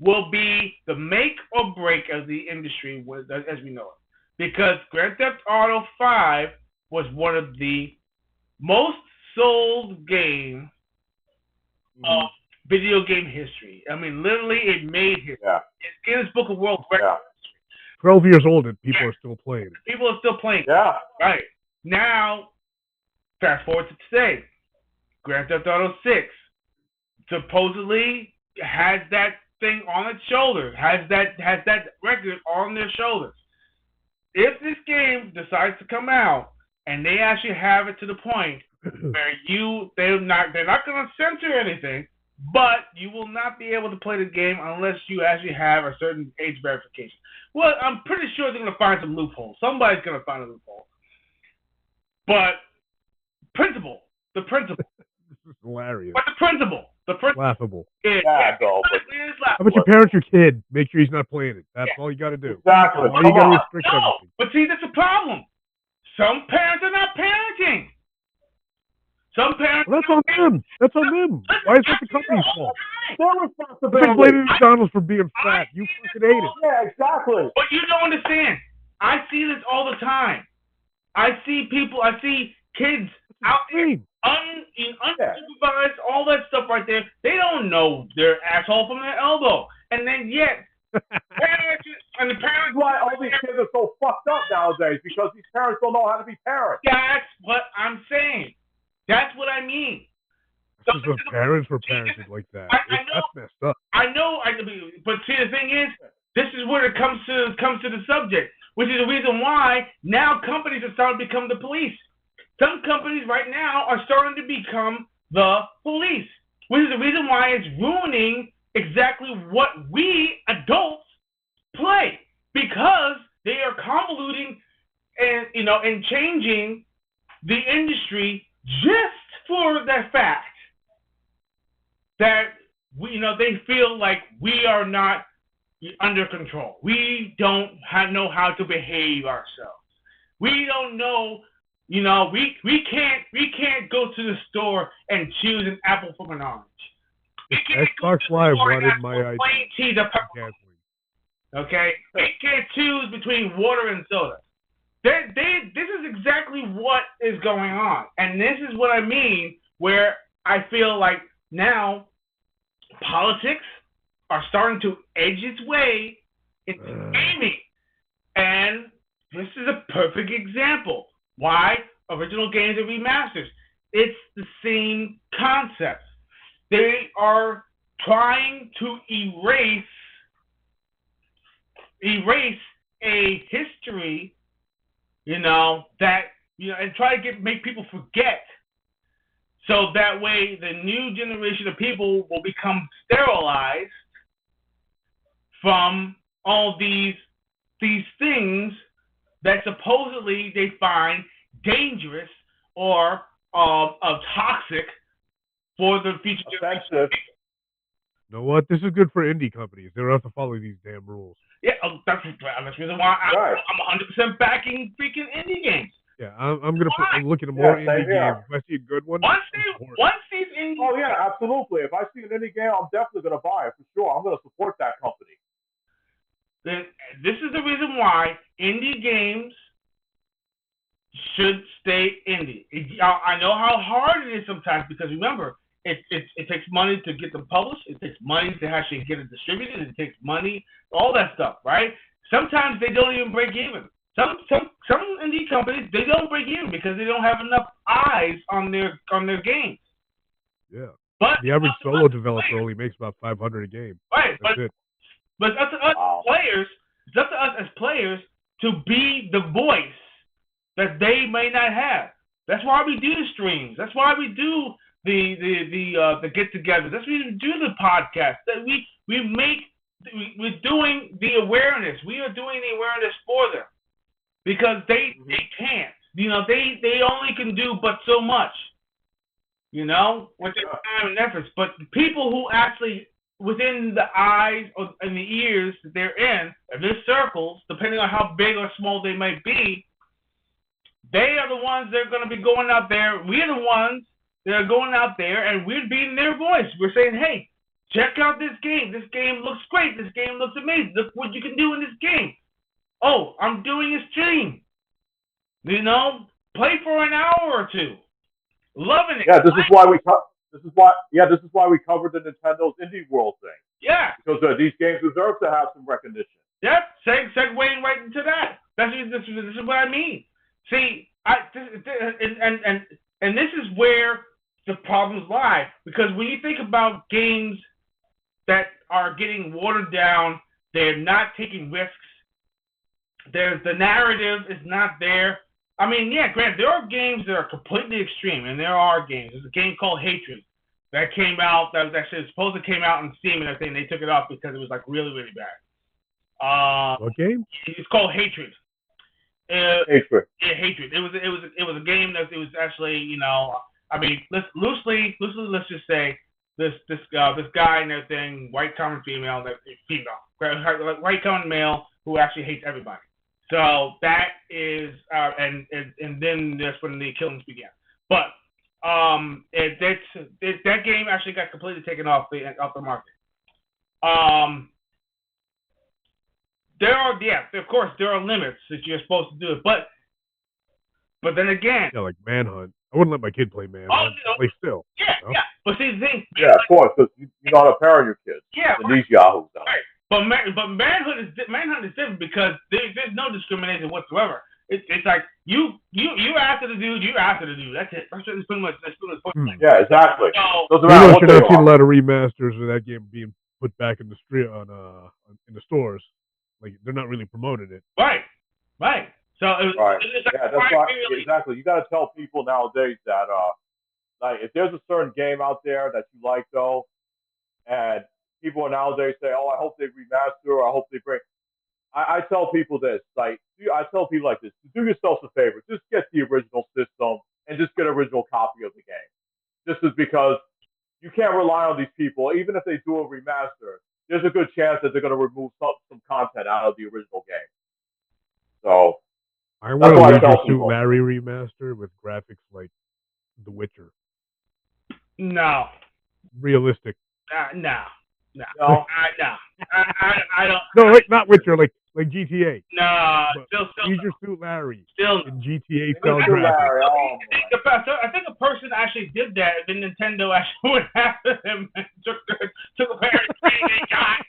will be the make or break of the industry as we know it. Because Grand Theft Auto 5 was one of the most sold games of video game history. I mean, literally, it made history. Yeah. It's Guinness Book of World Records. 12 years old and people are still playing it. People are still playing. Yeah. Right. Now, fast forward to today. Grand Theft Auto 6 supposedly has that thing on its shoulder, has that record on their shoulders. If this game decides to come out and they actually have it to the point where they're not going to censor anything, but you will not be able to play the game unless you actually have a certain age verification. Well, I'm pretty sure they're going to find some loopholes. Somebody's going to find a loophole. But the principle. This is hilarious. But the principle. Laughable. How about you parent your kid? Make sure he's not playing it. That's all you got to do. Exactly. All you got to restrict everything. But see, that's a problem. Some parents are not parenting. Some parents. Well, that's on them. That's on them. Why is that the company's fault? Their responsibility. You're blaming McDonald's for being fat. You fucking ate it. Yeah, exactly. But you don't understand. I see this all the time. I see kids out there unsupervised, all that stuff right there. They don't know their asshole from their elbow. And then yet, parents. Why all these kids are so fucked up nowadays, because these parents don't know how to be parents. That's what I'm saying. That's what I mean. This is what parents were parented like that. That's messed up. I know. But see, the thing is, this is where it comes to the subject, which is the reason why now companies are starting to become the police. Some companies right now are starting to become the police, which is the reason why it's ruining exactly what we adults play, because they are convoluting and changing the industry just for the fact that they feel like we are not under control. We don't know how to behave ourselves. We don't know. We can't go to the store and choose an apple from an orange. Xbox Live wanted my ID. Okay? We can't choose between water and soda. This is exactly what is going on. And this is what I mean, where I feel like now politics are starting to edge its way into gaming. And this is a perfect example. Why original games are remasters? It's the same concept. They are trying to erase a history, and try to make people forget. So that way the new generation of people will become sterilized from all these things that supposedly they find dangerous or toxic for the future generation. You know what? This is good for indie companies. They don't have to follow these damn rules. Yeah, that's the reason why I'm 100% backing freaking indie games. Yeah, I'm looking at more indie games. If I see a good one, once these indie. Oh yeah, absolutely. If I see an indie game, I'm definitely gonna buy it for sure. I'm gonna support that company. Then this is the reason why indie games should stay indie. I know how hard it is sometimes because remember, it takes money to get them published. It takes money to actually get it distributed. It takes money, all that stuff, right? Sometimes they don't even break even. Some indie companies, they don't break even because they don't have enough eyes on their games. Yeah. But the average solo developer only makes about $500 a game. Right. That's it. But it's up to us players. It's up to us as players to be the voice that they may not have. That's why we do the streams. That's why we do the get-together. That's why we do the podcast. That we're doing the awareness. We are doing the awareness for them because they can't. You know, they only can do but so much. You know, with their time and efforts. But people who actually within the eyes and the ears that they're in, their circles, depending on how big or small they might be, they are the ones that are going to be going out there. We're the ones that are going out there, and we're being their voice. We're saying, hey, check out this game. This game looks great. This game looks amazing. Look what you can do in this game. Oh, I'm doing a stream. You know, play for an hour or two. Loving it. Yeah, this is why we covered the Nintendo's Indie World thing. Yeah, because these games deserve to have some recognition. Yep, segueing right into that. This is what I mean. See, and this is where the problems lie, because when you think about games that are getting watered down, they're not taking risks. The narrative is not there. I mean, yeah, granted, there are games that are completely extreme, and there are games. There's a game called Hatred that came out, that was actually supposed to came out on Steam and everything. They took it off because it was like really, really bad. What game? It's called Hatred. Hatred. Yeah, Hatred. It was a game that it was actually, you know, I mean, loosely, let's just say this guy and everything, white common female, white common male who actually hates everybody. So that is, and then that's when the killings began. But that game actually got completely taken off the market. There are, of course, there are limits that you're supposed to do it, but then again, yeah, like Manhunt. I wouldn't let my kid play Manhunt. Play still. Yeah, you know? Yeah. But see the thing. Yeah, of course, because you know how to parent your kids. Yeah. And these yahoos now. Right. But Manhunt is different because there's no discrimination whatsoever. It's like you after the dude, you're after the dude. That's it. That's pretty much Yeah, exactly. Doesn't matter what they are. I've seen a lot of remasters of that game being put back in the street in the stores. Like they're not really promoting it. Right. So it's like, that's why exactly. You got to tell people nowadays that like if there's a certain game out there that you like though, and people nowadays say, "Oh, I hope they remaster," or "I hope they bring." I tell people this, like I tell people like this: do yourself a favor, just get the original system and just get an original copy of the game. This is because you can't rely on these people, even if they do a remaster. There's a good chance that they're going to remove some content out of the original game. So I want a Leisure Suit Larry remaster with graphics like The Witcher. No. Realistic. No. I don't. No, like not Witcher, like GTA. No, still Leisure Suit Larry. Still in GTA style graphics. I think a person actually did that, and then Nintendo actually went after him and took a parent training they got.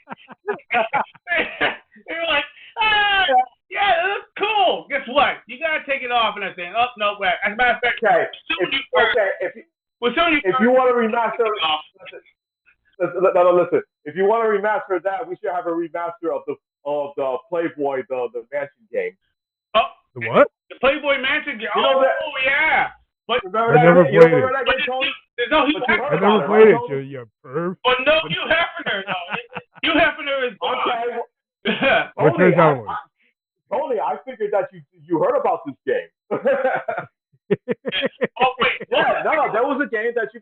They were like, yeah, it looks cool. Guess what? You gotta take it off and everything. Oh no, wait. As a matter of fact, if you want to remaster, listen. If you want to remaster that, we should have a remaster of the Playboy, the Mansion game. Oh, the what? The Playboy Mansion game. You know that? Oh yeah. But I never played it. No, Hugh Hefner. I never played it, you perv. But no, Hugh Hefner. No, Hugh Hefner is okay. Tony, I figured that you heard about this game. Oh wait, yeah, saying? That you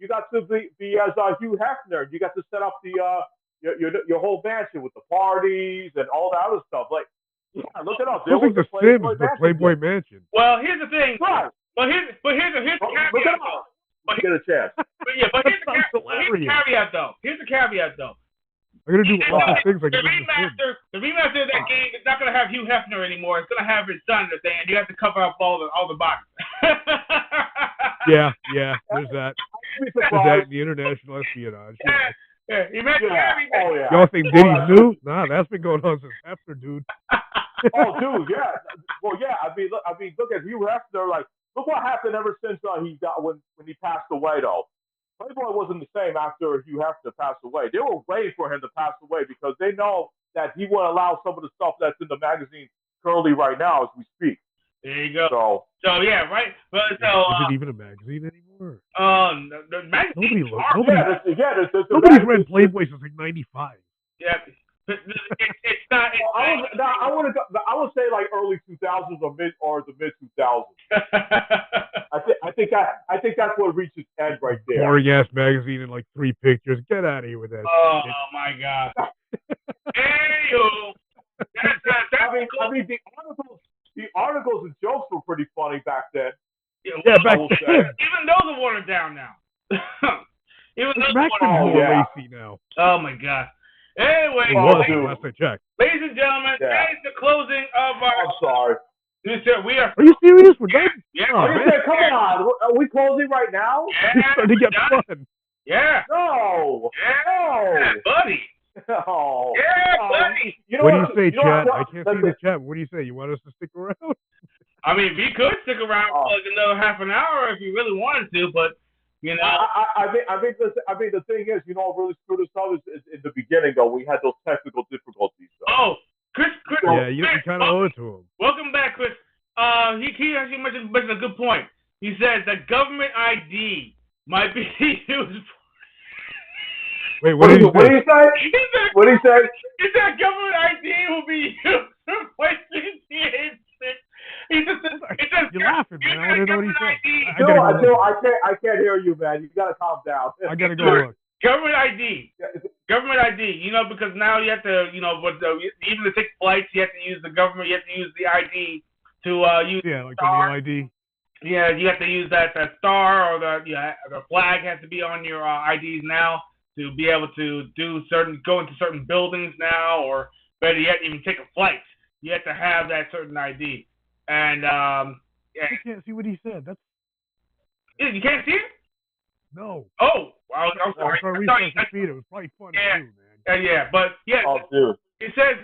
got to be as Hugh Hefner. You got to set up the your whole mansion with the parties and all that other stuff. Like, yeah, look it up. There was the a Playboy Sims, the Mansion. Playboy Mansion. Well, here's the thing. Right. But here's the caveat. Look it up. Get a chance. But here's the caveat though. Here's the caveat though. I'm gonna do awesome things like the remaster of that game is not gonna have Hugh Hefner anymore. It's gonna have his son the thing, and you have to cover up all the bodies. yeah, there's that. There's that in the international espionage. Yeah. Oh yeah. Y'all think Diddy's new? Nah, that's been going on since Hefner, dude. Oh, dude, yeah. Well, yeah. I mean, look at Hugh Hefner. Like, look what happened ever since he got when he passed away, though. Playboy wasn't the same after Hugh Hefner passed away. They were waiting for him to pass away because they know that he won't allow some of the stuff that's in the magazine currently right now as we speak. There you go. So yeah, right. But so is it even a magazine anymore? The magazine. Nobody's read Playboy since like '95. Yeah. It's not. I would say like early 2000s or the mid 2000s. I think that's what reached its end right there. Boring ass magazine and like 3 pictures. Get out of here with that. Oh my God. The articles and jokes were pretty funny back then. Yeah, back then. Even those are watered down now. Even those are more racy now. Oh my God. Anyway, last I checked. Ladies and gentlemen, that is the closing of our. I'm sorry. We are. Are you serious? We're done? Yeah. Come on. Are we closing right now? Yeah. It's starting to get fun. Yeah. No. Yeah, buddy. Oh. Yeah, buddy. What do you say, chat? I can't see the chat. What do you say? You want us to stick around? I mean, we could stick around for like another half an hour if you really wanted to, but you know. I think the thing is, what really screwed us up is in the beginning though. We had those technical difficulties. So. Oh, Chris. Yeah, you kind of owe it to him. Welcome back, Chris. He actually mentioned a good point. He said that government ID might be used. Wait, what did he say? What did he say? He said government ID will be used to replace GTA 6. You're laughing, man. I want to know what he said. I can't hear you, man. You gotta calm down. I gotta go look. Government ID. Government ID. Because now you have to, even to take flights, you have to use the government. You have to use the ID to use. Yeah, like the new ID. Yeah, you have to use that star or the flag has to be on your IDs now to be able to go into certain buildings now, or better yet, even take a flight. You have to have that certain ID. And I can't see what he said. You can't see it? No. Oh, I'm sorry. I'm sorry. It was probably funny too, man. Yeah, but yeah. Oh, dude. He says,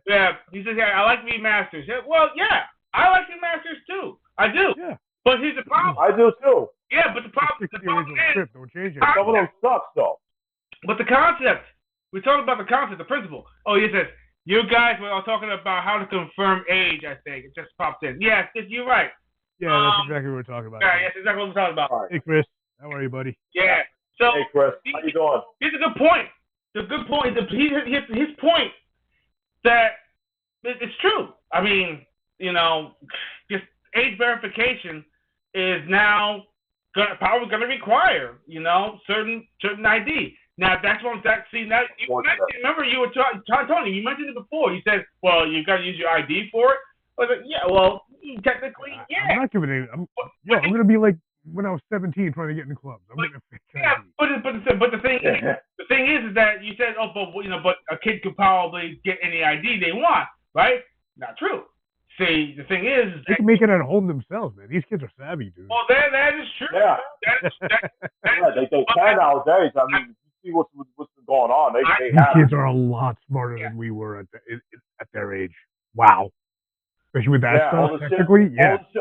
yeah. He says, yeah, I like remasters. Yeah, well, yeah, I like remasters too. I do. Yeah. But here's the problem. I do too. Yeah, but the problem is, don't change it. Some of them suck though. But the concept, we're talking about the concept, the principle. Oh, he says, you guys were all talking about how to confirm age, I think. It just popped in. Yes, you're right. Yeah, that's exactly what we're talking about. Yeah, that's exactly what we're talking about. Right. Hey, Chris. How are you, buddy? Yeah. So, hey, Chris. How you doing? Here's a good point. The good point. His point that it's true. I mean, just age verification is now probably going to require, certain ID. Now that's what remember you were Tony. You mentioned it before. You said, "Well, you got to use your ID for it." I was like, "Yeah, well, technically, yeah." I'm not giving it. I'm going to be like when I was 17, trying to get in clubs. I'm getting a fake ID. But the thing is that you said, "Oh, but a kid could probably get any ID they want," right? Not true. See, the thing is they can make it at home themselves, man. These kids are savvy, dude. Well, that is true. Yeah. They can nowadays. I mean, you see what's going on. These kids are a lot smarter than we were at their age. Wow. Especially with that stuff, technically,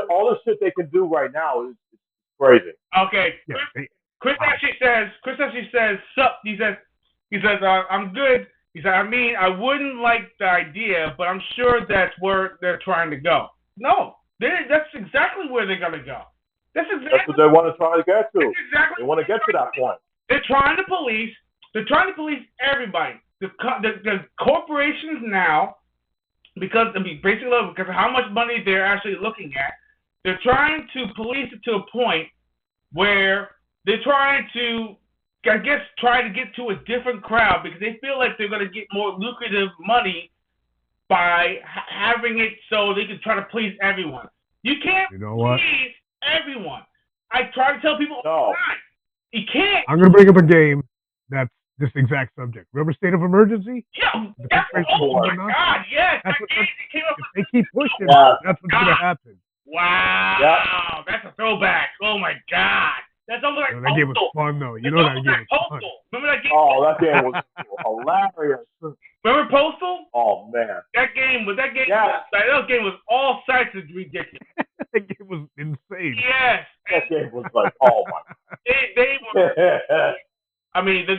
all the shit they can do right now is crazy. Okay. Yeah. Chris actually says, sup. He says, I'm good. He said, I wouldn't like the idea, but I'm sure that's where they're trying to go. No, that's exactly where they're going to go. That's what they want to try to get to. Exactly. They want to get to that point. They're trying to police everybody. The corporations now, because of how much money they're actually looking at, they're trying to police it to a point where they're trying to, I guess, try to get to a different crowd because they feel like they're going to get more lucrative money by having it so they can try to please everyone. You can't please everyone. I try to tell people all the time. You can't. I'm going to bring up a game that's this exact subject. Remember State of Emergency? Yeah. Oh my God, yes. If they keep pushing, that's what's going to happen. Wow. That's a throwback. Oh my God. That's almost like that game was fun, though. You know that game was fun. Remember that game? Oh, that game was hilarious. Remember Postal? Oh man. That game was all sides of ridiculous. That game was insane. Yes. That game was like, oh my. They were. I mean, the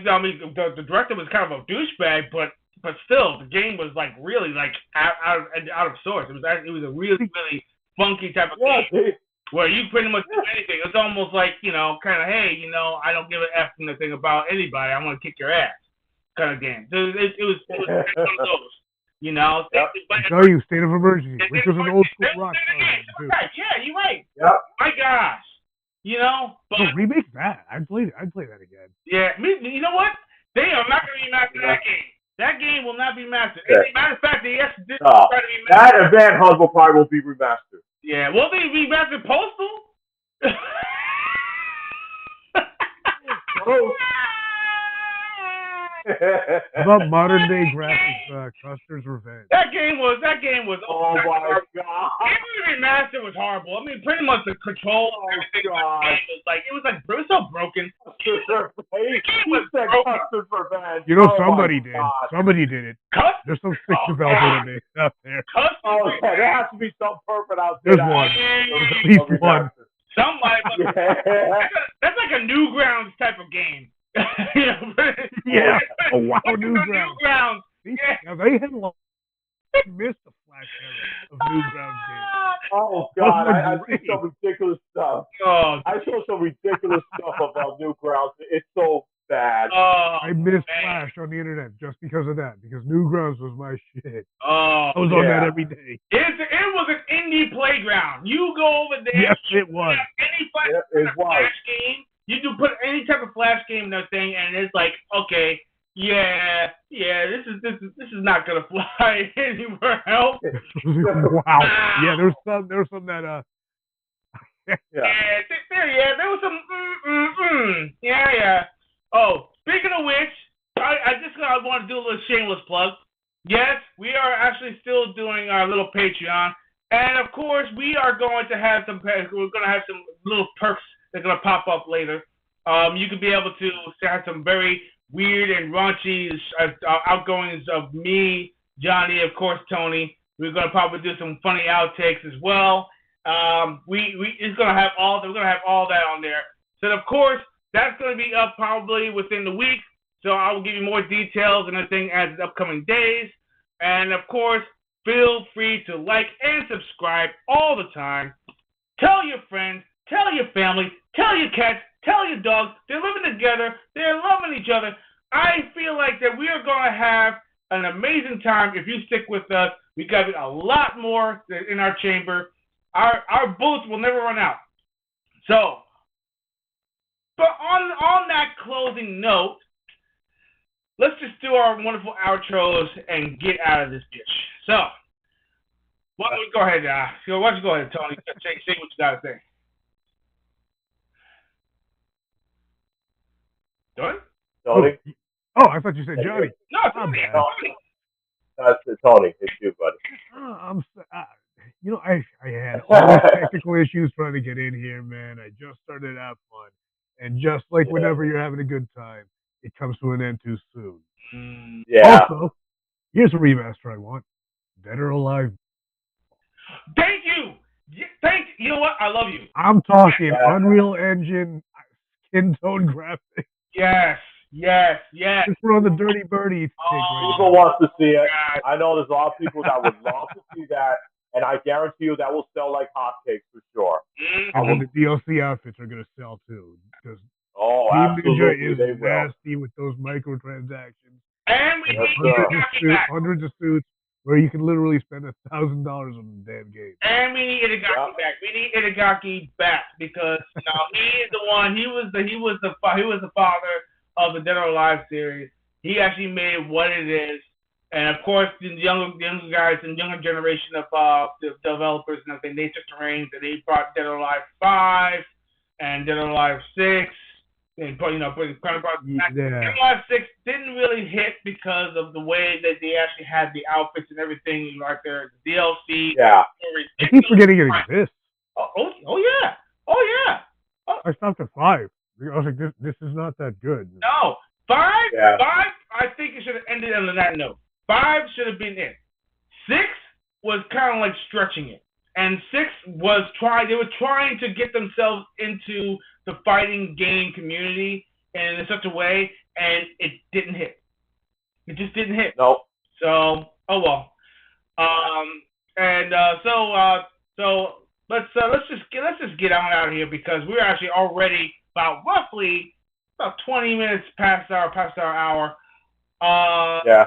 director was kind of a douchebag, but still, the game was like really like out of sorts. It was a really funky type of game. Where you pretty much do anything. It's almost like, kind of, hey, I don't give an F nothing about anybody. I want to kick your ass kind of game. So it was one of those, Yep. I tell you, State of Emergency, which was an old school rock game, too. Yeah, you're right. Yep. My gosh. But remake that. I'd play that again. Yeah, you know what? They are not going to remaster that game. That game will not be mastered. As a matter of fact, they did try to remaster that Advance Hunt will probably be remastered. Yeah, will they remaster Postal? How about modern day graphics, Custer's Revenge? That game was. Oh my God! Even the remaster was horrible. I mean, pretty much the control and everything was so broken. Custer's Revenge. Somebody did. Somebody did it. There's some sick developer out there. Oh yeah, there has to be some perfect out there. There's one. There's at least one. Somebody. That's like a Newgrounds type of game. Yeah. Oh wow, Newgrounds. Now they had missed the Flash era of Newgrounds games. Oh God, I see some ridiculous stuff. I saw some ridiculous stuff about Newgrounds. It's so bad. I missed Flash on the internet just because of that, because Newgrounds was my shit. I was on that every day. It was an indie playground. You go over there. Yes, it was. Any Flash game. You do put any type of Flash game in that thing, and it's like, okay, this is not gonna fly anywhere else. Wow. Yeah, there's some that there was some yeah. Oh, speaking of which, I want to do a little shameless plug. Yes, we are actually still doing our little Patreon, and of course we are going to have some little perks. They're going to pop up later. You could be able to have some very weird and raunchy outgoings of me, Johnny, of course, Tony. We're going to probably do some funny outtakes as well. We're going to have all that on there. So, of course, that's going to be up probably within the week. So I will give you more details and everything as the upcoming days. And, of course, feel free to like and subscribe all the time. Tell your friends. Tell your family, tell your cats, tell your dogs. They're living together. They're loving each other. I feel like that we are going to have an amazing time if you stick with us. We got a lot more in our chamber. Our bullets will never run out. So, but on that closing note, let's just do our wonderful outros and get out of this bitch. So, why don't you go ahead, Tony? Say what you got to say. Tony? Oh, I thought you said Johnny. No, Tony. That's Tony. It's you, buddy. I had all these technical issues trying to get in here, man. I just started out fun. And just like whenever you're having a good time, it comes to an end too soon. Yeah. Also, here's a remaster I want. Dead or Alive. Thank you. You know what? I love you. I'm talking Unreal Engine, skin tone graphics. Yes. Just run the Dirty Birdie thing. People want to see it. I know there's a lot of people that would love to see that, and I guarantee you that will sell like hotcakes for sure. And then the DLC outfits are going to sell too. Because Team Ninja is nasty with those microtransactions. And we need hundreds of suits. where you can literally spend $1,000 on the damn game. And we need Itagaki back. We need Itagaki back because he is the one. He was the father of the Dead or Alive series. He actually made what it is, and of course the younger guys and younger generation of the developers and everything, they took the reins and they brought Dead or Alive 5 and Dead or Alive 6. And kind of brought back. Dead or Alive 6 didn't really hit because of the way that they actually had the outfits and everything, like their DLC. Yeah. I keep forgetting it exists. Oh yeah. I stopped at 5. I was like, this is not that good. No. 5, I think it should have ended on that note. 5 should have been it. 6 was kind of like stretching it. And 6 was they were trying to get themselves into the fighting game community in such a way, and it didn't hit. It just didn't hit. Nope. So, oh well. So let's just get on out of here because we're actually already roughly about 20 minutes past our hour. Yeah.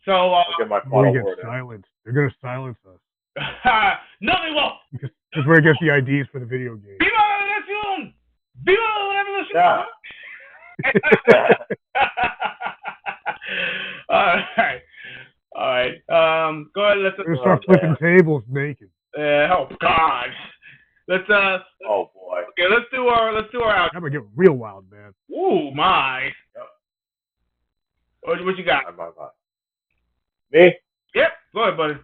So I'll get my final word. Silenced. They're gonna silence us. No, they won't. Because where I get the IDs for the video game. Viva la revolución! Viva la revolución! Yeah. All right. Go ahead. Let's start flipping tables naked. Oh God. Let's Oh boy. Okay, let's do our outro. I'm gonna get real wild, man. Ooh my. Yep. What you got? Me? Yep. Go ahead, buddy.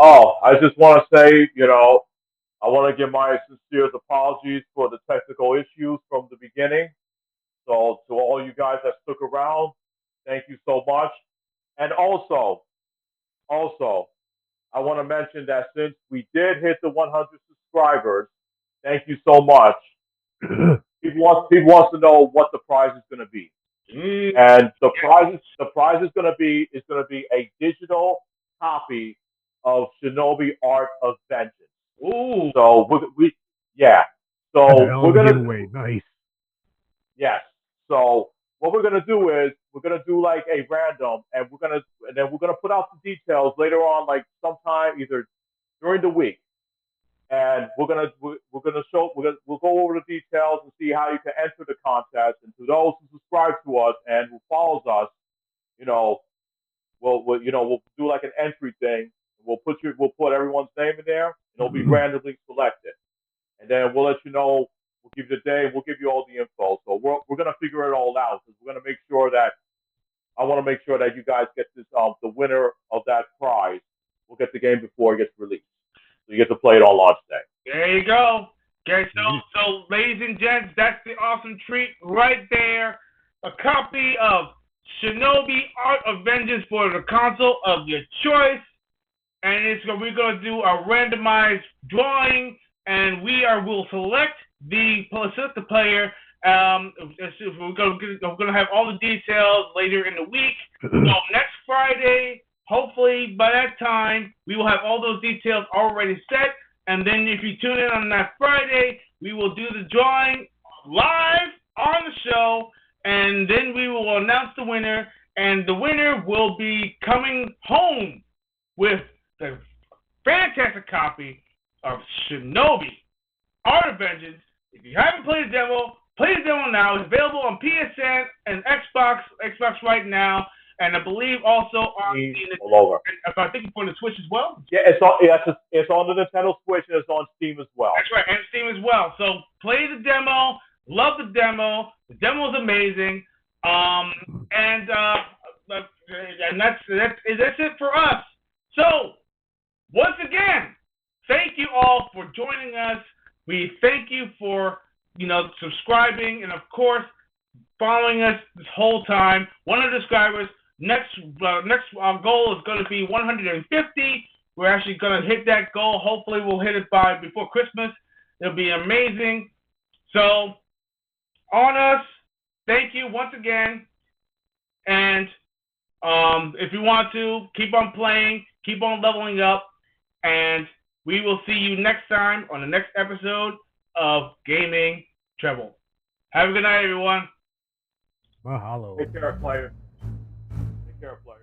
Oh, I just want to say, I want to give my sincerest apologies for the technical issues from the beginning. So to all you guys that stuck around, thank you so much. And also, I want to mention that since we did hit the 100 subscribers, thank you so much. People wants to know what the prize is going to be. And the prize is going to be a digital copy of Shinobi Art of Vengeance. Ooh. So we're gonna giveaway. Nice. Yes. So what we're gonna do is we're gonna do like a random, and we're gonna put out the details later on, like sometime either during the week, and we'll go over the details and see how you can enter the contest. And to those who subscribe to us and who follows us, we'll do like an entry thing. We'll put everyone's name in there, and it'll be randomly selected. And then we'll let you know. We'll give you the day. We'll give you all the info. So we're gonna figure it all out. Because we're gonna make sure that I want to make sure that you guys get this. The winner of that prize will get the game before it gets released. So you get to play it on launch day. There you go. Okay, so ladies and gents, that's the awesome treat right there. A copy of Shinobi Art of Vengeance for the console of your choice. And we're going to do a randomized drawing, and we'll select the player. We're going to have all the details later in the week. So next Friday, hopefully by that time, we will have all those details already set. And then if you tune in on that Friday, we will do the drawing live on the show, and then we will announce the winner, and the winner will be coming home with the fantastic copy of Shinobi Art of Vengeance. If you haven't played the demo, play the demo now. It's available on PSN and Xbox right now, and I believe also on all over. I think for the Switch as well. Yeah, it's on the Nintendo Switch and it's on Steam as well. That's right, and Steam as well. So play the demo. Love the demo. The demo is amazing. And that's it for us. So once again, thank you all for joining us. We thank you for subscribing and of course following us this whole time. 100 subscribers. Next goal is going to be 150. We're actually going to hit that goal. Hopefully, we'll hit it before Christmas. It'll be amazing. So, on us, thank you once again. And if you want to, keep on playing, keep on leveling up, and we will see you next time on the next episode of Gaming Treble. Have a good night, everyone. Mahalo. Take care, players. Take care, players.